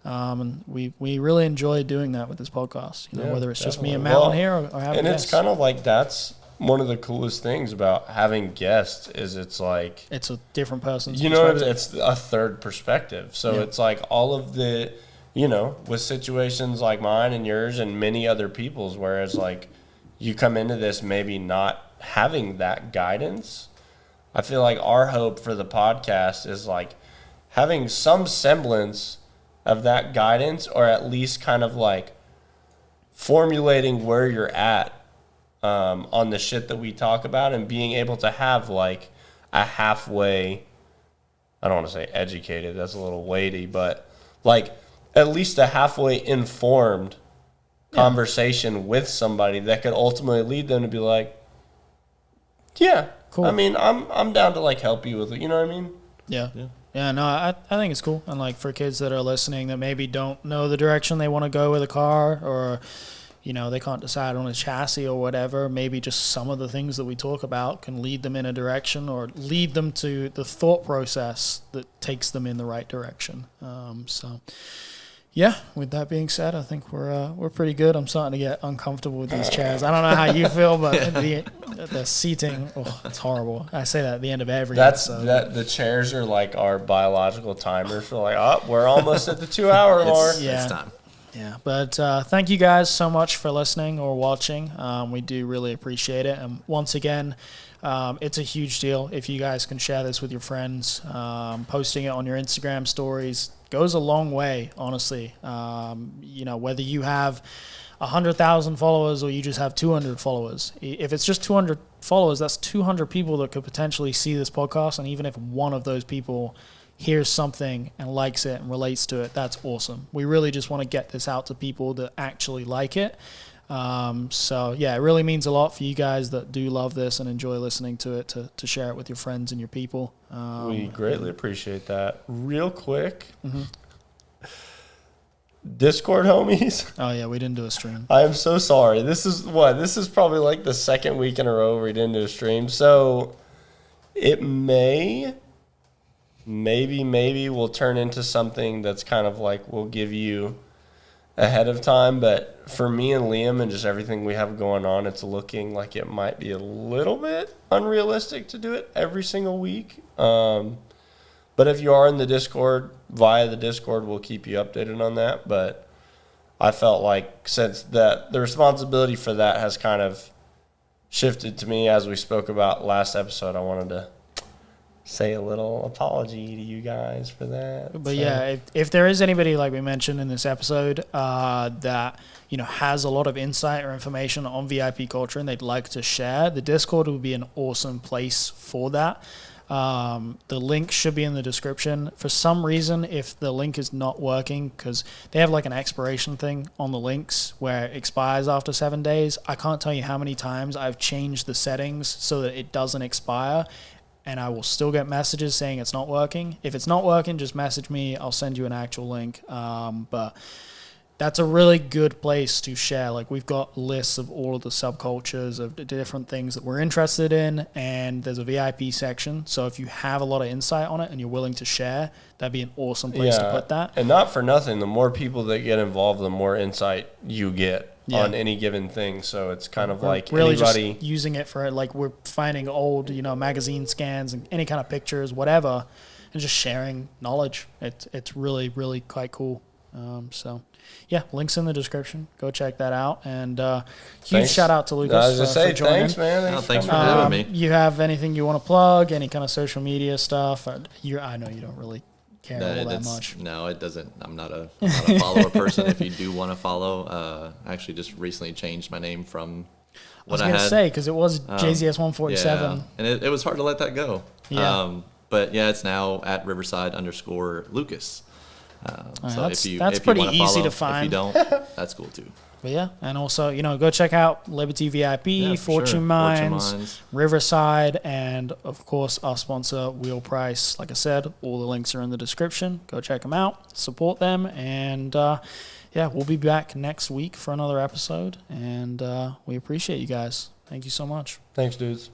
And we really enjoy doing that with this podcast, whether it's just me and Matt on here or having guests. It's kind of like, that's one of the coolest things about having guests, is it's like, it's a different person's perspective. It's a third perspective. So it's like all of the, with situations like mine and yours and many other people's, whereas like you come into this maybe not having that guidance. I feel like our hope for the podcast is like having some semblance of that guidance, or at least kind of like formulating where you're at on the shit that we talk about, and being able to have like a halfway, I don't want to say educated, that's a little weighty, but like at least a halfway informed conversation with somebody that could ultimately lead them to be like, yeah, cool. I mean, I'm down to like help you with it. You know what I mean? Yeah, no, I think it's cool. And like for kids that are listening that maybe don't know the direction they want to go with a car, or, they can't decide on a chassis or whatever, maybe just some of the things that we talk about can lead them in a direction, or lead them to the thought process that takes them in the right direction. So, yeah, with that being said, I think we're pretty good. I'm starting to get uncomfortable with these chairs. I don't know how you feel, but the seating, it's horrible. I say that at the end of every episode. The chairs are like our biological timers. We're like, we're almost at the 2 hour mark. Yeah. It's time. Yeah, but thank you guys so much for listening or watching. We do really appreciate it. And once again, it's a huge deal if you guys can share this with your friends. Posting it on your Instagram stories goes a long way, honestly. Whether you have 100,000 followers or you just have 200 followers. If it's just 200 followers, that's 200 people that could potentially see this podcast. And even if one of those people hears something and likes it and relates to it, that's awesome. We really just want to get this out to people that actually like it. So yeah, it really means a lot for you guys that do love this and enjoy listening to it, to share it with your friends and your people. We greatly appreciate that. Real quick, Discord homies. Oh yeah, we didn't do a stream. I am so sorry. This is probably like the second week in a row we didn't do a stream. So it maybe will turn into something that's kind of like we'll give you ahead of time. But for me and Liam and just everything we have going on, it's looking like it might be a little bit unrealistic to do it every single week. But if you are in the Discord, via the Discord, we'll keep you updated on that. But I felt like since that the responsibility for that has kind of shifted to me, as we spoke about last episode, I wanted to say a little apology to you guys for that. But yeah, if there is anybody, like we mentioned in this episode, that has a lot of insight or information on VIP culture and they'd like to share, the Discord would be an awesome place for that. The link should be in the description. For some reason, if the link is not working, because they have like an expiration thing on the links where it expires after 7 days, I can't tell you how many times I've changed the settings so that it doesn't expire, and I will still get messages saying it's not working. If it's not working, just message me. I'll send you an actual link. But that's a really good place to share. Like, we've got lists of all of the subcultures of the different things that we're interested in, and there's a VIP section. So if you have a lot of insight on it and you're willing to share, that'd be an awesome place to put that. And not for nothing, the more people that get involved, the more insight you get on any given thing. So it's kind of like really anybody just using it for, like, we're finding old, magazine scans and any kind of pictures, whatever, and just sharing knowledge. It's really, really quite cool. So yeah, links in the description. Go check that out. And huge shout out to Lucas. I was just say for joining. thanks, man. Thanks for having me. You have anything you want to plug? Any kind of social media stuff? I know you don't really care all that much. No, it doesn't. I'm not a follower person. If you do want to follow, I actually just recently changed my name from what I had. I was going to say, because it was JZS147. Yeah, and it was hard to let that go. Yeah. But yeah, it's now at Riverside_Lucas. So that's if you pretty wanna easy follow, to find. If you don't, that's cool too. But yeah, and also, go check out Liberty VIP, Yeah, Fortune sure. Mines, Fortune Mines. Riverside, and of course our sponsor, Wheel Price. Like I said, all the links are in the description. Go check them out, support them, and we'll be back next week for another episode. And we appreciate you guys. Thank you so much. Thanks, dudes.